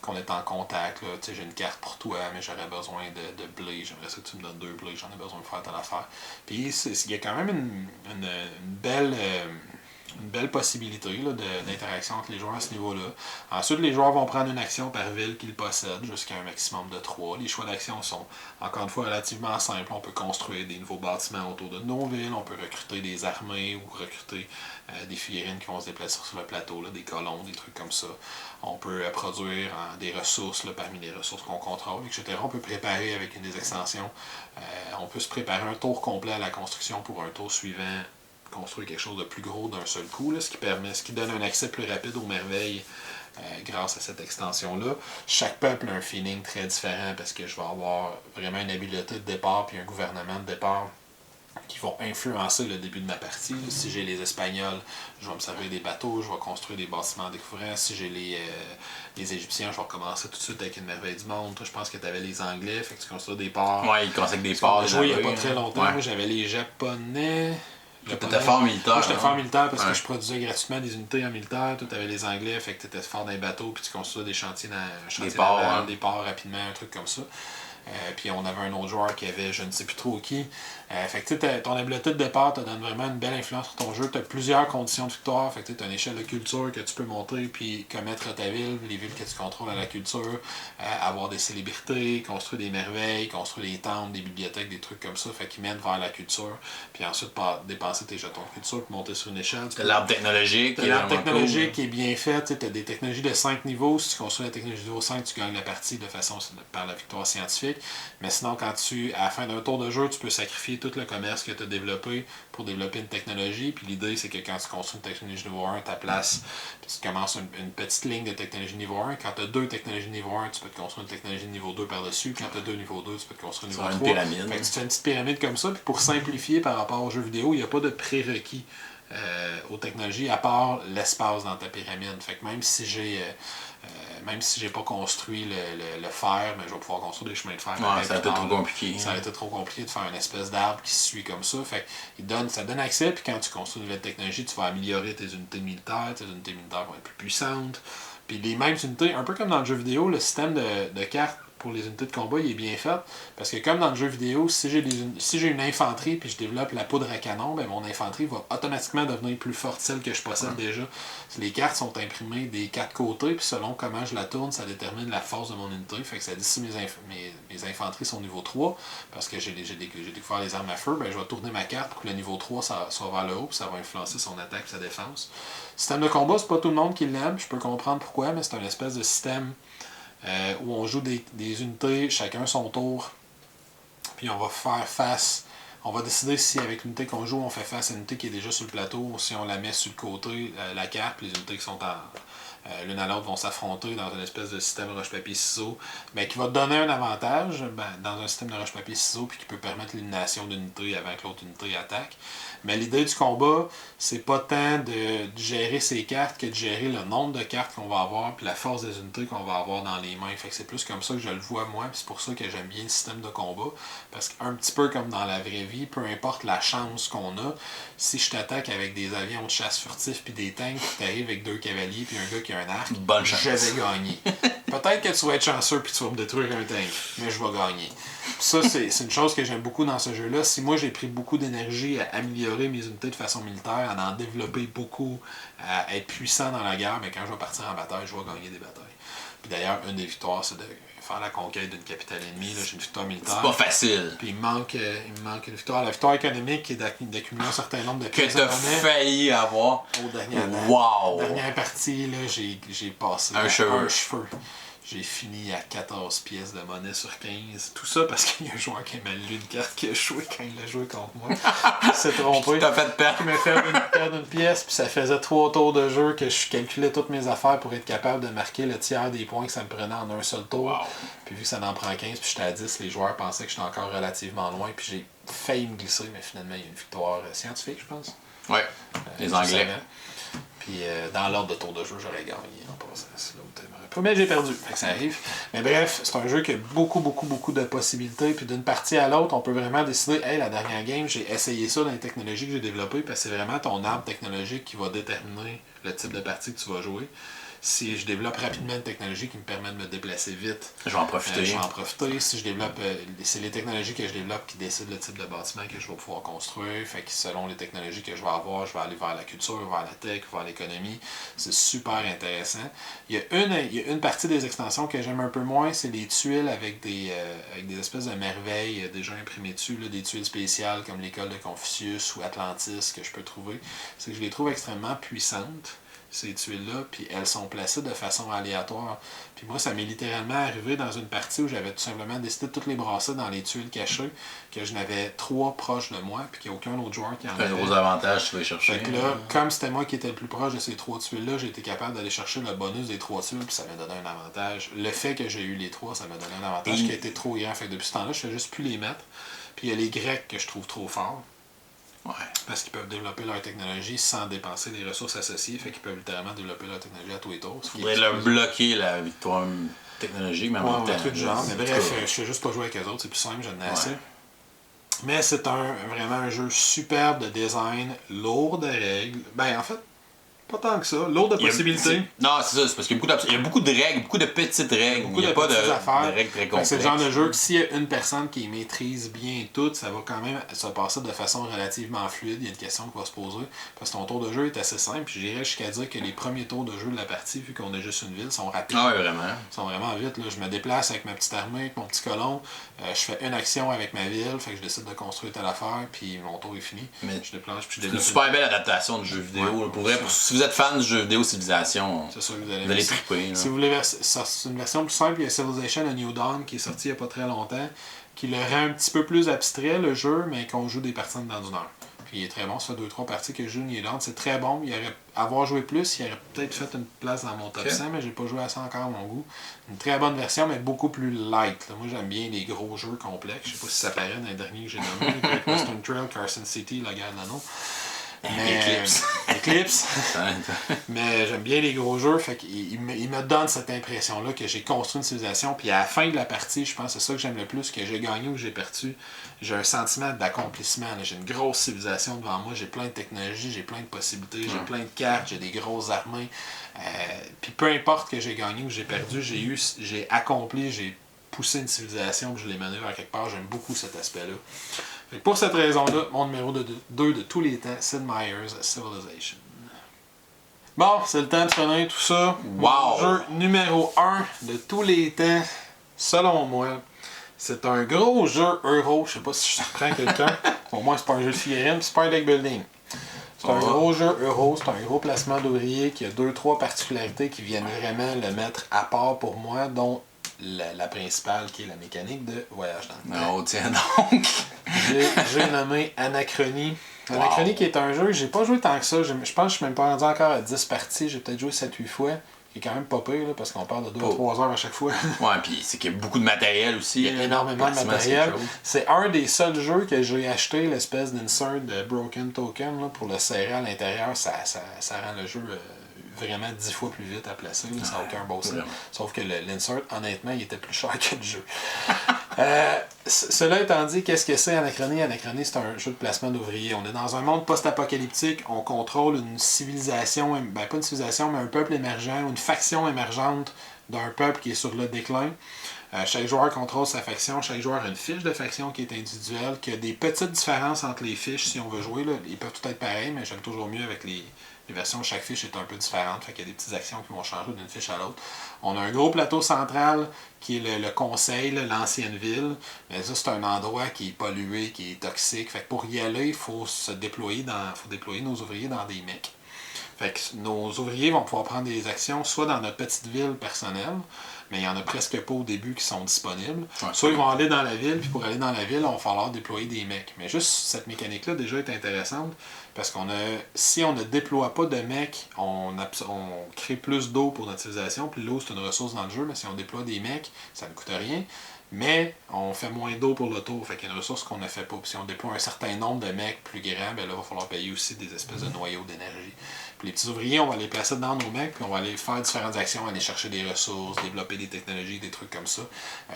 qu'on est en contact. J'ai une carte pour toi, mais j'aurais besoin de blé. J'aimerais ça que tu me donnes 2 blés. J'en ai besoin de faire telle affaire. Puis, il y a quand même une belle... une belle possibilité d'interaction entre les joueurs à ce niveau-là. Ensuite, les joueurs vont prendre une action par ville qu'ils possèdent jusqu'à un maximum de 3. Les choix d'action sont, encore une fois, relativement simples. On peut construire des nouveaux bâtiments autour de nos villes, on peut recruter des armées ou recruter des figurines qui vont se déplacer sur le plateau, là, des colons, des trucs comme ça. On peut produire des ressources là, parmi les ressources qu'on contrôle, etc. On peut préparer avec une des extensions. On peut se préparer un tour complet à la construction pour un tour suivant construire quelque chose de plus gros d'un seul coup, là, ce qui donne un accès plus rapide aux merveilles grâce à cette extension-là. Chaque peuple a un feeling très différent parce que je vais avoir vraiment une habileté de départ puis un gouvernement de départ qui vont influencer le début de ma partie. Si j'ai les Espagnols, je vais me servir des bateaux, je vais construire des bâtiments découvrants. Si j'ai les Égyptiens, je vais recommencer tout de suite avec une merveille du monde. Toi, je pense que tu avais les Anglais, fait que tu construis des ports. Ouais, ils construisent des ports. J'ai joué il n'y a pas très longtemps. Moi, j'avais les Japonais. T'étais fort militaire. Moi, j'étais fort militaire parce que je produisais gratuitement des unités en militaire. Toi, t'avais les Anglais, fait que t'étais fort dans les bateaux, puis tu construisais des chantiers des ports, navals, des ports rapidement, un truc comme ça. Puis on avait un autre joueur qui avait je ne sais plus trop qui. Fait que tu sais, ton habileté de départ te donne vraiment une belle influence sur ton jeu. Tu as plusieurs conditions de victoire. Fait que tu as une échelle de culture que tu peux monter puis commettre ta ville, les villes que tu contrôles à la culture, avoir des célébrités, construire des merveilles, construire des temples, des bibliothèques, des trucs comme ça. Fait qu'ils mènent vers la culture. Puis ensuite, dépenser tes jetons de culture pour monter sur une échelle. T'as l'arbre technologique. L'arbre technologique qui est bien fait. Tu as des technologies de 5 niveaux. Si tu construis la technologie niveau 5, tu gagnes la partie de façon par la victoire scientifique. Mais sinon, à la fin d'un tour de jeu, tu peux sacrifier tout le commerce que tu as développé pour développer une technologie. Puis l'idée, c'est que quand tu construis une technologie niveau 1, ta place, puis tu commences une petite ligne de technologie niveau 1. Quand tu as 2 technologies niveau 1, tu peux te construire une technologie niveau 2 par-dessus. Quand tu as 2 niveau 2, tu peux te construire niveau 3. Une pyramide. Fait que tu fais une petite pyramide comme ça. Puis pour simplifier par rapport aux jeux vidéo, il n'y a pas de prérequis aux technologies à part l'espace dans ta pyramide. Fait que même si j'ai pas construit le fer, mais je vais pouvoir construire des chemins de fer. Ça a été trop compliqué. Ça a été trop compliqué de faire une espèce d'arbre qui se suit comme ça. Fait ça donne accès, puis quand tu construis une nouvelle technologie, tu vas améliorer tes unités militaires vont être plus puissantes. Puis les mêmes unités, un peu comme dans le jeu vidéo, le système de cartes pour les unités de combat, il est bien fait. Parce que comme dans le jeu vidéo, si j'ai une infanterie puis je développe la poudre à canon, ben mon infanterie va automatiquement devenir plus forte, celle que je possède déjà. Les cartes sont imprimées des 4 côtés, puis selon comment je la tourne, ça détermine la force de mon unité. Fait que ça dit si mes infanteries sont niveau 3, parce que j'ai découvert les armes à feu, ben je vais tourner ma carte pour que le niveau 3 soit vers le haut, puis ça va influencer son attaque et sa défense. Système de combat, c'est pas tout le monde qui l'aime, je peux comprendre pourquoi, mais c'est un espèce de système où on joue des unités, chacun son tour, puis on va faire face, on va décider si avec l'unité qu'on joue, on fait face à une unité qui est déjà sur le plateau, ou si on la met sur le côté, la carte, puis les unités qui sont l'une à l'autre vont s'affronter dans une espèce de système roche-papier-ciseaux, mais qui va te donner un avantage dans un système de roche-papier-ciseaux, puis qui peut permettre l'élimination d'une unité avant que l'autre unité attaque. Mais l'idée du combat, c'est pas tant de gérer ces cartes que de gérer le nombre de cartes qu'on va avoir puis la force des unités qu'on va avoir dans les mains. Fait que c'est plus comme ça que je le vois moi, puis c'est pour ça que j'aime bien le système de combat. Parce qu'un petit peu comme dans la vraie vie, peu importe la chance qu'on a, si je t'attaque avec des avions de chasse furtifs puis des tanks, puis t'arrives avec 2 cavaliers puis un gars qui a un arc, bonne chance. Je vais gagner. Peut-être que tu vas être chanceux puis tu vas me détruire un tank, mais je vais gagner. Ça, c'est une chose que j'aime beaucoup dans ce jeu-là. Si moi, j'ai pris beaucoup d'énergie à améliorer mes unités de façon militaire, à en développer beaucoup, à être puissant dans la guerre, mais quand je vais partir en bataille, je vais gagner des batailles. Puis d'ailleurs, une des victoires, c'est de faire la conquête d'une capitale ennemie. Là, j'ai une victoire militaire. C'est pas facile. Puis il me manque une victoire. La victoire économique qui est d'accumuler un certain nombre de Que pièces de t'as monnaie. failli avoir. Wow! Dernière partie, là, j'ai passé un cheveu. J'ai fini à 14 pièces de monnaie sur 15. Tout ça parce qu'il y a un joueur qui a mal lu une carte qu'il a joué quand il l'a joué contre moi. Il s'est trompé. T'as fait perdre. Il m'a fait perdre une pièce, puis ça faisait 3 tours de jeu que je calculais toutes mes affaires pour être capable de marquer le tiers des points que ça me prenait en un seul tour. Wow. Puis vu que ça en prend 15, puis j'étais à 10, les joueurs pensaient que j'étais encore relativement loin, puis j'ai failli me glisser, mais finalement il y a une victoire scientifique, je pense. Ouais, les Anglais. Puis dans l'ordre de tour de jeu, j'aurais gagné en passant. C'est l'autre thème. Mais j'ai perdu, fait que ça arrive. Mais bref, c'est un jeu qui a beaucoup de possibilités. Puis d'une partie à l'autre, on peut vraiment décider, hey, la dernière game, j'ai essayé ça dans les technologies que j'ai développées, parce que c'est vraiment ton arbre technologique qui va déterminer le type de partie que tu vas jouer. Si je développe rapidement une technologie qui me permet de me déplacer vite, je vais en profiter. Je vais en profiter. Si je développe, c'est les technologies que je développe qui décident le type de bâtiment que je vais pouvoir construire. Fait que selon les technologies que je vais avoir, je vais aller vers la culture, vers la tech, vers l'économie. C'est super intéressant. Il y a une partie des extensions que j'aime un peu moins, c'est les tuiles avec des espèces de merveilles déjà imprimées dessus, là, des tuiles spéciales comme l'école de Confucius ou Atlantis que je peux trouver. C'est que je les trouve extrêmement puissantes, ces tuiles-là, puis elles sont placées de façon aléatoire. Puis moi, ça m'est littéralement arrivé dans une partie où j'avais tout simplement décidé de toutes les brasser dans les tuiles cachées, que je n'avais 3 proches de moi, puis qu'il n'y a aucun autre joueur qui en avait. Un gros avantage, tu vas les chercher. Fait que là, comme c'était moi qui étais le plus proche de ces 3 tuiles-là, j'ai été capable d'aller chercher le bonus des 3 tuiles, puis ça m'a donné un avantage. Le fait que j'ai eu les 3, ça m'a donné un avantage qui a été trop grand. Fait que depuis ce temps-là, je fais juste plus les mettre. Puis il y a les Grecs que je trouve trop forts. Ouais. Parce qu'ils peuvent développer leur technologie sans dépenser les ressources associées. Fait qu'ils peuvent littéralement développer leur technologie à tous les tours. Il faudrait leur bloquer la victoire technologique, mais en même temps. Un truc du genre. Mais bref, je fais juste pas jouer avec eux autres. C'est plus simple, j'en ai assez. Mais c'est vraiment un jeu superbe de design, lourd de règles. Ben, en fait, pas tant que ça. Lourd de possibilités. Non, c'est ça. C'est parce qu'il y a beaucoup de règles, beaucoup de petites règles. Il n'y a pas de règles très complexes. C'est le genre de jeu que s'il y a une personne qui maîtrise bien tout, ça va quand même se passer de façon relativement fluide. Il y a une question qui va se poser. Parce que ton tour de jeu est assez simple. Puis j'irais jusqu'à dire que les premiers tours de jeu de la partie, vu qu'on a juste une ville, sont rapides. Ah oui, vraiment. Ils sont vraiment vite. Là. Je me déplace avec ma petite armée, avec mon petit colon. Je fais une action avec ma ville. Fait que je décide de construire telle affaire. Puis mon tour est fini. Mais je déplace. Puis je c'est une développe. super belle adaptation de jeu vidéo. Pour vrai, si vous êtes fan du jeu vidéo Civilisation, c'est sûr que vous allez triper. Si vous voulez, c'est une version plus simple. Il y a Civilization A New Dawn qui est sorti il n'y a pas très longtemps, qui le rend un petit peu plus abstrait le jeu, mais qu'on joue des parties dans une heure. Puis il est très bon, ça fait 2-3 parties que je joue New Dawn, c'est très bon. Il aurait avoir joué plus, il aurait peut-être fait une place dans mon top 100, mais j'ai pas joué à ça encore à mon goût. Une très bonne version, mais beaucoup plus light. Là. Moi j'aime bien les gros jeux complexes. Je sais pas si ça paraît dans les derniers que j'ai nommés. Great Western Trail, Carson City, La Guerre de l'Anneau. Eclipse. Mais j'aime bien les gros jeux, fait qu'il me donne cette impression-là que j'ai construit une civilisation, puis à la fin de la partie, je pense que c'est ça que j'aime le plus, que j'ai gagné ou que j'ai perdu. J'ai un sentiment d'accomplissement. J'ai une grosse civilisation devant moi, j'ai plein de technologies, j'ai plein de possibilités, j'ai plein de cartes, j'ai des grosses armées. Puis peu importe que j'ai gagné ou que j'ai perdu, j'ai accompli, j'ai poussé une civilisation, puis je l'ai menée vers quelque part. J'aime beaucoup cet aspect-là. Pour cette raison-là, mon numéro 2 de tous les temps, Sid Meier's Civilization. Bon, c'est le temps de finir tout ça. Wow! Mon jeu numéro 1 de tous les temps, selon moi, c'est un gros jeu euro. Je sais pas si je surprends quelqu'un. Pour moi, c'est pas un jeu de figurines, c'est pas un deck building. C'est un gros jeu euro, c'est un gros placement d'ouvriers qui a 2-3 particularités qui viennent vraiment le mettre à part pour moi, dont la principale qui est la mécanique de voyage dans le temps. Oh, tiens donc! J'ai nommé Anachronie. Anachronie qui est un jeu que j'ai pas joué tant que ça. Je pense que je suis même pas rendu encore à 10 parties. J'ai peut-être joué 7-8 fois. qui est quand même pas pire, là, parce qu'on parle de 2 à 3 heures à chaque fois. Ouais, puis c'est qu'il y a beaucoup de matériel aussi. Il y a énormément de matériel. C'est un des seuls jeux que j'ai acheté, l'espèce d'insert de Broken Token, là, pour le serrer à l'intérieur. Ça rend le jeu vraiment 10 fois plus vite à placer. Là, ça n'a aucun bon sens. Sauf que l'insert, honnêtement, il était plus cher que le jeu. Cela étant dit, qu'est-ce que c'est Anachronie? Anachronie, c'est un jeu de placement d'ouvriers. On est dans un monde post-apocalyptique. On contrôle une civilisation, ben pas une civilisation, mais un peuple émergent, ou une faction émergente d'un peuple qui est sur le déclin. Chaque joueur contrôle sa faction. Chaque joueur a une fiche de faction qui est individuelle, qui a des petites différences entre les fiches si on veut jouer. Là. Ils peuvent tout être pareils, mais j'aime toujours mieux avec les versions. Chaque fiche est un peu différente. Fait qu'il y a des petites actions qui vont changer d'une fiche à l'autre. On a un gros plateau central qui est le conseil, l'ancienne ville. Mais ça, c'est un endroit qui est pollué, qui est toxique. Fait que pour y aller, il faut déployer nos ouvriers dans des mecs. Fait que nos ouvriers vont pouvoir prendre des actions soit dans notre petite ville personnelle, mais il n'y en a presque pas au début qui sont disponibles. Ouais, soit ils vont aller dans la ville, puis pour aller dans la ville, il va falloir déployer des mecs. Mais juste cette mécanique-là déjà est intéressante, parce si on ne déploie pas de mecs, on crée plus d'eau pour notre civilisation, puis l'eau c'est une ressource dans le jeu, mais si on déploie des mecs, ça ne coûte rien. Mais on fait moins d'eau pour le tour, fait qu'il y a une ressource qu'on ne fait pas. Puis si on déploie un certain nombre de mecs plus grands, ben là, il va falloir payer aussi des espèces de noyaux d'énergie. Puis les petits ouvriers, on va les placer dans nos mecs, puis on va aller faire différentes actions, aller chercher des ressources, développer des technologies, des trucs comme ça,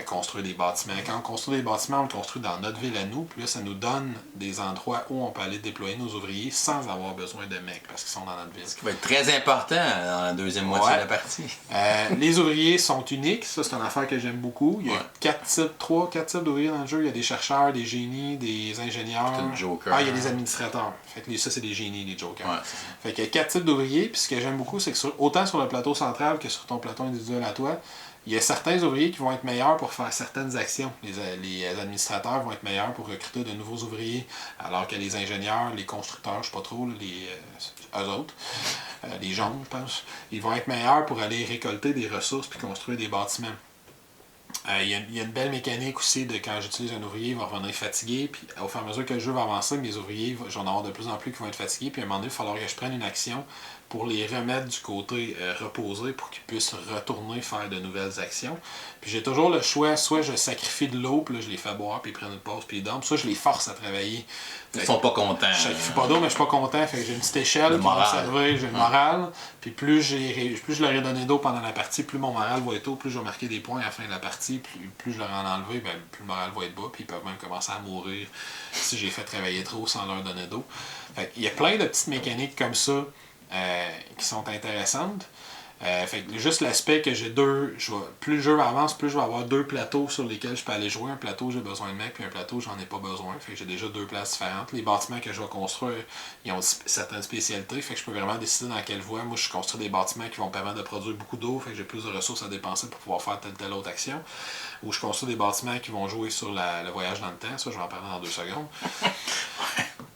construire des bâtiments. Quand on construit des bâtiments, on le construit dans notre ville à nous, puis là, ça nous donne des endroits où on peut aller déployer nos ouvriers sans avoir besoin de mecs, parce qu'ils sont dans notre ville. Ce qui va être très important dans la deuxième moitié de la partie. Les ouvriers sont uniques, ça c'est une affaire que j'aime beaucoup. Il y a 4 types d'ouvriers dans le jeu. Il y a des chercheurs, des génies, des ingénieurs. Il y a des administrateurs. Fait que ça, c'est des génies, les jokers. Ouais, fait qu'il y a 4 types d'ouvriers. Puis ce que j'aime beaucoup, c'est que autant sur le plateau central que sur ton plateau individuel à toi, il y a certains ouvriers qui vont être meilleurs pour faire certaines actions. Les administrateurs vont être meilleurs pour recruter de nouveaux ouvriers, alors que les ingénieurs, les constructeurs, je sais pas trop, eux autres, les jaunes, je pense, ils vont être meilleurs pour aller récolter des ressources puis construire des bâtiments. Il y a une belle mécanique aussi de quand j'utilise un ouvrier, il va revenir fatigué, puis au fur et à mesure que le jeu va avancer, mes ouvriers, j'en ai avoir de plus en plus qui vont être fatigués, puis à un moment donné, il va falloir que je prenne une action pour les remettre du côté reposé pour qu'ils puissent retourner faire de nouvelles actions. Puis j'ai toujours le choix, soit je sacrifie de l'eau, puis là je les fais boire, puis ils prennent une pause, puis ils dorment, soit je les force à travailler. Ils sont pas contents. Je sacrifie pas d'eau, mais je suis pas content, fait que j'ai une petite échelle qui va me servir, j'ai le moral, puis plus je leur ai donné d'eau pendant la partie, plus mon moral va être haut, plus je vais marquer des points à la fin de la partie, plus je leur en ai enlevé, ben, plus le moral va être bas, puis ils peuvent même commencer à mourir si j'ai fait travailler trop sans leur donner d'eau. Fait il y a plein de petites mécaniques comme ça qui sont intéressantes. Fait que juste l'aspect que j'ai plus le jeu avance, plus je vais avoir 2 plateaux sur lesquels je peux aller jouer. Un plateau, j'ai besoin de mecs, puis un plateau, j'en ai pas besoin. Fait que j'ai déjà 2 places différentes. Les bâtiments que je vais construire, ils ont certaines spécialités. Fait que je peux vraiment décider dans quelle voie. Moi, je construis des bâtiments qui vont me permettre de produire beaucoup d'eau. Fait que j'ai plus de ressources à dépenser pour pouvoir faire telle autre action. Ou je construis des bâtiments qui vont jouer sur le voyage dans le temps. Ça, je vais en parler dans 2 secondes.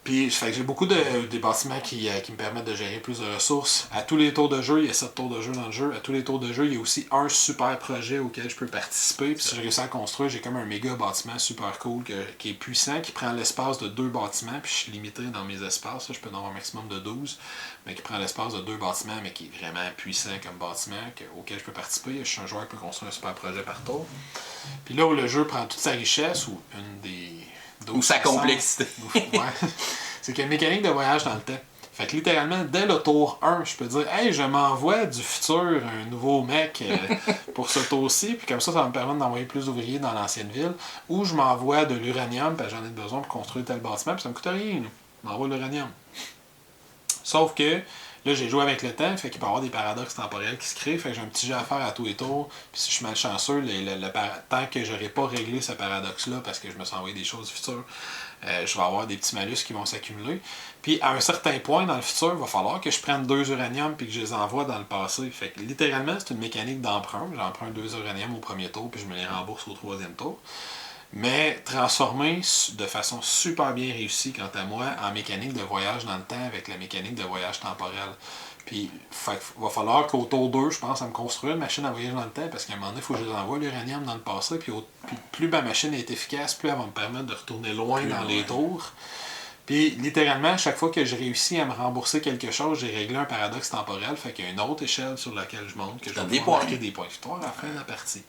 Puis, fait que j'ai beaucoup des bâtiments qui me permettent de gérer plus de ressources. À tous les tours de jeu, il y a 7 tours de jeu dans le jeu. À tous les tours de jeu, il y a aussi un super projet auquel je peux participer. Puis si je réussis à construire, j'ai comme un méga bâtiment super cool qui est puissant, qui prend l'espace de 2 bâtiments. Puis je suis limité dans mes espaces. Là, je peux en avoir un maximum de 12. Mais qui prend l'espace de 2 bâtiments, mais qui est vraiment puissant comme bâtiment auquel je peux participer. Je suis un joueur qui peut construire un super projet par tour. Puis là où le jeu prend toute sa richesse, ou une des... Ou sa complexité. Ouais. C'est qu'il y a une mécanique de voyage dans le temps. Fait que littéralement, dès le tour 1, je peux dire « Hey, je m'envoie du futur un nouveau mec pour ce tour-ci, puis comme ça va me permettre d'envoyer plus d'ouvriers dans l'ancienne ville. Ou je m'envoie de l'uranium, puis j'en ai besoin pour construire tel bâtiment, puis ça me coûte rien. Je m'envoie de l'uranium. » Sauf que là, j'ai joué avec le temps, fait qu'il peut y avoir des paradoxes temporels qui se créent, fait que j'ai un petit jeu à faire à tous les tours. Puis si je suis malchanceux, tant que je n'aurai pas réglé ce paradoxe-là, parce que je me suis envoyé des choses du futur, je vais avoir des petits malus qui vont s'accumuler. Puis à un certain point dans le futur, il va falloir que je prenne 2 uraniums puis que je les envoie dans le passé. Fait que littéralement, c'est une mécanique d'emprunt. J'emprunte 2 uraniums au premier tour, puis je me les rembourse au 3e tour. Mais transformé de façon super bien réussie, quant à moi, en mécanique de voyage dans le temps avec la mécanique de voyage temporel. Puis, il va falloir qu'au tour 2, je pense à me construire une machine à voyager dans le temps, parce qu'à un moment donné, il faut que je les envoie l'uranium dans le passé. Puis plus ma machine est efficace, plus elle va me permettre de retourner loin dans les tours. Puis, littéralement, à chaque fois que je réussis à me rembourser quelque chose, j'ai réglé un paradoxe temporel. Fait qu'il y a une autre échelle sur laquelle je monte, que je vais marquer des points de victoire à la fin de la partie.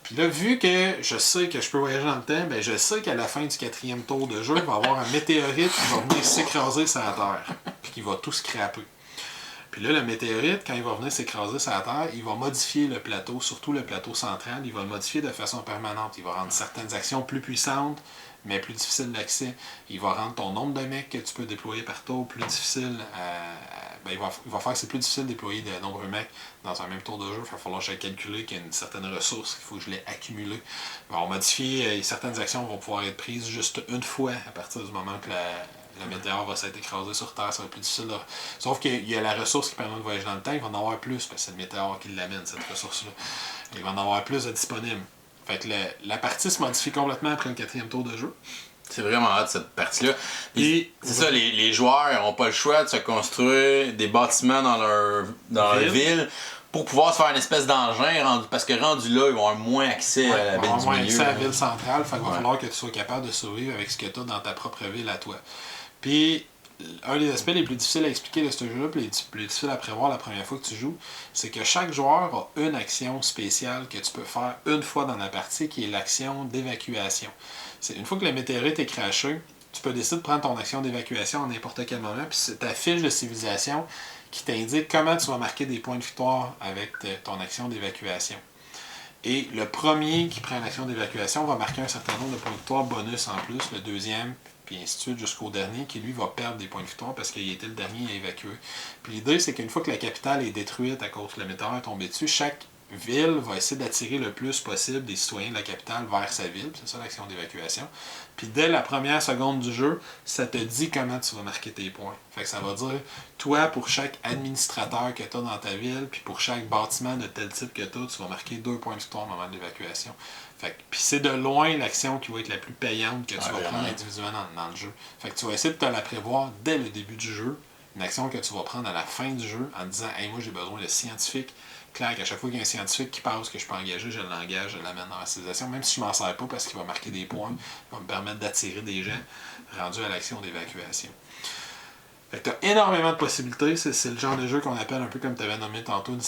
Puis là, vu que je sais que je peux voyager dans le temps, ben je sais qu'à la fin du 4e tour de jeu, il va y avoir un météorite qui va venir s'écraser sur la Terre. Puis qui va tout scraper. Puis là, le météorite, quand il va venir s'écraser sur la Terre, il va modifier le plateau, surtout le plateau central, il va le modifier de façon permanente. Il va rendre certaines actions plus puissantes, mais plus difficiles d'accès. Il va rendre ton nombre de mecs que tu peux déployer par tour plus difficile. Il va faire que c'est plus difficile de déployer de nombreux mecs dans un même tour de jeu. Il va falloir que je calculer qu'il y a une certaine ressource qu'il faut que je l'ai accumulée. Il va modifier, certaines actions vont pouvoir être prises juste une fois à partir du moment que le météore va s'être écrasé sur Terre, ça va être plus difficile. Sauf qu'il y a la ressource qui permet de voyager dans le temps, il va en avoir plus, parce que c'est le météore qui l'amène, cette ressource-là. Il va en avoir plus de disponible. Fait que la partie se modifie complètement après le 4e tour de jeu. C'est vraiment hâte cette partie-là. C'est ça, les joueurs n'ont pas le choix de se construire des bâtiments dans leur ville pour pouvoir se faire une espèce d'engin, parce que rendu là, ils vont avoir moins accès à la ville du milieu. Ils vont avoir moins accès à la ville centrale, fait qu'il va falloir que tu sois capable de survivre avec ce que tu as dans ta propre ville à toi. Puis, un des aspects les plus difficiles à expliquer de ce jeu-là, puis les plus difficiles à prévoir la première fois que tu joues, c'est que chaque joueur a une action spéciale que tu peux faire une fois dans la partie, qui est l'action d'évacuation. Une fois que le météorite est crashé, tu peux décider de prendre ton action d'évacuation à n'importe quel moment, puis c'est ta fiche de civilisation qui t'indique comment tu vas marquer des points de victoire avec ton action d'évacuation. Et le premier qui prend l'action d'évacuation va marquer un certain nombre de points de victoire bonus en plus, le deuxième, puis ainsi de suite jusqu'au dernier, qui lui va perdre des points de victoire parce qu'il a été le dernier à évacuer. Puis l'idée, c'est qu'une fois que la capitale est détruite à cause que le météore est tombé dessus, chaque ville va essayer d'attirer le plus possible des citoyens de la capitale vers sa ville. C'est ça l'action d'évacuation. Puis dès la première seconde du jeu, ça te dit comment tu vas marquer tes points. Fait que ça va dire, toi, pour chaque administrateur que tu as dans ta ville, puis pour chaque bâtiment de tel type que tu as, tu vas marquer 2 points de victoire au moment de l'évacuation. Puis c'est de loin l'action qui va être la plus payante que tu vas prendre individuellement dans le jeu. Fait que tu vas essayer de te la prévoir dès le début du jeu, une action que tu vas prendre à la fin du jeu en disant « Hey, moi j'ai besoin de scientifiques ». Clair qu'à chaque fois qu'il y a un scientifique qui passe que je peux engager, je l'engage, je l'amène dans la civilisation, même si je m'en sers pas parce qu'il va marquer des points, il va me permettre d'attirer des gens rendus à l'action d'évacuation. Fait que tu as énormément de possibilités. C'est le genre de jeu qu'on appelle un peu comme tu avais nommé tantôt, une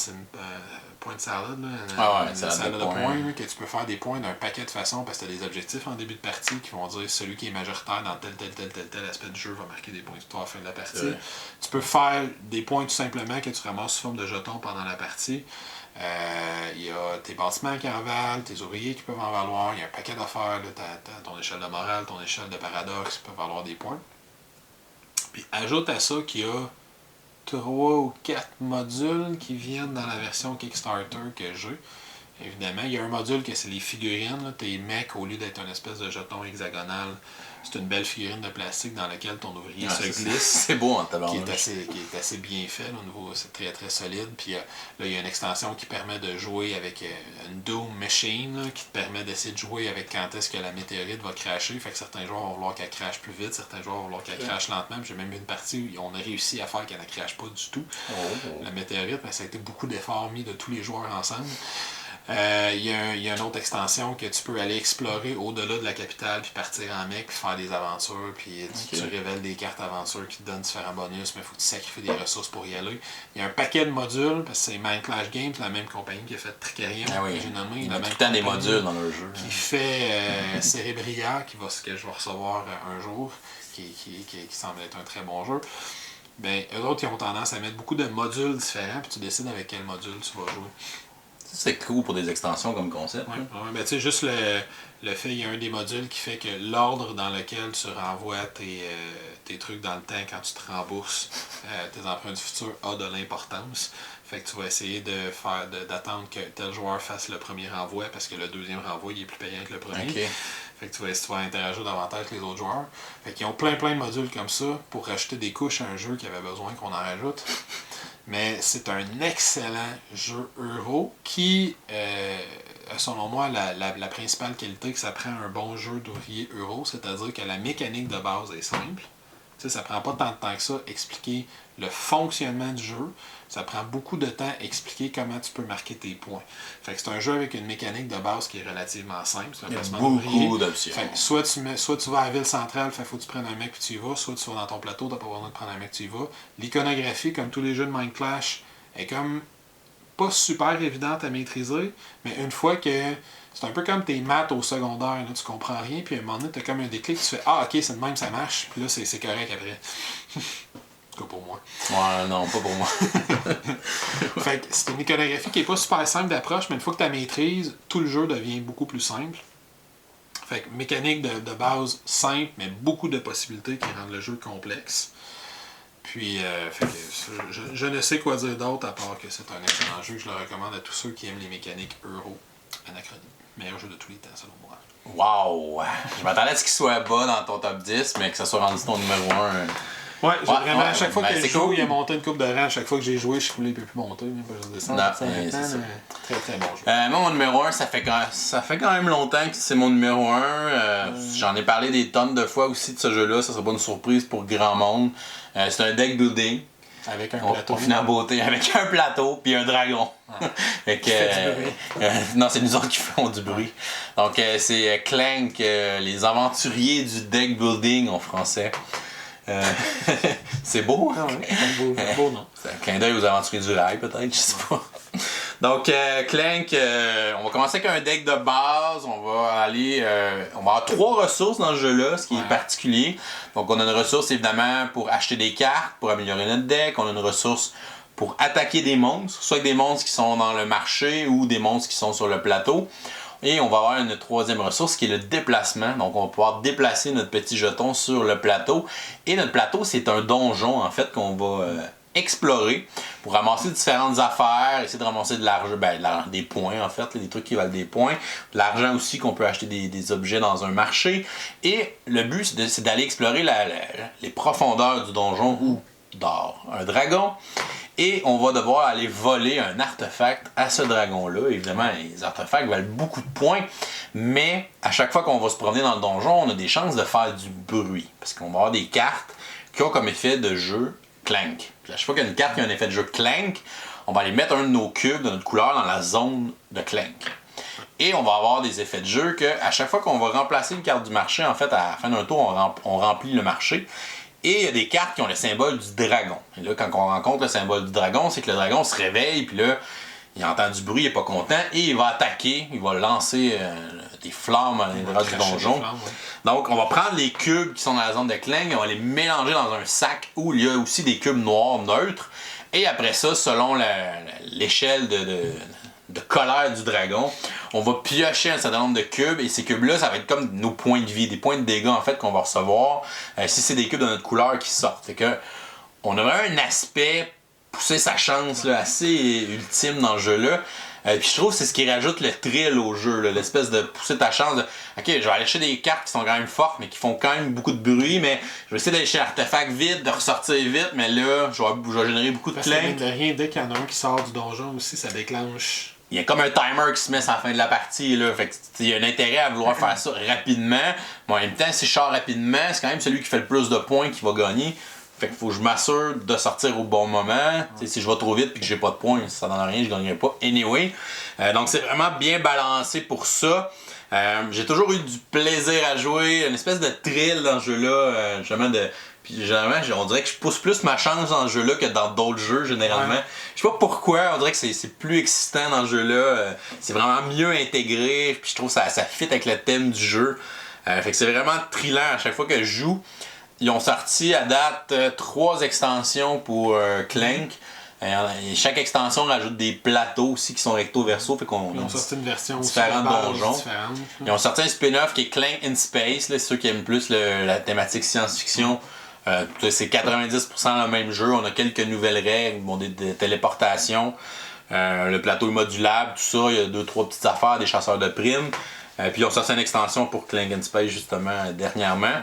point de salade. Une salade de points, que tu peux faire des points d'un paquet de façons parce que tu as des objectifs en début de partie qui vont dire celui qui est majoritaire dans tel aspect du jeu va marquer des points de victoire à la fin de la partie. Tu peux faire des points tout simplement que tu ramasses sous forme de jetons pendant la partie. Il y a tes bâtiments qui en valent, tes ouvriers qui peuvent en valoir, il y a un paquet d'affaires, ton échelle de morale, ton échelle de paradoxe peuvent valoir des points. Puis ajoute à ça qu'il y a 3 ou 4 modules qui viennent dans la version Kickstarter que j'ai. Évidemment, il y a un module que c'est les figurines. Là. Tes mecs, au lieu d'être une espèce de jeton hexagonal, c'est une belle figurine de plastique dans laquelle ton ouvrier se glisse. C'est beau en tabac. Qui est assez bien fait. Là, au niveau, c'est très très solide. Puis là, il y a une extension qui permet de jouer avec une Doom Machine là, qui te permet d'essayer de jouer avec quand est-ce que la météorite va crasher. Fait que certains joueurs vont vouloir qu'elle crache plus vite, certains joueurs vont vouloir qu'elle crache lentement. Puis j'ai même eu une partie où on a réussi à faire qu'elle ne crache pas du tout. La météorite, mais ça a été beaucoup d'efforts mis de tous les joueurs ensemble. Il y a une autre extension que tu peux aller explorer au-delà de la capitale, puis partir en mec, puis faire des aventures, puis tu révèles des cartes aventures qui te donnent différents bonus, mais il faut que tu sacrifies des ressources pour y aller. Il y a un paquet de modules, parce que c'est Mindclash Games, la même compagnie qui a fait Tricarion, que j'ai nommé. Il y a tout le temps des modules dans leur jeu. Qui fait Cerebria, que je vais recevoir un jour, qui semble être un très bon jeu. Ben, eux autres, ils ont tendance à mettre beaucoup de modules différents, puis tu décides avec quel module tu vas jouer. C'est cool pour des extensions comme concept. Ben, tu sais, juste le fait, il y a un des modules qui fait que l'ordre dans lequel tu renvoies tes trucs dans le temps quand tu te rembourses tes emprunts du futur a de l'importance. Fait que tu vas essayer d'attendre que tel joueur fasse le premier renvoi parce que le deuxième renvoi il est plus payant que le premier. Fait que tu vas interagir davantage avec les autres joueurs. Fait qu'ils ont plein de modules comme ça pour rajouter des couches à un jeu qui avait besoin qu'on en rajoute. Mais c'est un excellent jeu euro qui, selon moi, la principale qualité que ça prend un bon jeu d'ouvrier euro, c'est-à-dire que la mécanique de base est simple, sais, ça prend pas tant de temps que ça expliquer le fonctionnement du jeu. Ça prend beaucoup de temps à expliquer comment tu peux marquer tes points. Fait que c'est un jeu avec une mécanique de base qui est relativement simple. C'est un placement d'ouvrier. Beaucoup d'options. Fait que soit tu vas à la ville centrale, il faut que tu prennes un mec puis tu y vas, soit tu vas dans ton plateau, tu n'as pas besoin de prendre un mec puis tu y vas. L'iconographie, comme tous les jeux de Mind Clash, est comme pas super évidente à maîtriser, mais une fois que c'est un peu comme tes maths au secondaire, là, tu comprends rien, puis à un moment donné, tu as comme un déclic, tu fais ah ok, c'est de même, ça marche, puis là c'est correct après. En tout cas pour moi. Ouais, non, pas pour moi. Fait que c'est une iconographie qui est pas super simple d'approche, mais une fois que tu la maîtrises, tout le jeu devient beaucoup plus simple. Fait que mécanique de base simple, mais beaucoup de possibilités qui rendent le jeu complexe. Puis, fait que je ne sais quoi dire d'autre à part que c'est un excellent jeu que je le recommande à tous ceux qui aiment les mécaniques euro anachroniques. Meilleur jeu de tous les temps, selon moi. Wow! Je m'attendais à ce qu'il soit bas dans ton top 10, mais que ça soit rendu ton numéro 1. Ouais, vraiment, à chaque fois ben, que je c'est joue, cool. il a monté une coupe de rang. À chaque fois que j'ai joué, je voulais plus monter. Mais pas juste descendre. Non, Ça mais dépend, c'est ça. mais très très bon jeu. Moi, mon numéro 1, ça fait quand même longtemps que c'est mon numéro 1. J'en ai parlé des tonnes de fois aussi de ce jeu-là. Ça sera pas une surprise pour grand monde. C'est un deck building. Avec un On plateau. finit en beauté avec un plateau puis un dragon. Fait que, Qui fait du bruit. non, c'est nous autres qui font du bruit. Donc c'est Clank, les aventuriers du deck building en français. C'est beau, hein? Ah ouais, c'est un beau nom. C'est un clin d'œil aux aventuriers du rail, peut-être, je sais pas. Donc, Clank, on va commencer avec un deck de base. On va avoir 3 ressources dans ce jeu-là, ce qui est particulier. Donc, on a une ressource, évidemment, pour acheter des cartes, pour améliorer notre deck. On a une ressource pour attaquer des monstres, soit des monstres qui sont dans le marché ou des monstres qui sont sur le plateau. Et on va avoir une 3e ressource qui est le déplacement. Donc on va pouvoir déplacer notre petit jeton sur le plateau. Et notre plateau, c'est un donjon en fait qu'on va explorer pour ramasser différentes affaires, essayer de ramasser de l'argent, des points en fait, des trucs qui valent des points. De l'argent aussi qu'on peut acheter des objets dans un marché. Et le but, c'est d'aller explorer les profondeurs du donjon où dort un dragon. Et on va devoir aller voler un artefact à ce dragon-là. Évidemment, les artefacts valent beaucoup de points, mais à chaque fois qu'on va se promener dans le donjon, on a des chances de faire du bruit. Parce qu'on va avoir des cartes qui ont comme effet de jeu Clank. Puis à chaque fois qu'il y a une carte qui a un effet de jeu Clank, on va aller mettre un de nos cubes de notre couleur dans la zone de Clank. Et on va avoir des effets de jeu que à chaque fois qu'on va remplacer une carte du marché, en fait, à la fin d'un tour, on remplit le marché. Et il y a des cartes qui ont le symbole du dragon. Et là, quand on rencontre le symbole du dragon, c'est que le dragon se réveille, puis là, il entend du bruit, il n'est pas content, et il va attaquer, il va lancer des flammes à l'intérieur du donjon. Donc, on va prendre les cubes qui sont dans la zone de Clank, on va les mélanger dans un sac où il y a aussi des cubes noirs neutres. Et après ça, selon l'échelle de colère du dragon, on va piocher un certain nombre de cubes et ces cubes-là, ça va être comme nos points de vie, des points de dégâts en fait qu'on va recevoir si c'est des cubes de notre couleur qui sortent. Fait que on a un aspect pousser sa chance là, assez ultime dans le jeu-là. Puis je trouve que c'est ce qui rajoute le thrill au jeu, là, l'espèce de pousser ta chance de ok, je vais aller chercher des cartes qui sont quand même fortes mais qui font quand même beaucoup de bruit, mais je vais essayer d'aller chercher l'artefact vite, de ressortir vite, mais là je vais générer beaucoup de Clank. De rien, dès qu'il y en a un qui sort du donjon aussi, ça déclenche. Il y a comme un timer qui se met à la fin de la partie. Là. Fait que, il y a un intérêt à vouloir faire ça rapidement. Mais en même temps, si je sors rapidement, c'est quand même celui qui fait le plus de points qui va gagner. Fait qu'il faut que je m'assure de sortir au bon moment. Si je vais trop vite et que j'ai pas de points, ça donne rien, je gagnerai pas. Anyway. Donc c'est vraiment bien balancé pour ça. J'ai toujours eu du plaisir à jouer, une espèce de thrill dans ce jeu-là. Puis généralement, on dirait que je pousse plus ma chance dans ce jeu-là que dans d'autres jeux, généralement. Ouais. Je sais pas pourquoi, on dirait que c'est plus excitant dans ce jeu-là. C'est vraiment mieux intégré, puis je trouve que ça fit avec le thème du jeu. Fait que c'est vraiment thrillant à chaque fois que je joue. Ils ont sorti à date 3 extensions pour Clank. Et chaque extension rajoute des plateaux aussi qui sont recto-verso. Fait qu'on Ils ont sorti une version différents donjons. différente. Ils ont sorti un spin-off qui est Clank in Space. Là, ceux qui aiment plus la thématique science-fiction. C'est 90% le même jeu. On a quelques nouvelles règles, des téléportations. Le plateau est modulable, tout ça. Il y a 2-3 petites affaires, des chasseurs de primes. Puis ils ont sorti une extension pour Clank in Space justement dernièrement.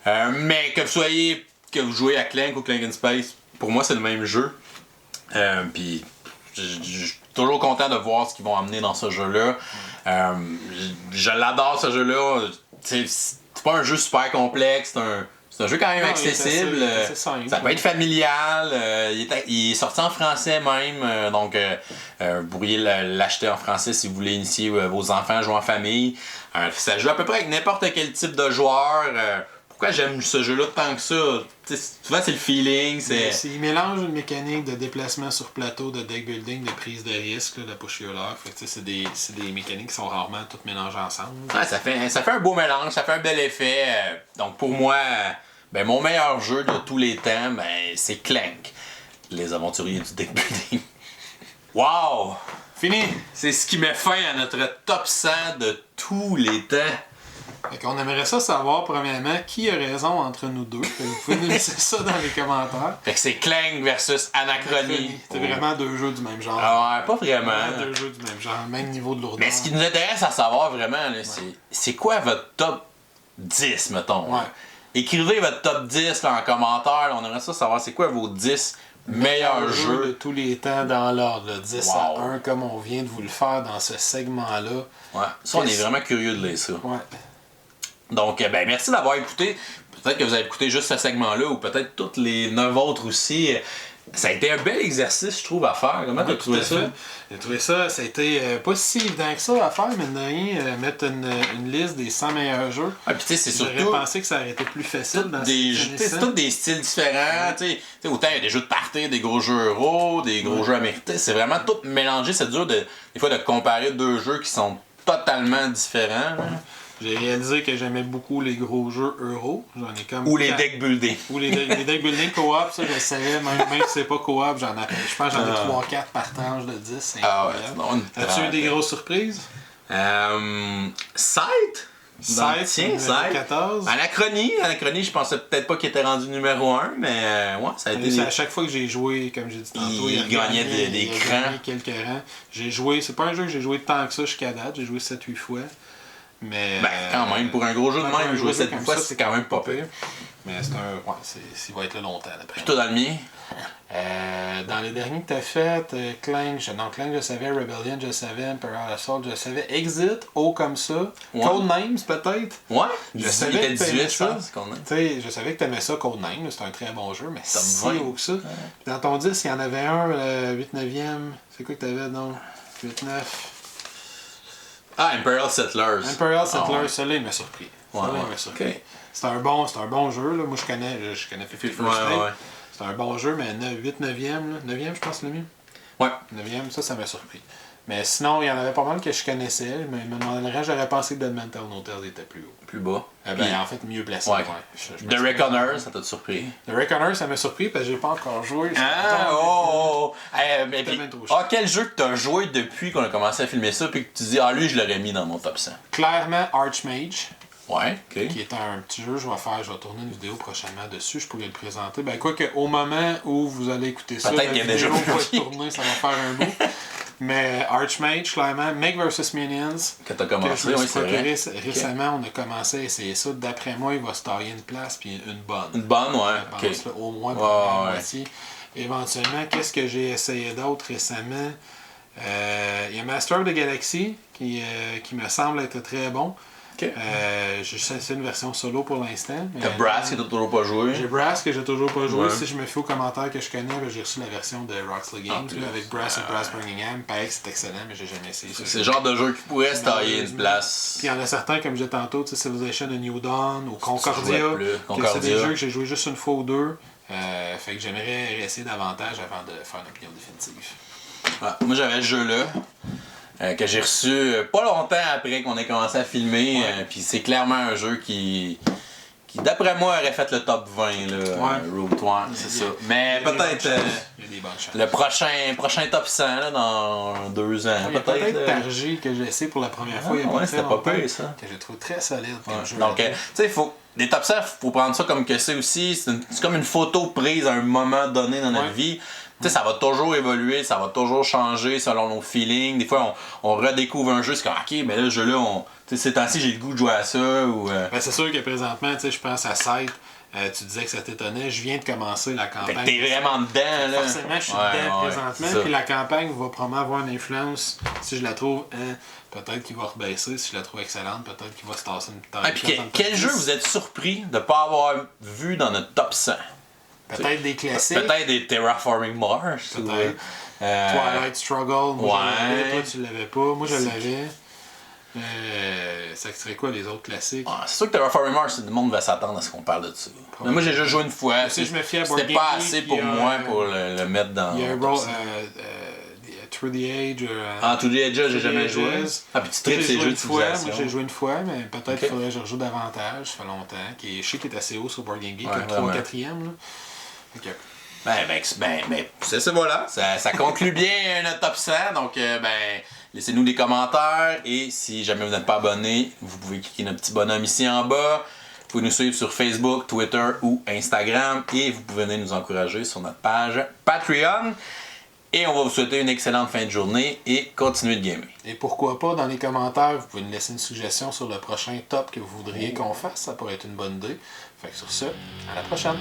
Mais que vous jouez à Clank ou Clank in Space, pour moi c'est le même jeu. Puis je suis toujours content de voir ce qu'ils vont amener dans ce jeu-là. Je l'adore ce jeu-là. C'est pas un jeu super complexe, C'est un jeu quand même Non, accessible. il est assez simple. Ça peut être familial. Il est sorti en français même. Donc, vous pourriez l'acheter en français si vous voulez initier vos enfants à jouer en famille. Ça joue à peu près avec n'importe quel type de joueur. Pourquoi j'aime ce jeu-là tant que ça? Souvent, c'est le feeling. Il mélange une mécanique de déplacement sur plateau, de deck building, de prise de risque, là, de push your luck. C'est des mécaniques qui sont rarement toutes mélangées ensemble. Ouais, ça fait un beau mélange, ça fait un bel effet. Donc, pour moi, mon meilleur jeu de tous les temps, c'est Clank, les aventuriers du deck building. Wow! Fini! C'est ce qui met fin à notre top 100 de tous les temps. On aimerait ça savoir, premièrement, qui a raison entre nous deux. Vous pouvez nous laisser ça dans les commentaires. Fait que c'est Clank versus Anachronie. C'est vraiment deux jeux du même genre. Ah ouais, pas vraiment. Deux jeux du même genre, même niveau de lourdeur. Mais ce qui nous intéresse à savoir vraiment, là, c'est quoi votre top 10, mettons. Ouais. Écrivez votre top 10 là, en commentaire. On aimerait ça savoir c'est quoi vos 10 meilleurs jeux de tous les temps dans l'ordre. 10 Wow. à 1, comme on vient de vous le faire dans ce segment-là. Ouais. Ça, on est vraiment curieux de lire ça. Ouais. Donc, merci d'avoir écouté. Peut-être que vous avez écouté juste ce segment-là ou peut-être toutes les 9 autres aussi. Ça a été un bel exercice, je trouve, à faire. Comment tu as trouvé ça? J'ai trouvé ça, ça a été pas si évident que ça à faire, mais de rien, mettre une liste des 100 meilleurs jeux. Ah, puis tu sais, c'est J'aurais surtout pensé que ça aurait été plus facile dans c'est tous des styles différents. Tu sais, autant il y a des jeux de party, des gros jeux euros, des gros jeux américains. C'est vraiment tout mélangé. C'est dur des fois de comparer deux jeux qui sont totalement différents. Là. J'ai réalisé que j'aimais beaucoup les gros jeux euro. J'en ai comme Ou les deck building. Ou les deck building co-op, ça je le savais, même si c'est pas co-op, je pense que j'en ai 3-4 par tranche de 10. C'est incroyable. As-tu eu des grosses surprises? Sight? Sight, 14. Anachronie, je pensais peut-être pas qu'il était rendu numéro 1, mais ouais, ça a été. À chaque fois que j'ai joué, comme j'ai dit tantôt, il gagnait des crans. Quelques rangs. J'ai joué, c'est pas un jeu que j'ai joué tant que ça jusqu'à date, j'ai joué 7-8 fois. Mais quand même, pour un gros jeu de même, jouer 7 fois, c'est quand même pas pire. Mais c'est un. Ouais, il va être là longtemps d'après. Puis toi dans le mien? Dans les derniers que t'as fait, Clank, je savais, Rebellion, je savais, Imperial Assault, je savais, Exit, haut comme ça, Ouais. Codenames peut-être. Ouais, Je savais que 18, t'aimais je ça. pense qu'on a. Tu sais, je savais que t'aimais ça, Codenames, c'est un très bon jeu, mais Top si 20. haut que ça. Puis dans ton 10, il y en avait un, 8-9e, c'est quoi que t'avais, non? 8-9. Ah, Imperial Settlers. Imperial Settlers, ouais. celui-là, il m'a surpris. Ouais, Celui-là, il ouais. m'a surpris. Ok. C'est un bon jeu, là. Moi, je connais 50 First State. Ouais. C'est un bon jeu, mais 8-9e, là. 9e, je pense, le mieux. Ouais. 9e, ça m'a surpris. Mais sinon, il y en avait pas mal que je connaissais, mais me demanderais, j'aurais pensé que Dead Mental Hotels était plus haut. Plus bas. En fait, mieux placé. Ouais. Je The Reckoner, ça t'a surpris? The Reckoner, ça m'a surpris parce que j'ai pas encore joué. Mais puis, bien trop cher. quel jeu que t'as joué depuis qu'on a commencé à filmer ça, puis que tu dis, lui, je l'aurais mis dans mon top 100? Clairement, Archmage, Ouais, ok. qui est un petit jeu, je vais tourner une vidéo prochainement dessus, je pourrais le présenter. Ben, quoi qu'au moment où vous allez écouter ça, la Peut-être qu'il y a vidéo déjà va être tournée, ça va faire un bout. Mais Archmage, clairement, Meg vs Minions, Que t'as que je commencé, me oui, suis c'est vrai. procuré récemment, on a commencé à essayer ça. D'après moi, il va se tailler une place, puis une bonne. Une bonne, ouais. Je Ok. pense, là, au moins Ouais, pour la ouais. moitié. Éventuellement, qu'est-ce que j'ai essayé d'autre récemment? Il y a Master of the Galaxy qui me semble être très bon. Ok. J'ai essayé une version solo pour l'instant. mais- T'as Brass que t'as toujours pas joué. J'ai Brass que j'ai toujours pas joué. Ouais. Si je me fie aux commentaires que je connais, ben, j'ai reçu la version de Roxley Games Ah, là, avec Brass et Brass Birmingham. Pareil que c'est excellent, mais j'ai jamais essayé ça. C'est le genre de jeu qui pourrait se tailler une Malheureusement. place. Puis il y en a certains, comme je disais tantôt, tu sais, Civilization of New Dawn ou Concordia, jouais plus. que Concordia. c'est des jeux que j'ai joué juste une fois ou deux. Fait que j'aimerais essayer davantage avant de faire une opinion définitive. Ouais. Moi, j'avais ce jeu-là. Que j'ai reçu pas longtemps après qu'on ait commencé à filmer. Puis c'est clairement un jeu qui d'après moi, aurait fait le top 20. Là, Road One, c'est ça. Mais peut-être Il y a des bonnes chances. le prochain top 100 là, dans 2 ans. Il y a peut-être là. Targi que j'ai essayé pour la première fois il y a pas très c'était pas longtemps, pire, ça. que j'ai trouvé très solide comme jeu. Donc, tu sais, des top 100, faut prendre ça comme que c'est aussi. C'est comme une photo prise à un moment donné dans notre vie. Tu sais, ça va toujours évoluer, ça va toujours changer selon nos feelings. Des fois, on redécouvre un jeu, c'est comme, ok, mais là, ce jeu-là, ces temps-ci, j'ai le goût de jouer à ça. Ou, Ben, c'est sûr que présentement, tu sais, je pense à Sight. Tu disais que ça t'étonnait. Je viens de commencer la Fait que campagne. t'es vraiment dedans, là. Forcément, je suis dedans présentement. c'est ça. Puis la campagne va probablement avoir une influence. Si je la trouve, peut-être qu'il va rebaisser. Si je la trouve excellente, peut-être qu'il va se tasser une taille. Ah, puis quel jeu vous êtes surpris de ne pas avoir vu dans notre top 100? Peut-être des classiques. Peut-être des Terraforming Mars. Peut-être. Twilight Struggle, moi je l'avais, toi tu l'avais pas, moi je l'avais. Ça serait quoi les autres classiques? Ah, c'est sûr que Terraforming Mars, le monde va s'attendre à ce qu'on parle de ça. Mais moi j'ai juste joué une fois. Si je me fie à Board C'était Game pas Geek, assez pour il y a, moi pour le mettre dans. Il y a un mon top role, 100. Through the Age. To the Edge, j'ai jamais joué. Ah, puis tu tripes ces jeux de Moi civilisation. j'ai joué une fois, mais peut-être Ok. qu'il faudrait que je rejoue davantage, ça fait longtemps. Je sais qu'il est assez haut sur Board Game Geek, Ouais, comme 3 vraiment. 4e. Là. Ok. C'est ça, voilà. Ça conclut bien notre top 100. Donc, laissez-nous des commentaires. Et si jamais vous n'êtes pas abonné, vous pouvez cliquer notre petit bonhomme ici en bas. Vous pouvez nous suivre sur Facebook, Twitter ou Instagram. Et vous pouvez venir nous encourager sur notre page Patreon. Et on va vous souhaiter une excellente fin de journée et continuez de gamer. Et pourquoi pas, dans les commentaires, vous pouvez nous laisser une suggestion sur le prochain top que vous voudriez qu'on fasse. Ça pourrait être une bonne idée. Fait que sur ce, à la prochaine.